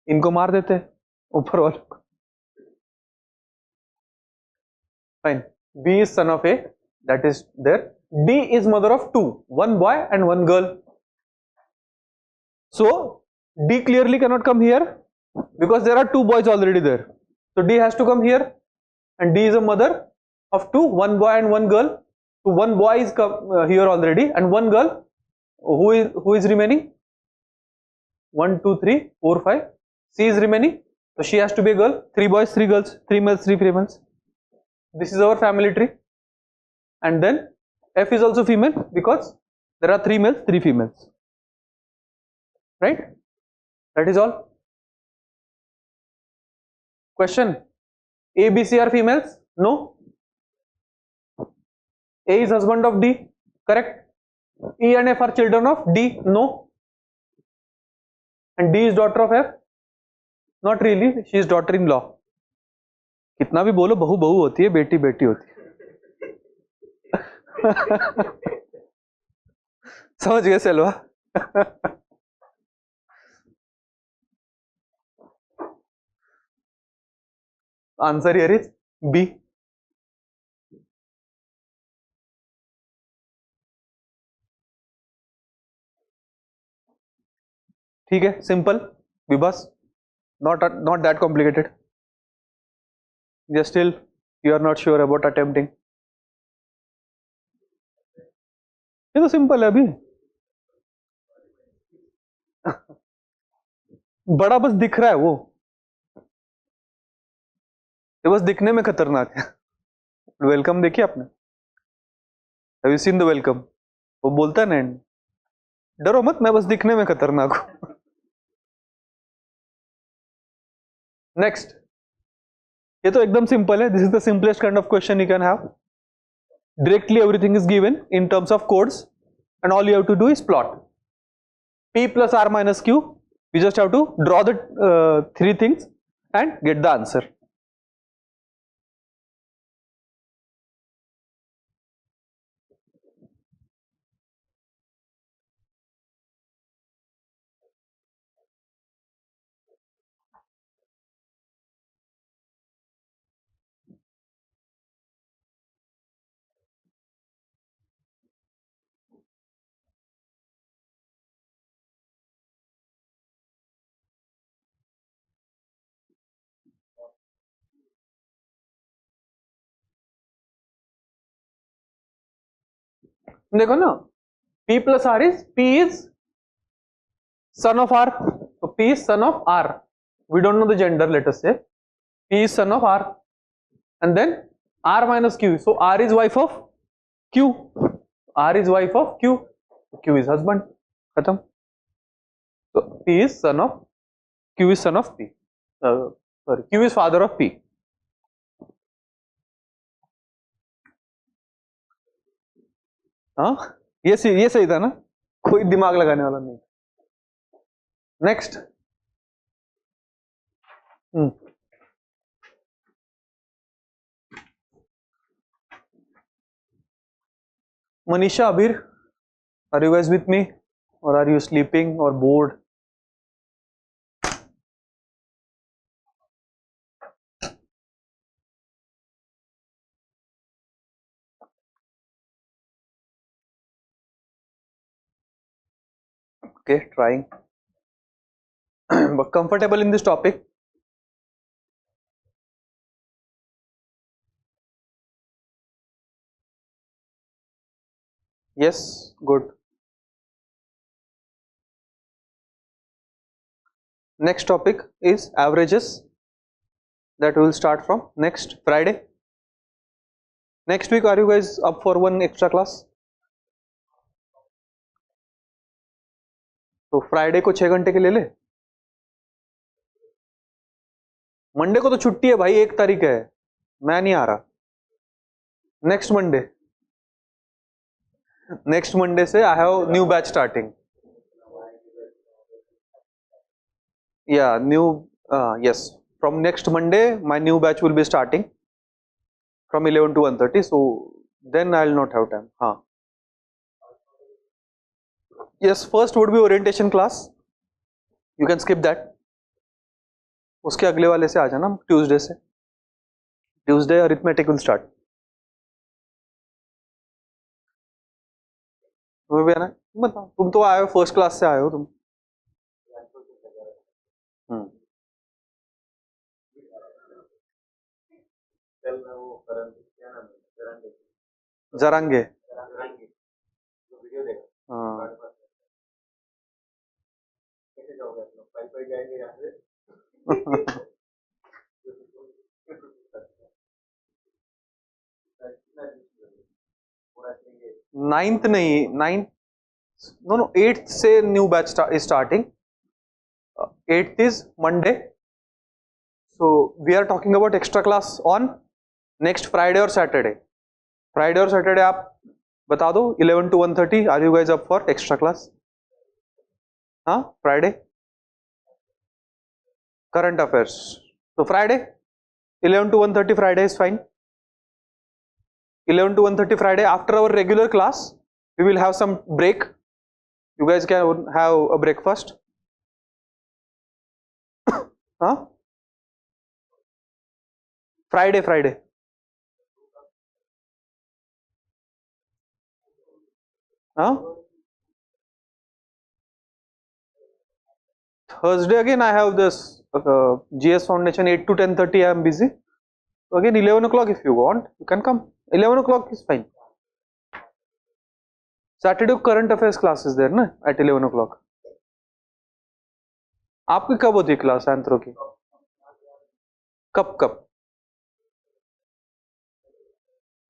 इनको मार देते ऊपर वालों को. Fine. B is son of A. That is there. D is mother of 2. One boy and one girl. So D clearly cannot come here because there are 2 boys already there. So D has to come here, and D is a mother of 2, one boy and one girl. So one boy is here already, and one girl. Who is remaining? 1, 2, 3, 4, 5. C is remaining. So she has to be a girl. 3 boys, 3 girls, 3 males, 3 females. This is our family tree. And then F is also female because there are 3 males, 3 females. Right? That is all. Question. A, B, C are females? No. A is husband of D. Correct. E and F are children of D. No. And D is daughter of F? Not really. She is daughter-in-law. कितना भी बोलो बहू बहू होती है, बेटी बेटी होती है. समझ गए Selva? Answer here is B. ठीक है, simple. Vibhas, not that complicated. Just still you are not sure about attempting. ये तो सिंपल है अभी. बड़ा बस दिख रहा है वो. ये बस दिखने में खतरनाक है. वेलकम देखिए आपने? Have you seen the welcome? वो बोलता है ना, डरो मत, मैं बस दिखने में खतरनाक हूं. नेक्स्ट, ये तो एकदम सिंपल है. This is the simplest kind of question you can have. Directly everything is given in terms of codes, and all you have to do is plot p plus r minus q. You just have to draw the three things and get the answer. देखो ना, p plus r is p is son of r. So p is son of r. We don't know the gender. Let us say p is son of r, and then r minus q. So r is wife of q. R is wife of q. Q is husband. Khatam. So p is son of q is son of p. Sorry, q is father of p. हाँ, ये सही था ना, कोई दिमाग लगाने वाला नहीं. Next, Manisha, Abhir, are you guys with me, or are you sleeping or bored? Okay, trying. But comfortable in this topic? Yes, good. Next topic is averages. That we will start from next Friday. Next week, are you guys up for one extra class? तो Friday को 6 घंटे के ले ले. Monday को तो छुट्टी है भाई, 1 तारीख है, मैं नहीं आ रहा. नेक्स्ट मंडे से I have new batch starting. Yeah, yes, from next Monday my new batch will be starting from 11 to 1:30, so then I'll not have time. Yes, first would be orientation class. You can skip that. उसके अगले वाले से आ जाना, Tuesday से. Tuesday arithmetic will start. तुम्हें भी आना है? बताओ, तुम तो आए हो फर्स्ट क्लास से, आए हो तुम. जरांगे. हाँ. 9th नहीं, 9th, no, 8th से new batch is starting. 8th is Monday. So we are talking about extra class on next Friday or Saturday. Friday और Saturday आप बता दो, 11 to 1:30. Are you guys up for extra class? हाँ, Friday current affairs. So Friday 11 to 1:30 Friday is fine. 11 to 1:30 Friday. After our regular class, we will have some break. You guys can have a breakfast. Huh? Friday. Huh? Thursday again I have this GS Foundation 8 to 10:30 I am busy. So again 11 o'clock if you want, you can come. 11 o'clock is fine. Saturday current affairs class is there na at 11 o'clock. आपकी कब होती है class anthro की? कब कब?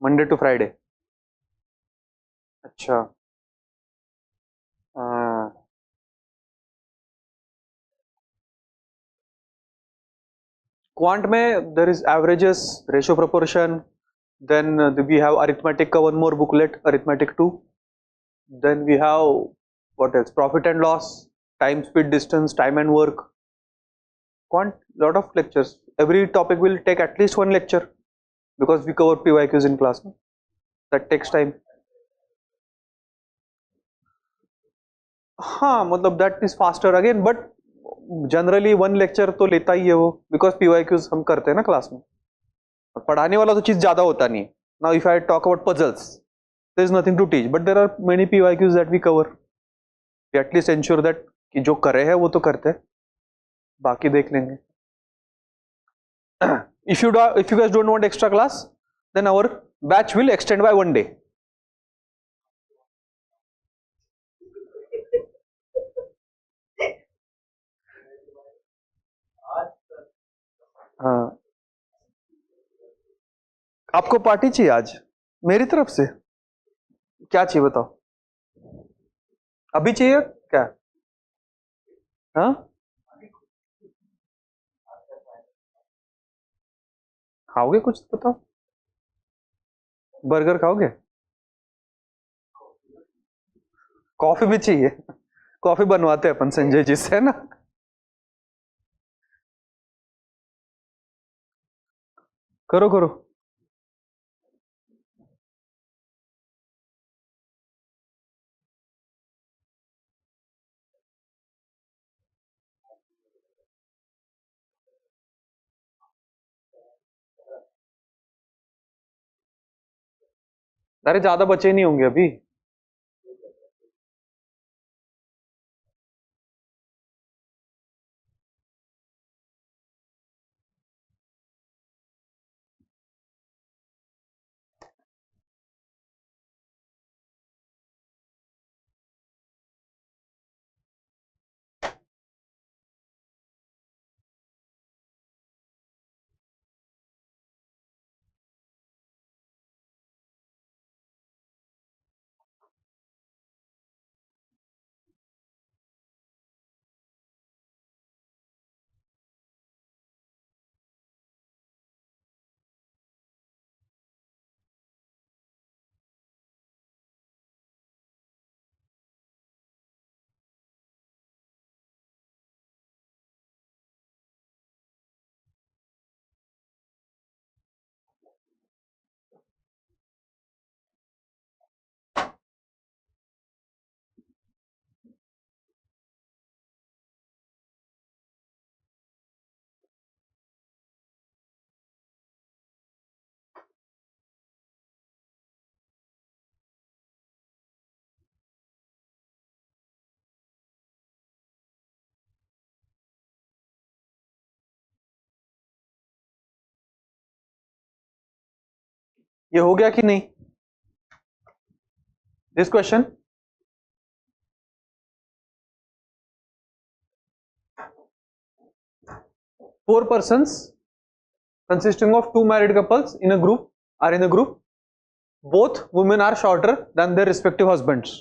Monday to Friday. अच्छा. Quant में there is averages, ratio proportion, then we have arithmetic का one more booklet, arithmetic 2. Then we have what else? Profit and loss, time, speed, distance, time and work. Quant, lot of lectures. Every topic will take at least one lecture because we cover PYQs in class. That takes time. हाँ मतलब that is faster again, but generally one lecture तो लेता ही है वो because PYQs हम करते हैं ना क्लास में. पढ़ाने वाला तो चीज ज्यादा होता नहीं है. Now if I talk about puzzles, there is nothing to teach, but there are many PYQs that we cover. We at least ensure that कि जो करे है वो तो करते हैं, बाकी देख लेंगे. If you guys don't want extra class, then our batch will extend by 1 day. हाँ. आपको पार्टी चाहिए आज मेरी तरफ से? क्या चाहिए बताओ? अभी चाहिए क्या? हाँ, खाओगे कुछ तो बताओ. बर्गर खाओगे? कॉफी भी चाहिए. कॉफी बनवाते हैं अपन संजय जी से, है ना? करो करो. अरे ज्यादा बचे नहीं होंगे अभी. ये हो गया कि नहीं? This question. Four persons consisting of two married couples in a group are in a group. Both women are shorter than their respective husbands.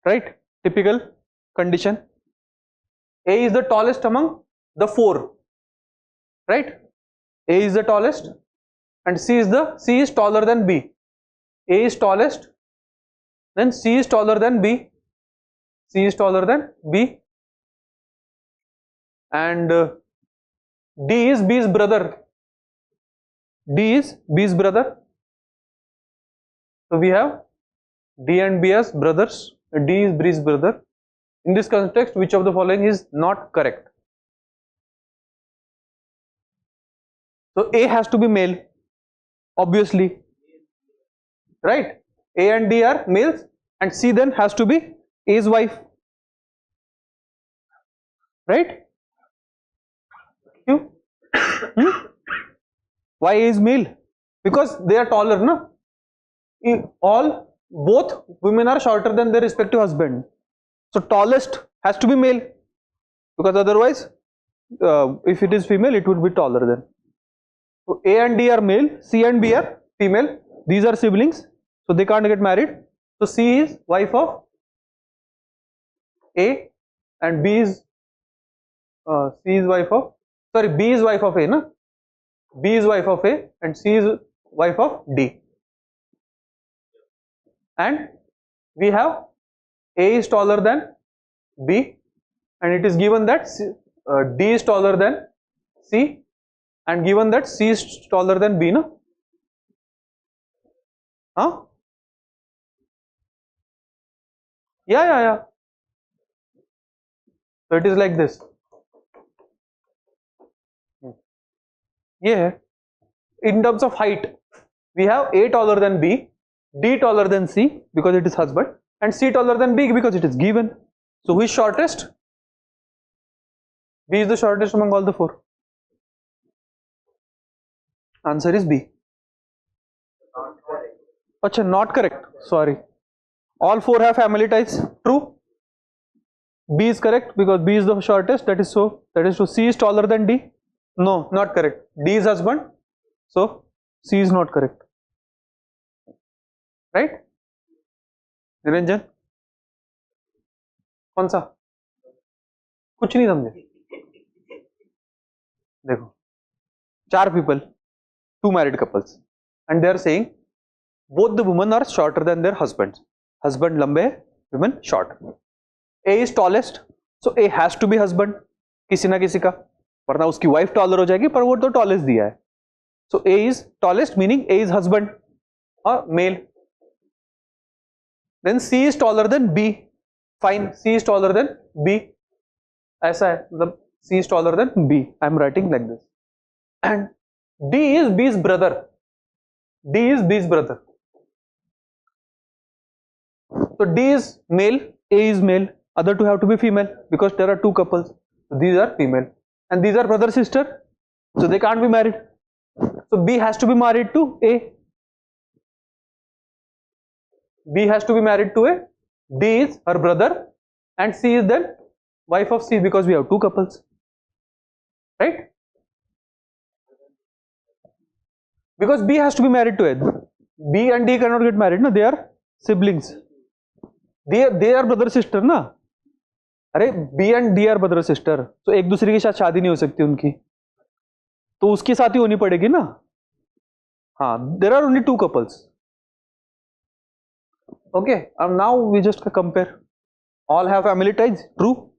Right? Typical condition. A is the tallest among the four. Right? A is the tallest and C is taller than B. A is tallest, then C is taller than B. C is taller than B, and D is B's brother. D is B's brother. So we have D and B as brothers. D is B's brother. In this context, which of the following is not correct? So A has to be male, obviously, right? A and D are males, and C then has to be A's wife. right? Q. Why A is male? Because they are taller, no? Both women are shorter than their respective husband. So tallest has to be male, because otherwise, if it is female, it would be taller then. So A and D are male, C and B are female. These are siblings, so they can't get married. So C is wife of A, and B is C is wife of, sorry, B is wife of A, na? B is wife of A and C is wife of D. And we have A is taller than B, and it is given that D is taller than C, and given that C is taller than B, no? Huh? Yeah. So it is like this. Yeah. In terms of height, we have A taller than B, D taller than C because it is husband, and C taller than B because it is given. So who is shortest? B is the shortest among all the four. Answer is B. Acha, not correct. Sorry. All four have family ties. True. B is correct because B is the shortest. That is so. That is so. C is taller than D. No, not correct. D is husband. So C is not correct. Right? Niranjan कौन सा? कुछ नहीं समझे. देखो, 4 people, 2 married couples, and they are saying both the women are shorter than their husbands. Husband लंबे है, women short. A is tallest, so A has to be husband. किसी ना किसी का, वरना उसकी wife taller हो जाएगी, पर वो तो tallest दिया है. So A is tallest, meaning A is husband or male. Then C is taller than B. Fine, C is taller than B. ऐसा है, मतलब C is taller than B. I am writing like this. And D is B's brother. D is B's brother. So D is male, A is male, other two have to be female because there are 2 couples. So these are female, and these are brother sister, so they can't be married. So B has to be married to A. B has to be married to A. D is her brother, and C is then wife of C because we have 2 couples, right? Because B has to be married to A. B and D cannot get married, no? They are siblings. They are brother sister, ना? अरे B and D are brother sister, तो एक दूसरे के साथ शादी नहीं हो सकती उनकी, तो उसके साथ ही होनी पड़ेगी ना? हाँ, there are only 2 couples. Okay, now we just compare. All have family ties. True.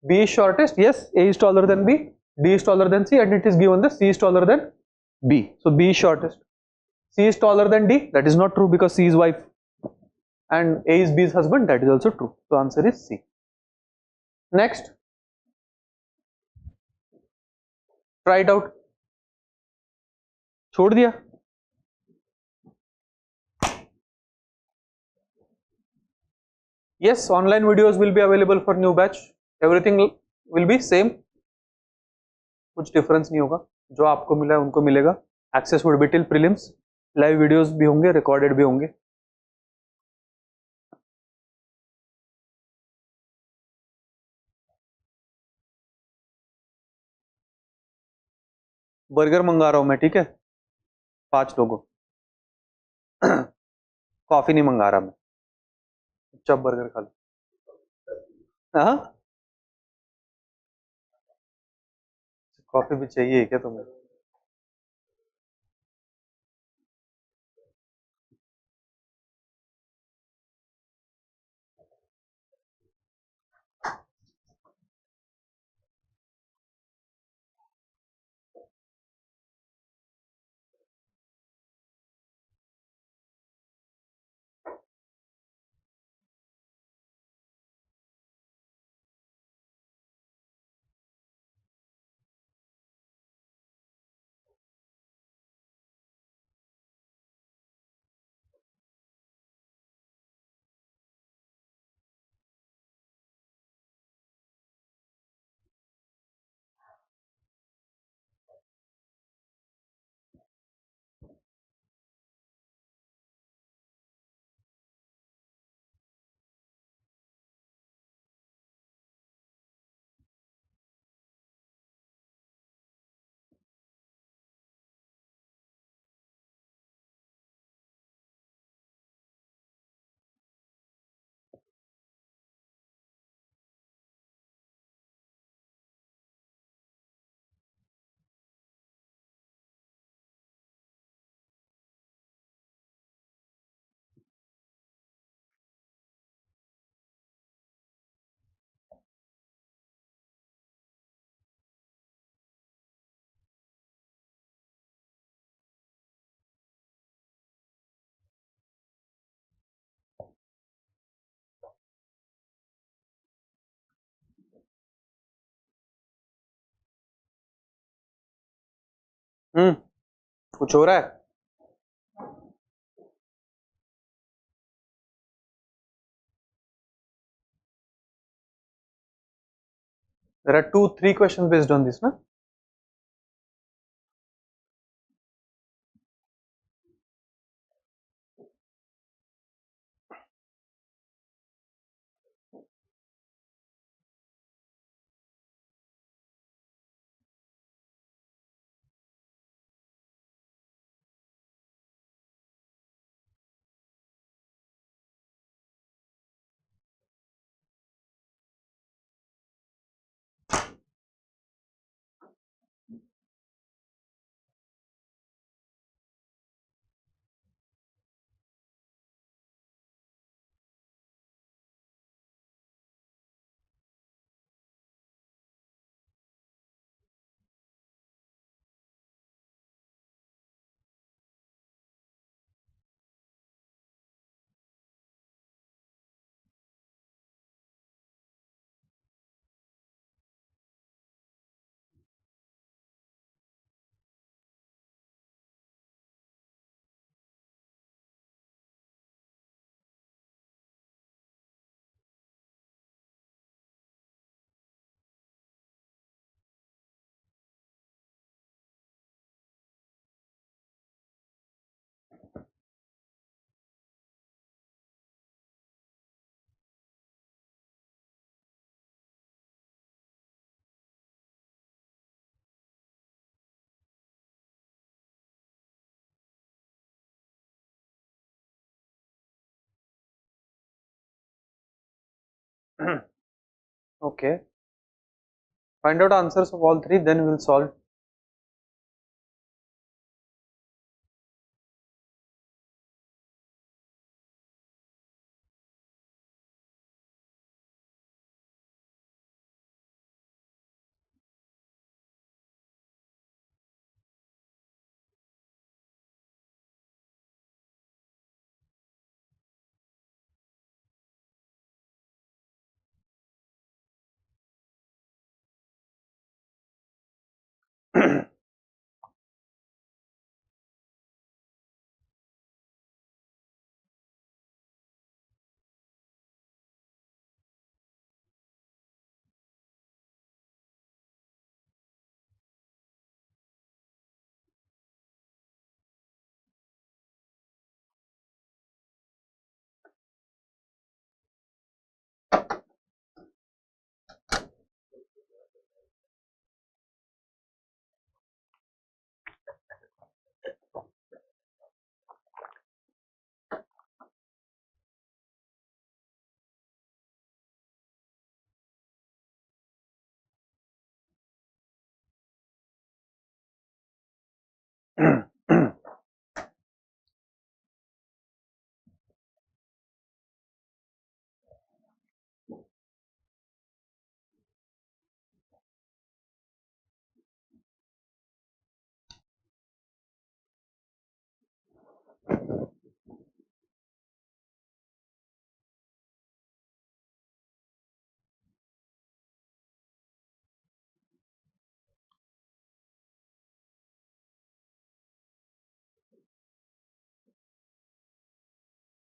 B is shortest. Yes, A is taller than B. D is taller than C, and it is given that C is taller than B. So B is shortest. C is taller than D. That is not true because C is wife, and A is B's husband. That is also true. So answer is C. Next, try it out. छोड़ दिया. Yes, online videos will be available for new batch. Everything will be same. कुछ difference नहीं होगा. जो आपको मिला है उनको मिलेगा. Access would be till prelims. Live videos भी होंगे, recorded भी होंगे. बर्गर मंगा रहा हूँ मैं, ठीक है? 5 लोगों. कॉफी नहीं मंगा रहा मैं. चुपचाप बर्गर खा लो. हाँ, कॉफी भी चाहिए क्या तुम्हें? कुछ हो रहा है? There are 2-3 questions based on this, na? Okay. Find out answers of all 3, then we will solve.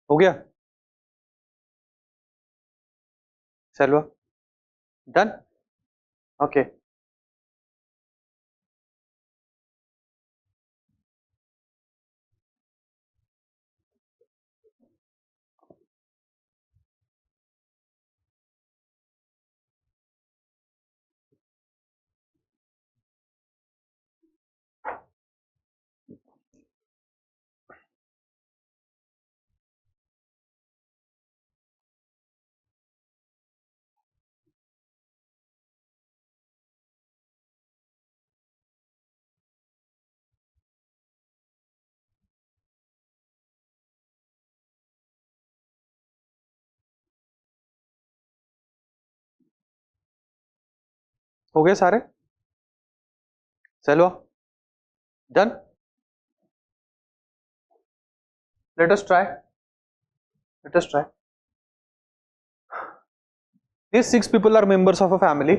हो गया? Selva? Done? Okay. हो गए सारे? Selva? Done? Let us try. Let us try. These 6 people are members of a family.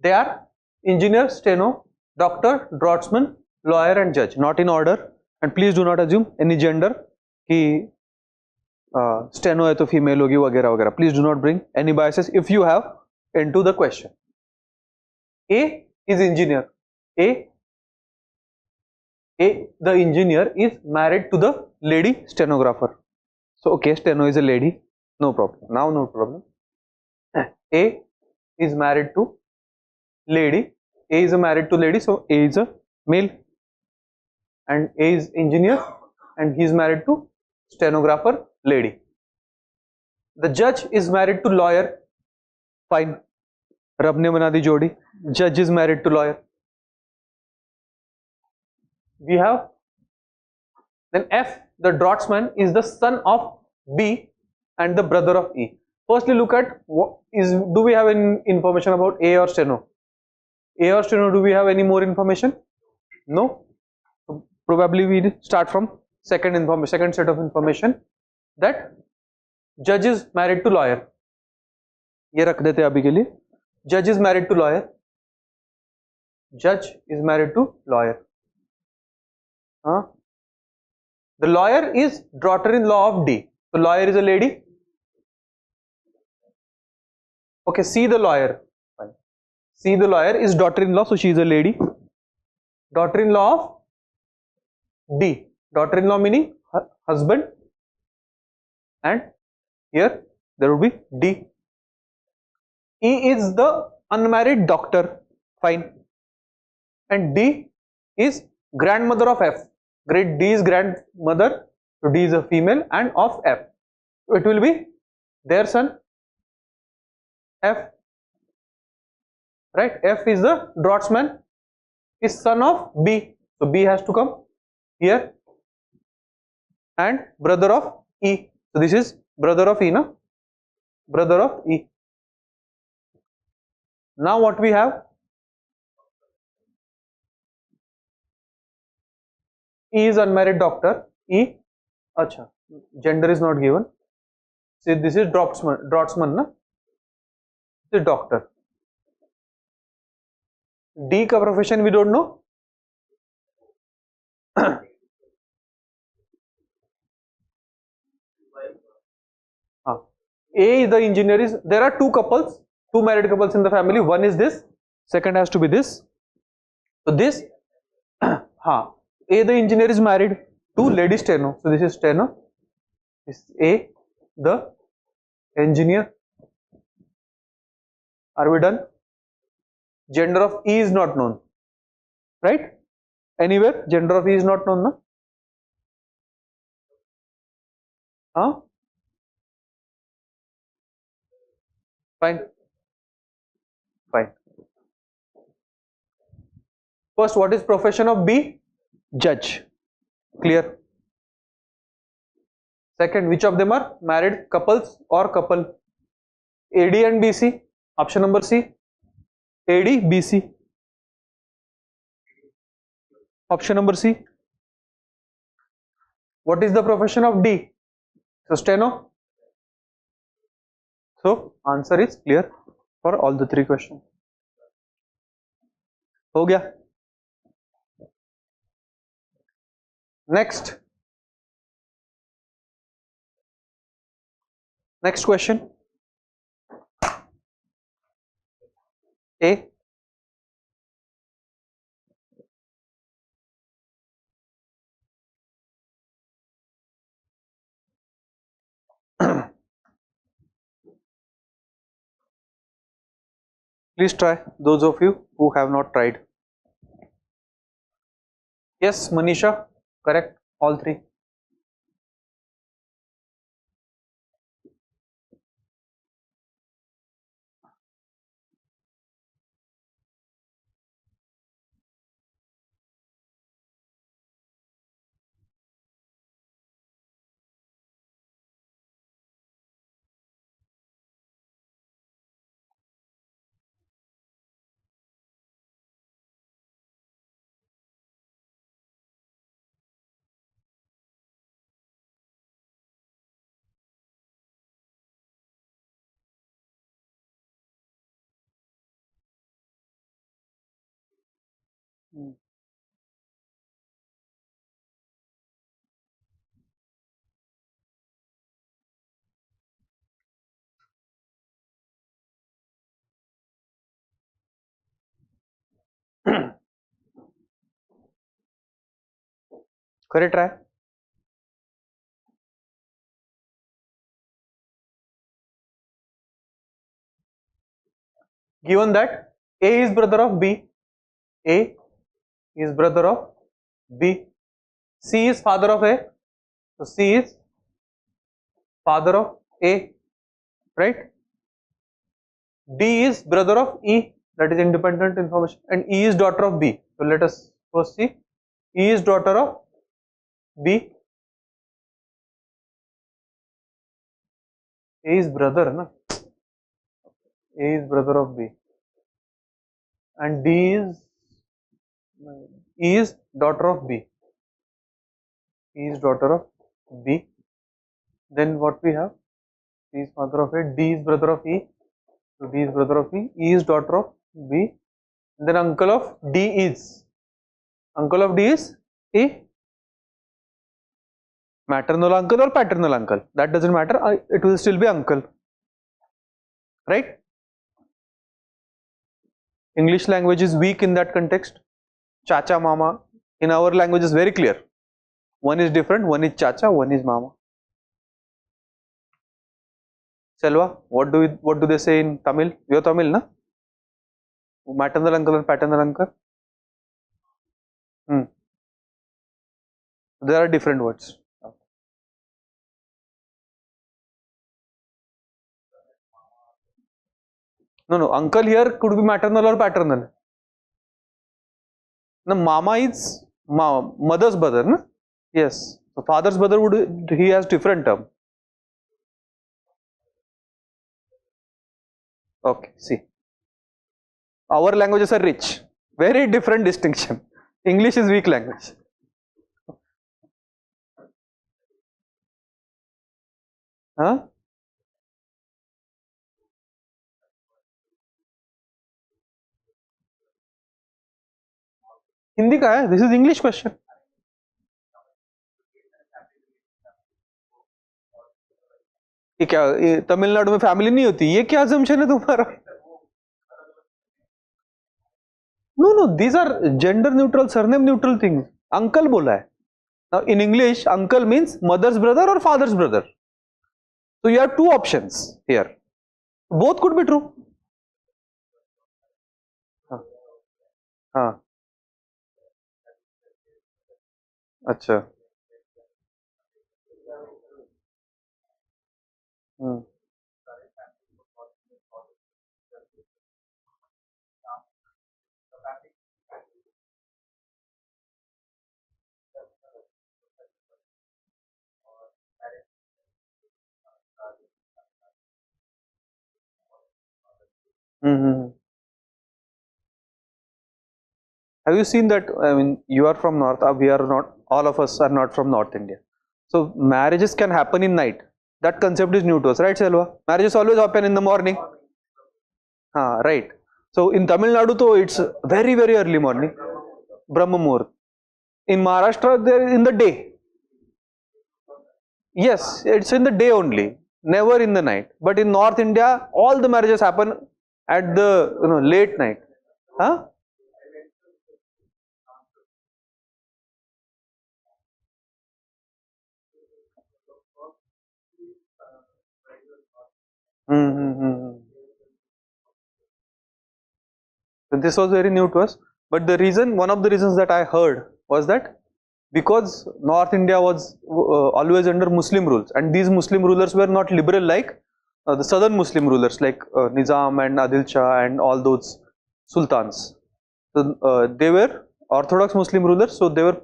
They are engineer, steno, doctor, draughtsman, lawyer and judge, not in order. And please do not assume any gender कि steno है तो female होगी वगैरह वगैरह. Please do not bring any biases if you have into the question. A is engineer. A the engineer is married to the lady stenographer. So okay, steno is a lady, no problem. Now no problem. A is married to lady. A is married to lady, so A is a male, and A is engineer, and he is married to stenographer lady. The judge is married to lawyer. Fine. रब ने बना दी जोड़ी. Judge is married to lawyer. We have then F, the draughtsman, is the son of B and the brother of E. Firstly, look at what is, do we have any information about A or steno? A or steno, do we have any more information? No. So probably we start from second set of information, that judge is married to lawyer. ये रख देते हैं अभी के लिए. Judge is married to lawyer. Judge is married to lawyer. The lawyer is daughter-in-law of D. So lawyer is a lady. Okay, C the lawyer. Fine. C the lawyer is daughter-in-law, so she is a lady. Daughter-in-law of D. Daughter-in-law meaning husband, and here there will be D. E is the unmarried doctor. Fine. And D is grandmother of F. Great, D is grandmother, so D is a female, and of F. So it will be their son F. Right? F is the draughtsman, is son of B. So B has to come here, and brother of E. So this is brother of E, no? Brother of E. Now what we have? E is unmarried doctor. E, acha, gender is not given. See, this is draughtsman, na? This is doctor. D का profession we don't know. A the engineer is, there are two married couples in the family. One is this, second has to be this. So this, A the engineer is married to lady steno. So this is steno. This is A the engineer. Are we done? Gender of E is not known. Right? Anywhere gender of E is not known, no? Fine. Fine. First, what is profession of B? Judge. Clear. Second, which of them are married couples or couple? AD and BC. Option number C. AD, BC. Option number C. What is the profession of D? So steno. So answer is clear for all the three questions. हो गया. Next question. A. Please try, those of you who have not tried. Yes, Manisha, correct, all three. करे try. Given that A is brother of B, A is brother of B, C is father of A, so C is father of A, right? D is brother of E, that is independent information, and E is daughter of B. So let us first see. E is daughter of B. A is brother, na? A is brother of B, and D is E is daughter of B. E is daughter of B. Then what we have? C is father of A. D is brother of E. So D is brother of E. E is daughter of B. And then uncle of D is E. Maternal uncle or paternal uncle, that doesn't matter. It will still be uncle, right? English language is weak in that context. Chacha, mama. In our language is very clear. One is different. One is chacha. One is mama. Selva, what do they say in Tamil? You're Tamil, na? Maternal uncle and paternal uncle. There are different words. No. Uncle here could be maternal or paternal. No, mama is mother's brother, no? Yes. So father's brother he has different term. Okay, see. Our languages are rich. Very different distinction. English is weak language. Huh? Hindi का है. This is English question. ये क्या तमिलनाडु में family नहीं होती? ये क्या assumption है तुम्हारा? No, these are gender neutral, surname neutral things. Uncle बोला है. Now in English, uncle means mother's brother or father's brother. So you have two options here. Both could be true. हाँ. अच्छा. Have you seen that? I mean, you are from North. We are not. All of us are not from North India. So marriages can happen in night. That concept is new to us, right, Selva? Marriages always happen in the morning. Right. So in Tamil Nadu, though, it's very early morning, Brahma Muhurt. In Maharashtra, they're in the day. Yes, it's in the day only, never in the night. But in North India, all the marriages happen at the late night. Huh? So this was very new to us. But one of the reasons that I heard was that because North India was always under Muslim rules, and these Muslim rulers were not liberal like the southern Muslim rulers like Nizam and Adil Shah and all those sultans. So they were Orthodox Muslim rulers, so they were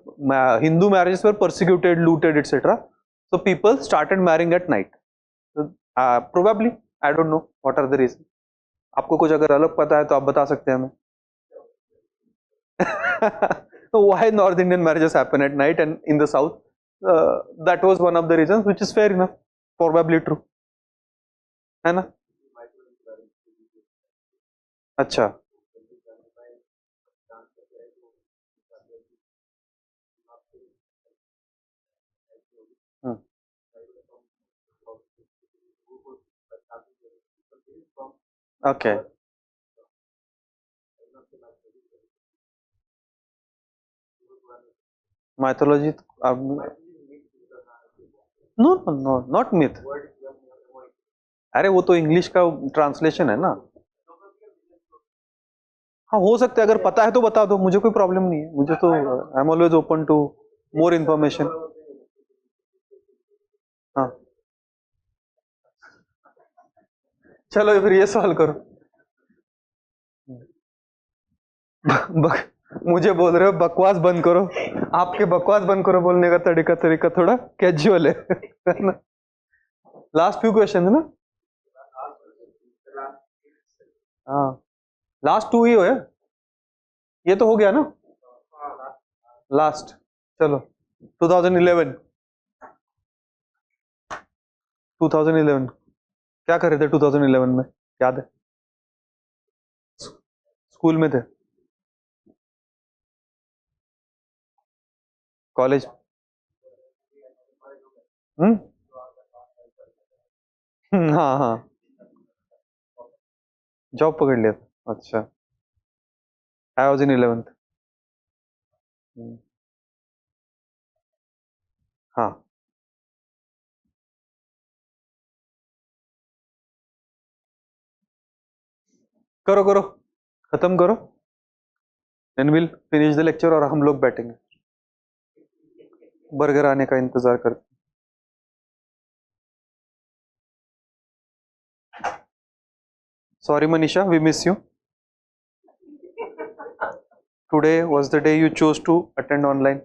Hindu marriages were persecuted, looted, etc. So people started marrying at night. So, probably, I don't know what are the reasons. आपको कुछ अगर अलग पता है तो आप बता सकते हैं हमें. Why North Indian marriages happen at night and in the south? That was one of the reasons, which is fair enough, probably true. है ना? अच्छा. Okay. mythology. No no not myth. अरे वो तो इंग्लिश का ट्रांसलेशन है ना. हाँ हो सकता है, अगर पता है तो बता दो, मुझे कोई प्रॉब्लम नहीं है. मुझे तो I am always open to more information. हाँ चलो फिर ये सवाल करो. मुझे बोल रहे हो बकवास बंद करो. आपके बकवास बंद करो बोलने का तरीका थोड़ा कैजुअल है. लास्ट फ्यू क्वेश्चन है ना. हाँ लास्ट टू ही हो है. ये तो हो गया ना लास्ट. चलो 2011. 2011 क्या कर रहे थे 2011 में, याद है? स्कूल में थे, कॉलेज? हम्म. हाँ हाँ जॉब पकड़ लिया था. अच्छा. I was in 11th. हाँ करो करो, खत्म करो. And will finish the lecture और हम लोग बैठेंगे बर्गर आने का इंतजार करते. Sorry Manisha, we miss you. Today was the day you chose to attend online.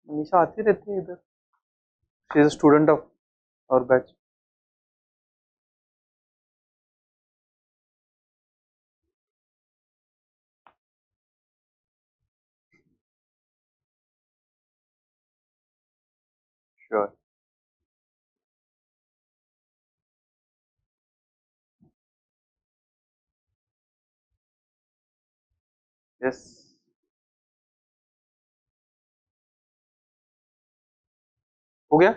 Manisha आती रहती है इधर. She is a student of our batch. Sure. Yes हो गया.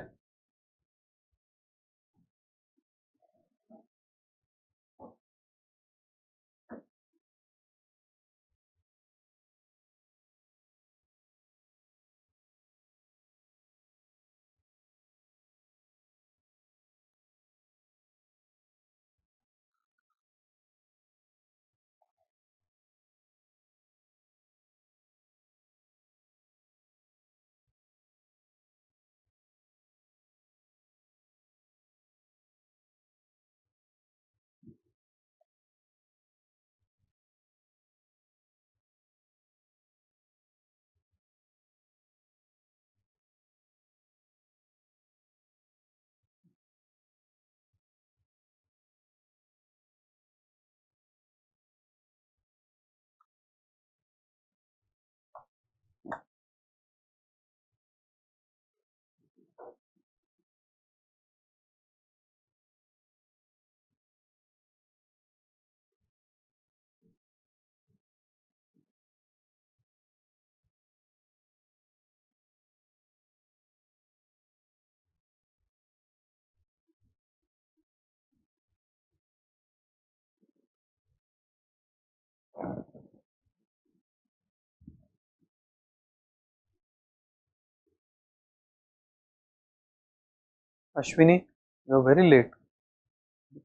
Ashwini you are very late.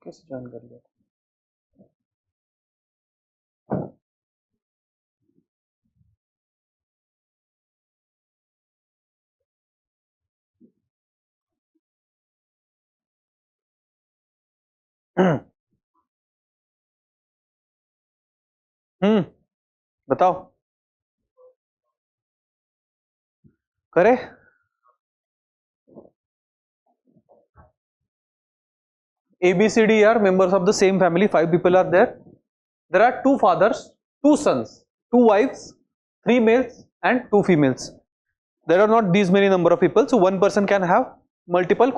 कैसे ज्वाइन कर लिया? बताओ. करे. A, B, C, D are members of the same family. 5 people are there. There are 2 fathers, 2 sons, 2 wives, 3 males and 2 females. There are not these many number of people, so one person can have multiple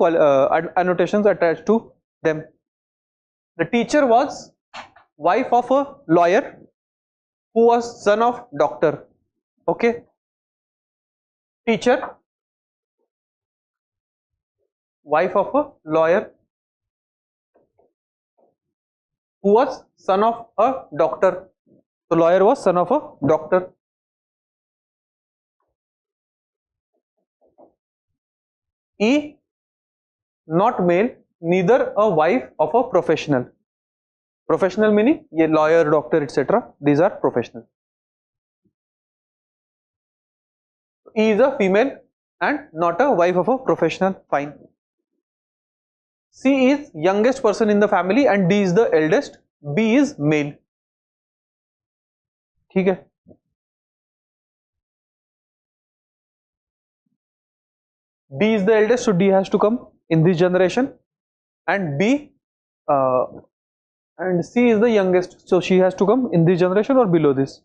annotations attached to them. The teacher was wife of a lawyer who was son of doctor. Okay. Teacher, wife of a lawyer who was son of a doctor. So lawyer was son of a doctor. E, not male, neither a wife of a professional. Professional meaning ये lawyer, doctor, etc. These are professional. E is a female and not a wife of a professional. Fine. C is youngest person in the family and D is the eldest. B is male. ठीक है. D is the eldest, so D has to come in this generation, and and C is the youngest, so she has to come in this generation or below this.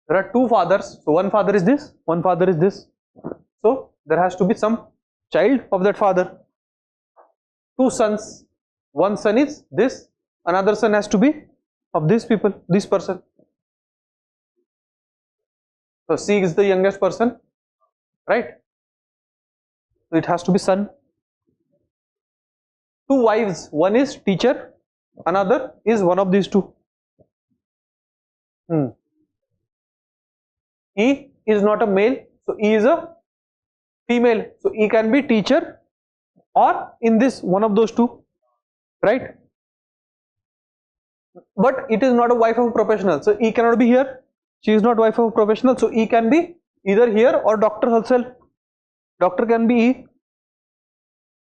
There are two fathers, so one father is this, one father is this, so there has to be some child of that father. Two sons, one son is this, another son has to be of these people, this person. So C is the youngest person, right? So it has to be son. Two wives, one is teacher, another is one of these two. E is not a male, so E is a female, so E can be teacher or in this one of those two, right? But it is not a wife of a professional, so E cannot be here. She is not wife of a professional, so E can be either here or doctor herself. Doctor can be E.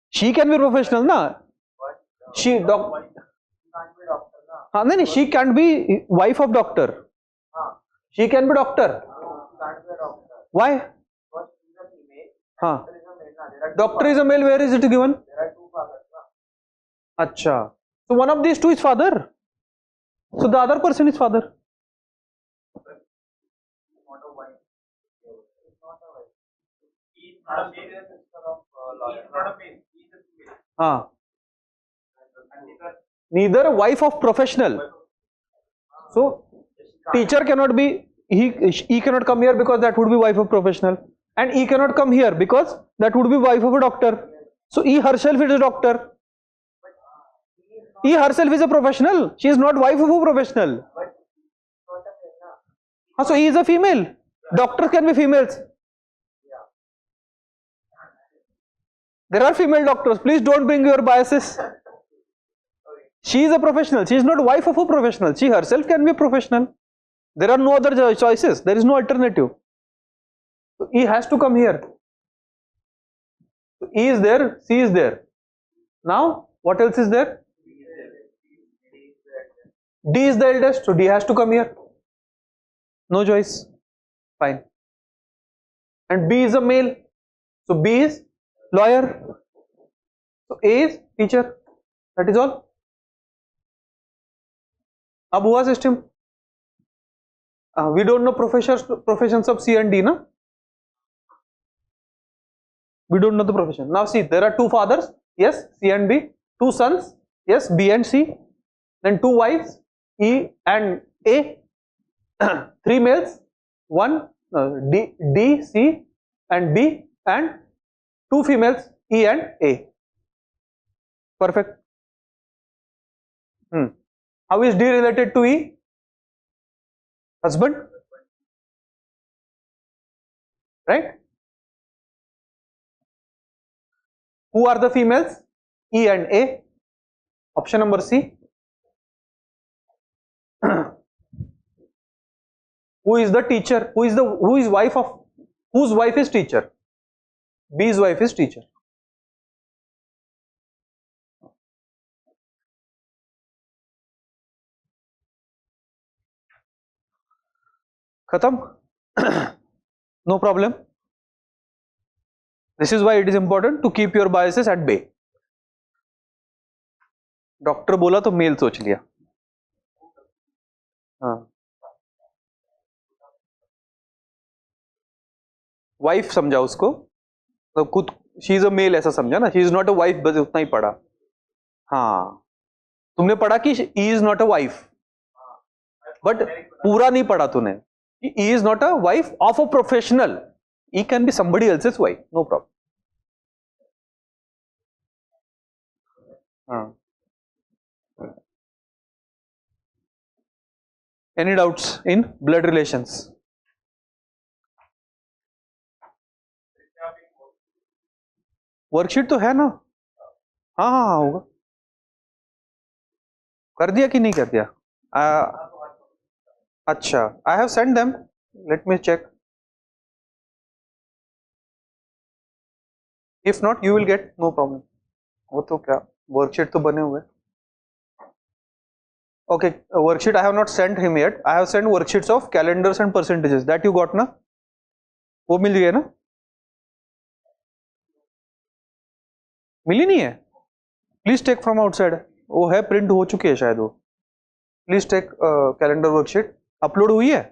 She can be professional, na? She she can't be wife of doctor. She can be doctor. Why? Doctor is a male. Where is it given? Acha. So one of these two is father. So the other person is father. Neither wife of professional. So teacher cannot be, he cannot come here because that would be wife of professional, and E cannot come here because that would be wife of a doctor. So E herself is a doctor. E herself is a professional. She is not wife of a professional. So E is a female. Doctors can be females. There are female doctors. Please don't bring your biases. She is a professional. She is not wife of a professional. She herself can be a professional. There are no other choices. There is no alternative. So E has to come here. So E is there. C is there. Now what else is there? D is the eldest. So D has to come here. No choice. Fine. And B is a male. So B is lawyer. So A is teacher. That is all. अब हुआ system. We don't know professions of C and D, na? We don't know the profession. Now see, there are two fathers, yes, C and B. Two sons, yes, B and C. Then two wives, E and A. Three males, one D, C and B, and two females, E and A. Perfect. How is D related to E? Husband, right? Who are the females? E and A. Option number C. Who is the teacher? Whose wife is teacher? B's wife is teacher. Khatam? No problem. This is why it is important to keep your biases at bay. Doctor बोला तो mail सोच लिया. हाँ. Wife समझा उसको, तो खुद she is a mail ऐसा समझा ना, she is not a wife, बस उतना ही पढ़ा. हाँ, तुमने पढ़ा कि he is not a wife, but पूरा नहीं पढ़ा तूने. He is not a wife of a professional. He can be somebody else's wife, no problem. हाँ, Any doubts in blood relations? Worksheet तो है ना? हाँ हाँ हाँ होगा. कर दिया कि नहीं कर दिया? अच्छा, I have sent them. Let me check. If not, you will get no problem. वो तो क्या वर्कशीट तो बने हुए. Okay, worksheet I have not sent him yet. I have sent worksheets of calendars and percentages. That you got ना? वो मिल गया ना? मिली नहीं है? Please take from outside. वो है प्रिंट हो चुकी है शायद वो. Please take calendar worksheet. Upload हुई है?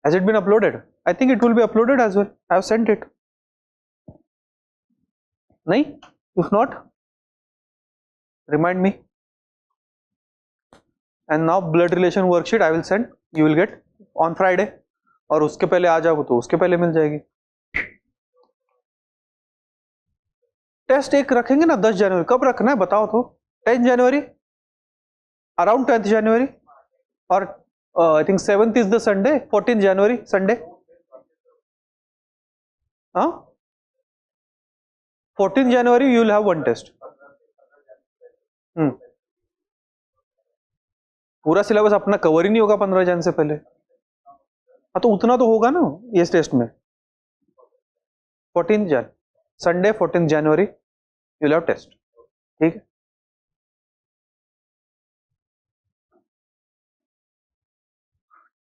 Has it been uploaded? I think it will be uploaded as well. I have sent it. नहीं? If not, remind me. And now blood relation worksheet I will send. You will get on Friday. और उसके पहले आ जाओ तो उसके पहले मिल जाएगी. Test एक रखेंगे ना 10 जनवरी. कब रखना है बताओ तो. 10 जनवरी, अराउंड 10th जनवरी, और I think 7th is the Sunday. 14 January Sunday. हाँ, 14 January you will have one test. पूरा सिलेबस अपना कवर ही नहीं होगा 15 जन से पहले. हाँ तो उतना तो होगा ना इस टेस्ट में. 14 Jan Sunday, 14 January you will have test. ठीक है.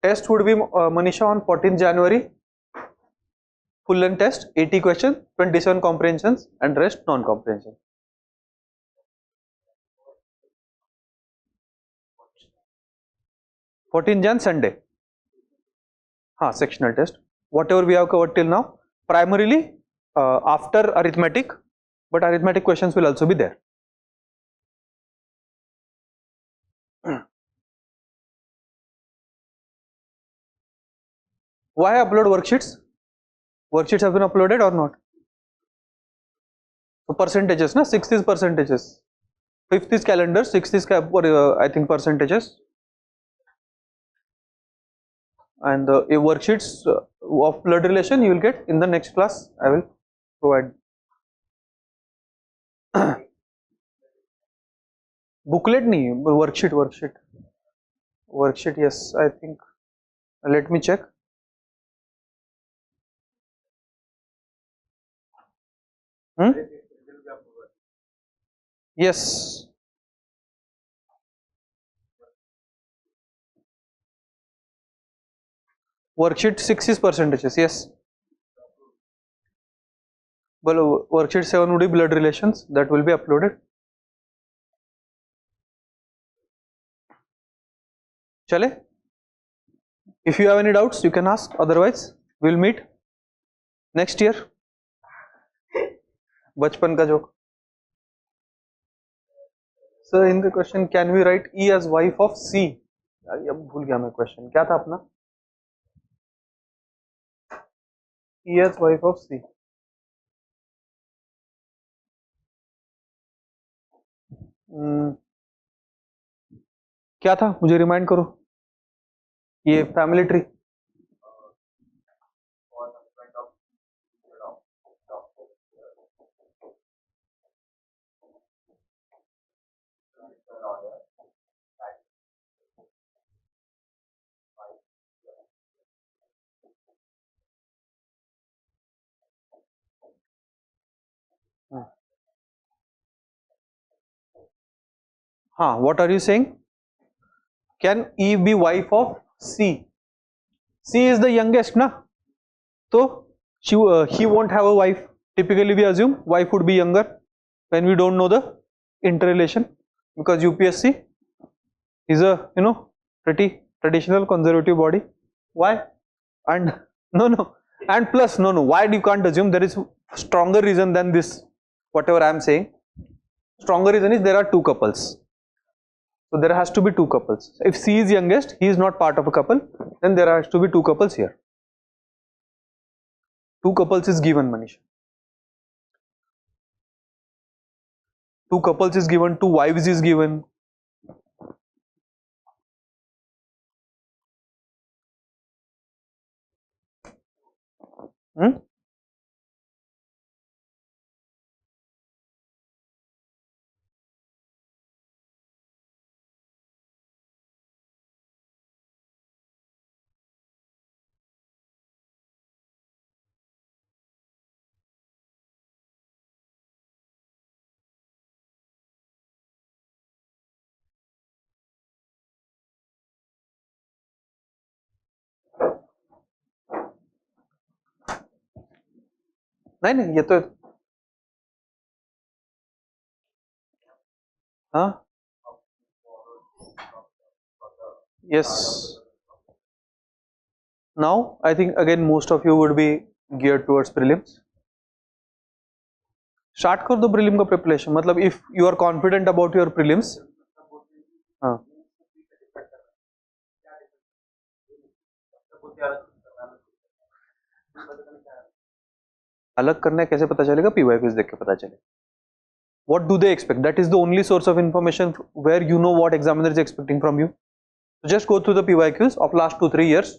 Test would be Manisha on 14th January. Full length test, 80 questions, 27 comprehensions, and rest non-comprehension. 14 Jan Sunday. Sectional test. Whatever we have covered till now, primarily after arithmetic, but arithmetic questions will also be there. Why upload worksheets? Worksheets have been uploaded or not? So percentages, na? 6th is percentages, 5th is calendar, 6th is I think percentages, and worksheets of blood relation you will get in the next class. I will provide. Booklet nahi, worksheet. Yes, I think. Let me check. Yes. Worksheet 6 is percentages. Yes. Well, worksheet 7 would be blood relations. That will be uploaded. Chale? If you have any doubts, you can ask. Otherwise, we will meet next year. Bachpan ka joke. So in the question, can we write E as wife of C? अब भूल गया मैं question. क्या था अपना? E as wife of C. क्या था? मुझे रिमाइंड करो. ये फैमिली ट्री. हाँ, what are you saying? Can E be wife of C? C is the youngest, na? So he won't have a wife. Typically, we assume wife would be younger when we don't know the interrelation, because UPSC is a pretty traditional conservative body. Why? And and plus why you can't assume? There is stronger reason than this. Whatever I am saying, stronger reason is there are two couples. So there has to be two couples. If C is youngest, he is not part of a couple, then there has to be two couples here. Two couples is given, Manisha. Two couples is given, two wives is given. हम्म? नहीं नहीं, ये तो हाँ, yes. Now I think again most of you would be geared towards prelims. Start कर दो prelim का preparation, मतलब if you are confident about your prelims. हाँ, अलग करना है कैसे पता चलेगा? पीवाई क्विज देख के पता चलेगा. What do they expect? That is the only source of information where you know what examiner is expecting from you. So just go through the PYQs of last 2-3 years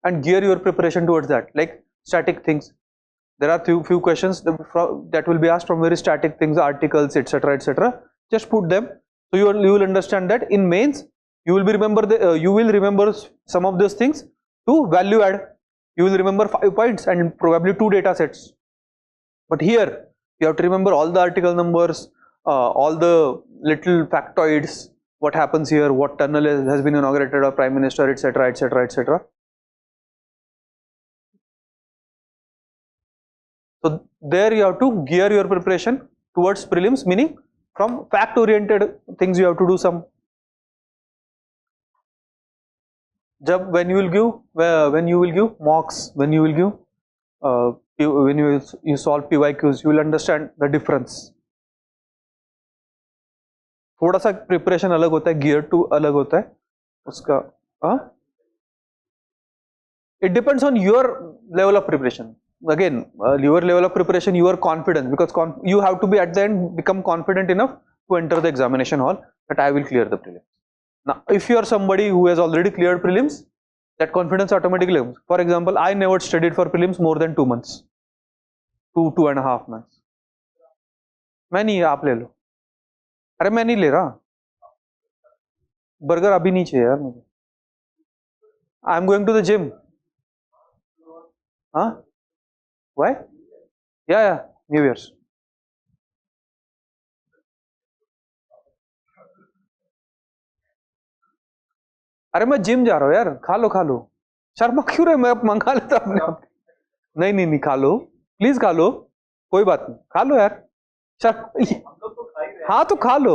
and gear your preparation towards that, like static things. There are few questions that will be asked from very static things, articles, etc., etc. Just put them, so you will understand that in mains you will be you will remember some of those things to value add. You will remember 5 points and probably 2 data sets. But here you have to remember all the article numbers, all the little factoids, what happens here, what tunnel has been inaugurated, or prime minister, etc., etc., etc. So there you have to gear your preparation towards prelims, meaning from fact oriented things you have to do some. When you will give mocks, when you will give when you solve PYQs, you will understand the difference. थोड़ा सा preparation अलग होता है, gear to अलग होता है उसका. It depends on your level of preparation. Again, your level of preparation, your confidence, because you have to be at the end become confident enough to enter the examination hall that I will clear the prelims. Now, if you are somebody who has already cleared prelims, that confidence automatically comes. For example, I never studied for prelims more than 2 months, 2.5 months. मैं नहीं, आप ले लो. अरे मैं नहीं ले रहा, burger अभी नहीं चाहिए यार मुझे. I am going to the gym. हाँ, व्हाई? या न्यू ईयर्स. अरे मैं जिम जा रहा हूँ यार, खा लो खा लो. शर्मा क्यों रहे? मैं मंगा लेता अपने आप. नहीं नहीं नहीं, खा लो प्लीज, खा लो, कोई बात नहीं, खा लो यार. हाँ तो खा लो.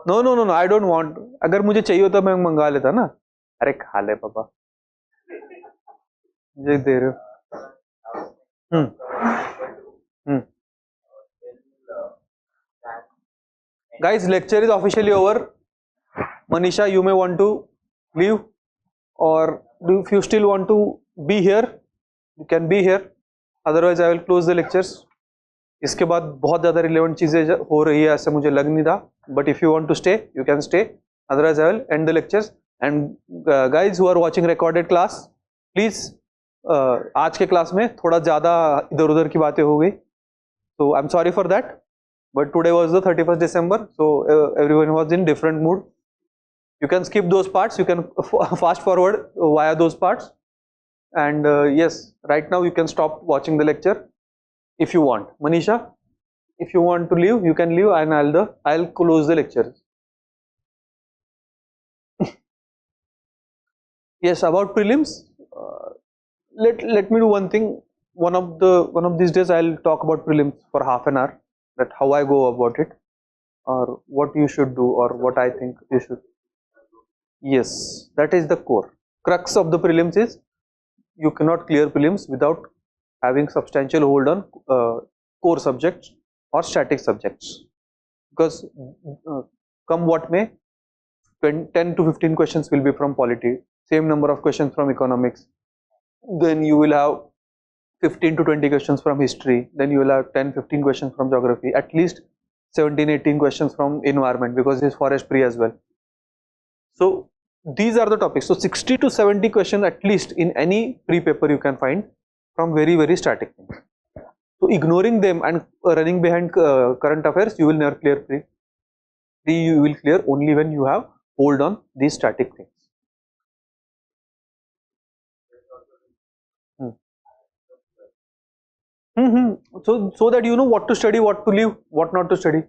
No no no no, I don't want. अगर मुझे चाहिए होता मैं मंगा लेता ना. अरे खा ले पापा, मुझे दे रहे हो. Guys, lecture is officially over. Manisha, you may want to leave, or if you still want to be here, you can be here. Otherwise, I will close the lectures. इसके बाद बहुत ज़्यादा relevant चीज़ें हो रही है ऐसा मुझे लग नहीं रहा. But if you want to stay, you can stay. Otherwise, I will end the lectures. And guys who are watching recorded class, please, आज के क्लास में थोड़ा ज़्यादा इधर उधर की बातें हो गई. So I'm sorry for that. But today was the 31st December, so everyone was in different mood. You can skip those parts, you can fast forward via those parts, and yes, right now you can stop watching the lecture if you want. Manisha, if you want to leave, you can leave, and I'll close the lecture. Yes, about prelims, let me do one thing. One of these days I'll talk about prelims for half an hour, that how I go about it, or what you should do, or what I think you should. Yes, that is the core crux of the prelims. Is you cannot clear prelims without having substantial hold on core subjects or static subjects, because come what may, 10 to 15 questions will be from polity, same number of questions from economics, then you will have 15 to 20 questions from history, then you will have 10-15 questions from geography, at least 17-18 questions from environment, because it is forestry as well. So these are the topics. So 60 to 70 questions at least in any pre-paper you can find from very static things. So ignoring them and running behind current affairs, you will never clear pre. You will clear only when you have hold on these static things. So that you know what to study, what to leave, what not to study.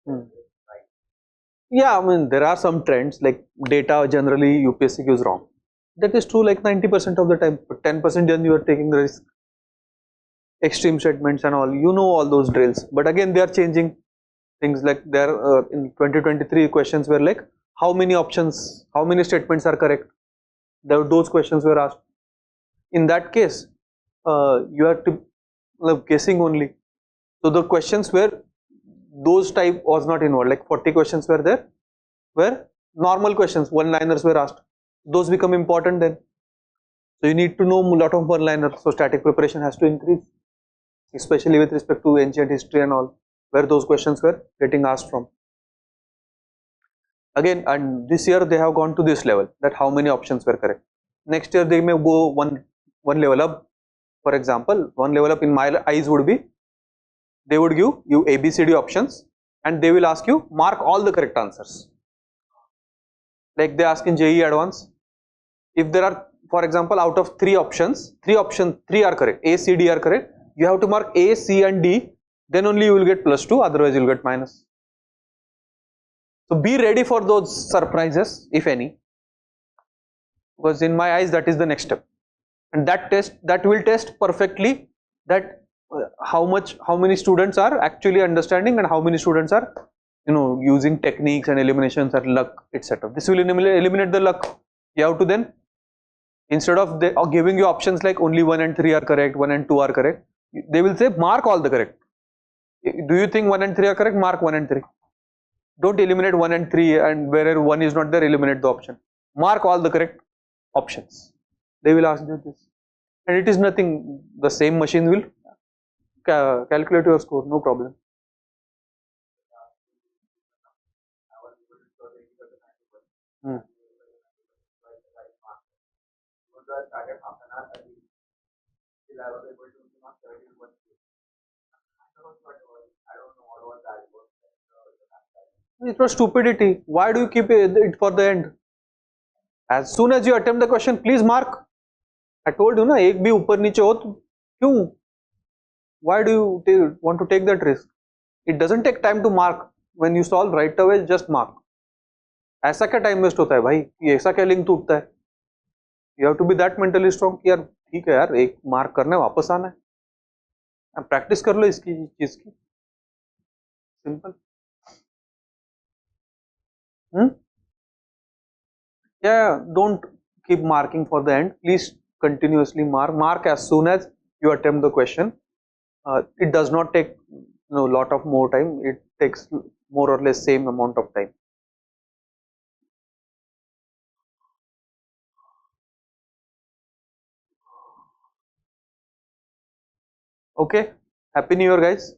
Hmm. Yeah, I mean there are some trends like data generally UPSC gives wrong. That is true like 90% of the time, but 10% then you are taking the risk. Extreme statements and all, you know all those drills. But again they are changing things like there in 2023 questions were like how many options, how many statements are correct. Those questions were asked. In that case, you are to guessing only. So the questions were those type was not involved. Like 40 questions were there, where normal questions, one-liners were asked. Those become important then. So you need to know a lot of one-liners. So static preparation has to increase, especially with respect to ancient history and all, where those questions were getting asked from. Again, and this year they have gone to this level that how many options were correct. Next year they may go one level up. For example, one level up in my eyes would be they would give you ABCD options and they will ask you mark all the correct answers. Like they ask in JEE Advance, if there are, for example, out of three options, three are correct, A, C, D are correct, you have to mark A, C and D, then only you will get +2, otherwise you will get minus. So be ready for those surprises, if any, because in my eyes that is the next step. And that will test perfectly that how many students are actually understanding and how many students are using techniques and eliminations and luck, etc. This will eliminate the luck. You have to then, instead of giving you options like only 1 and 3 are correct, 1 and 2 are correct, they will say mark all the correct. Do you think 1 and 3 are correct? Mark 1 and 3. Don't eliminate 1 and 3 and wherever 1 is not there, eliminate the option. Mark all the correct options. They will ask you this. And it is nothing, the same machine will calculate your score, no problem. Hmm. It was stupidity. Why do you keep it for the end? As soon as you attempt the question, please mark. I told you na, एक भी ऊपर नीचे हो तो क्यों? Why do you want to take that risk? It doesn't take time to mark. When you solve right away, just mark. ऐसा क्या time waste होता है भाई? ये ऐसा क्या लिंक टूटता है? You have to be that mentally strong कि यार ठीक है यार, एक मार्क करना है, वापस आना है. प्रैक्टिस कर लो इसकी चीज की. Simple. Yeah, don't keep marking for the end. Please continuously mark as soon as you attempt the question. It does not take lot of more time. It takes more or less same amount of time. Okay, happy new year guys.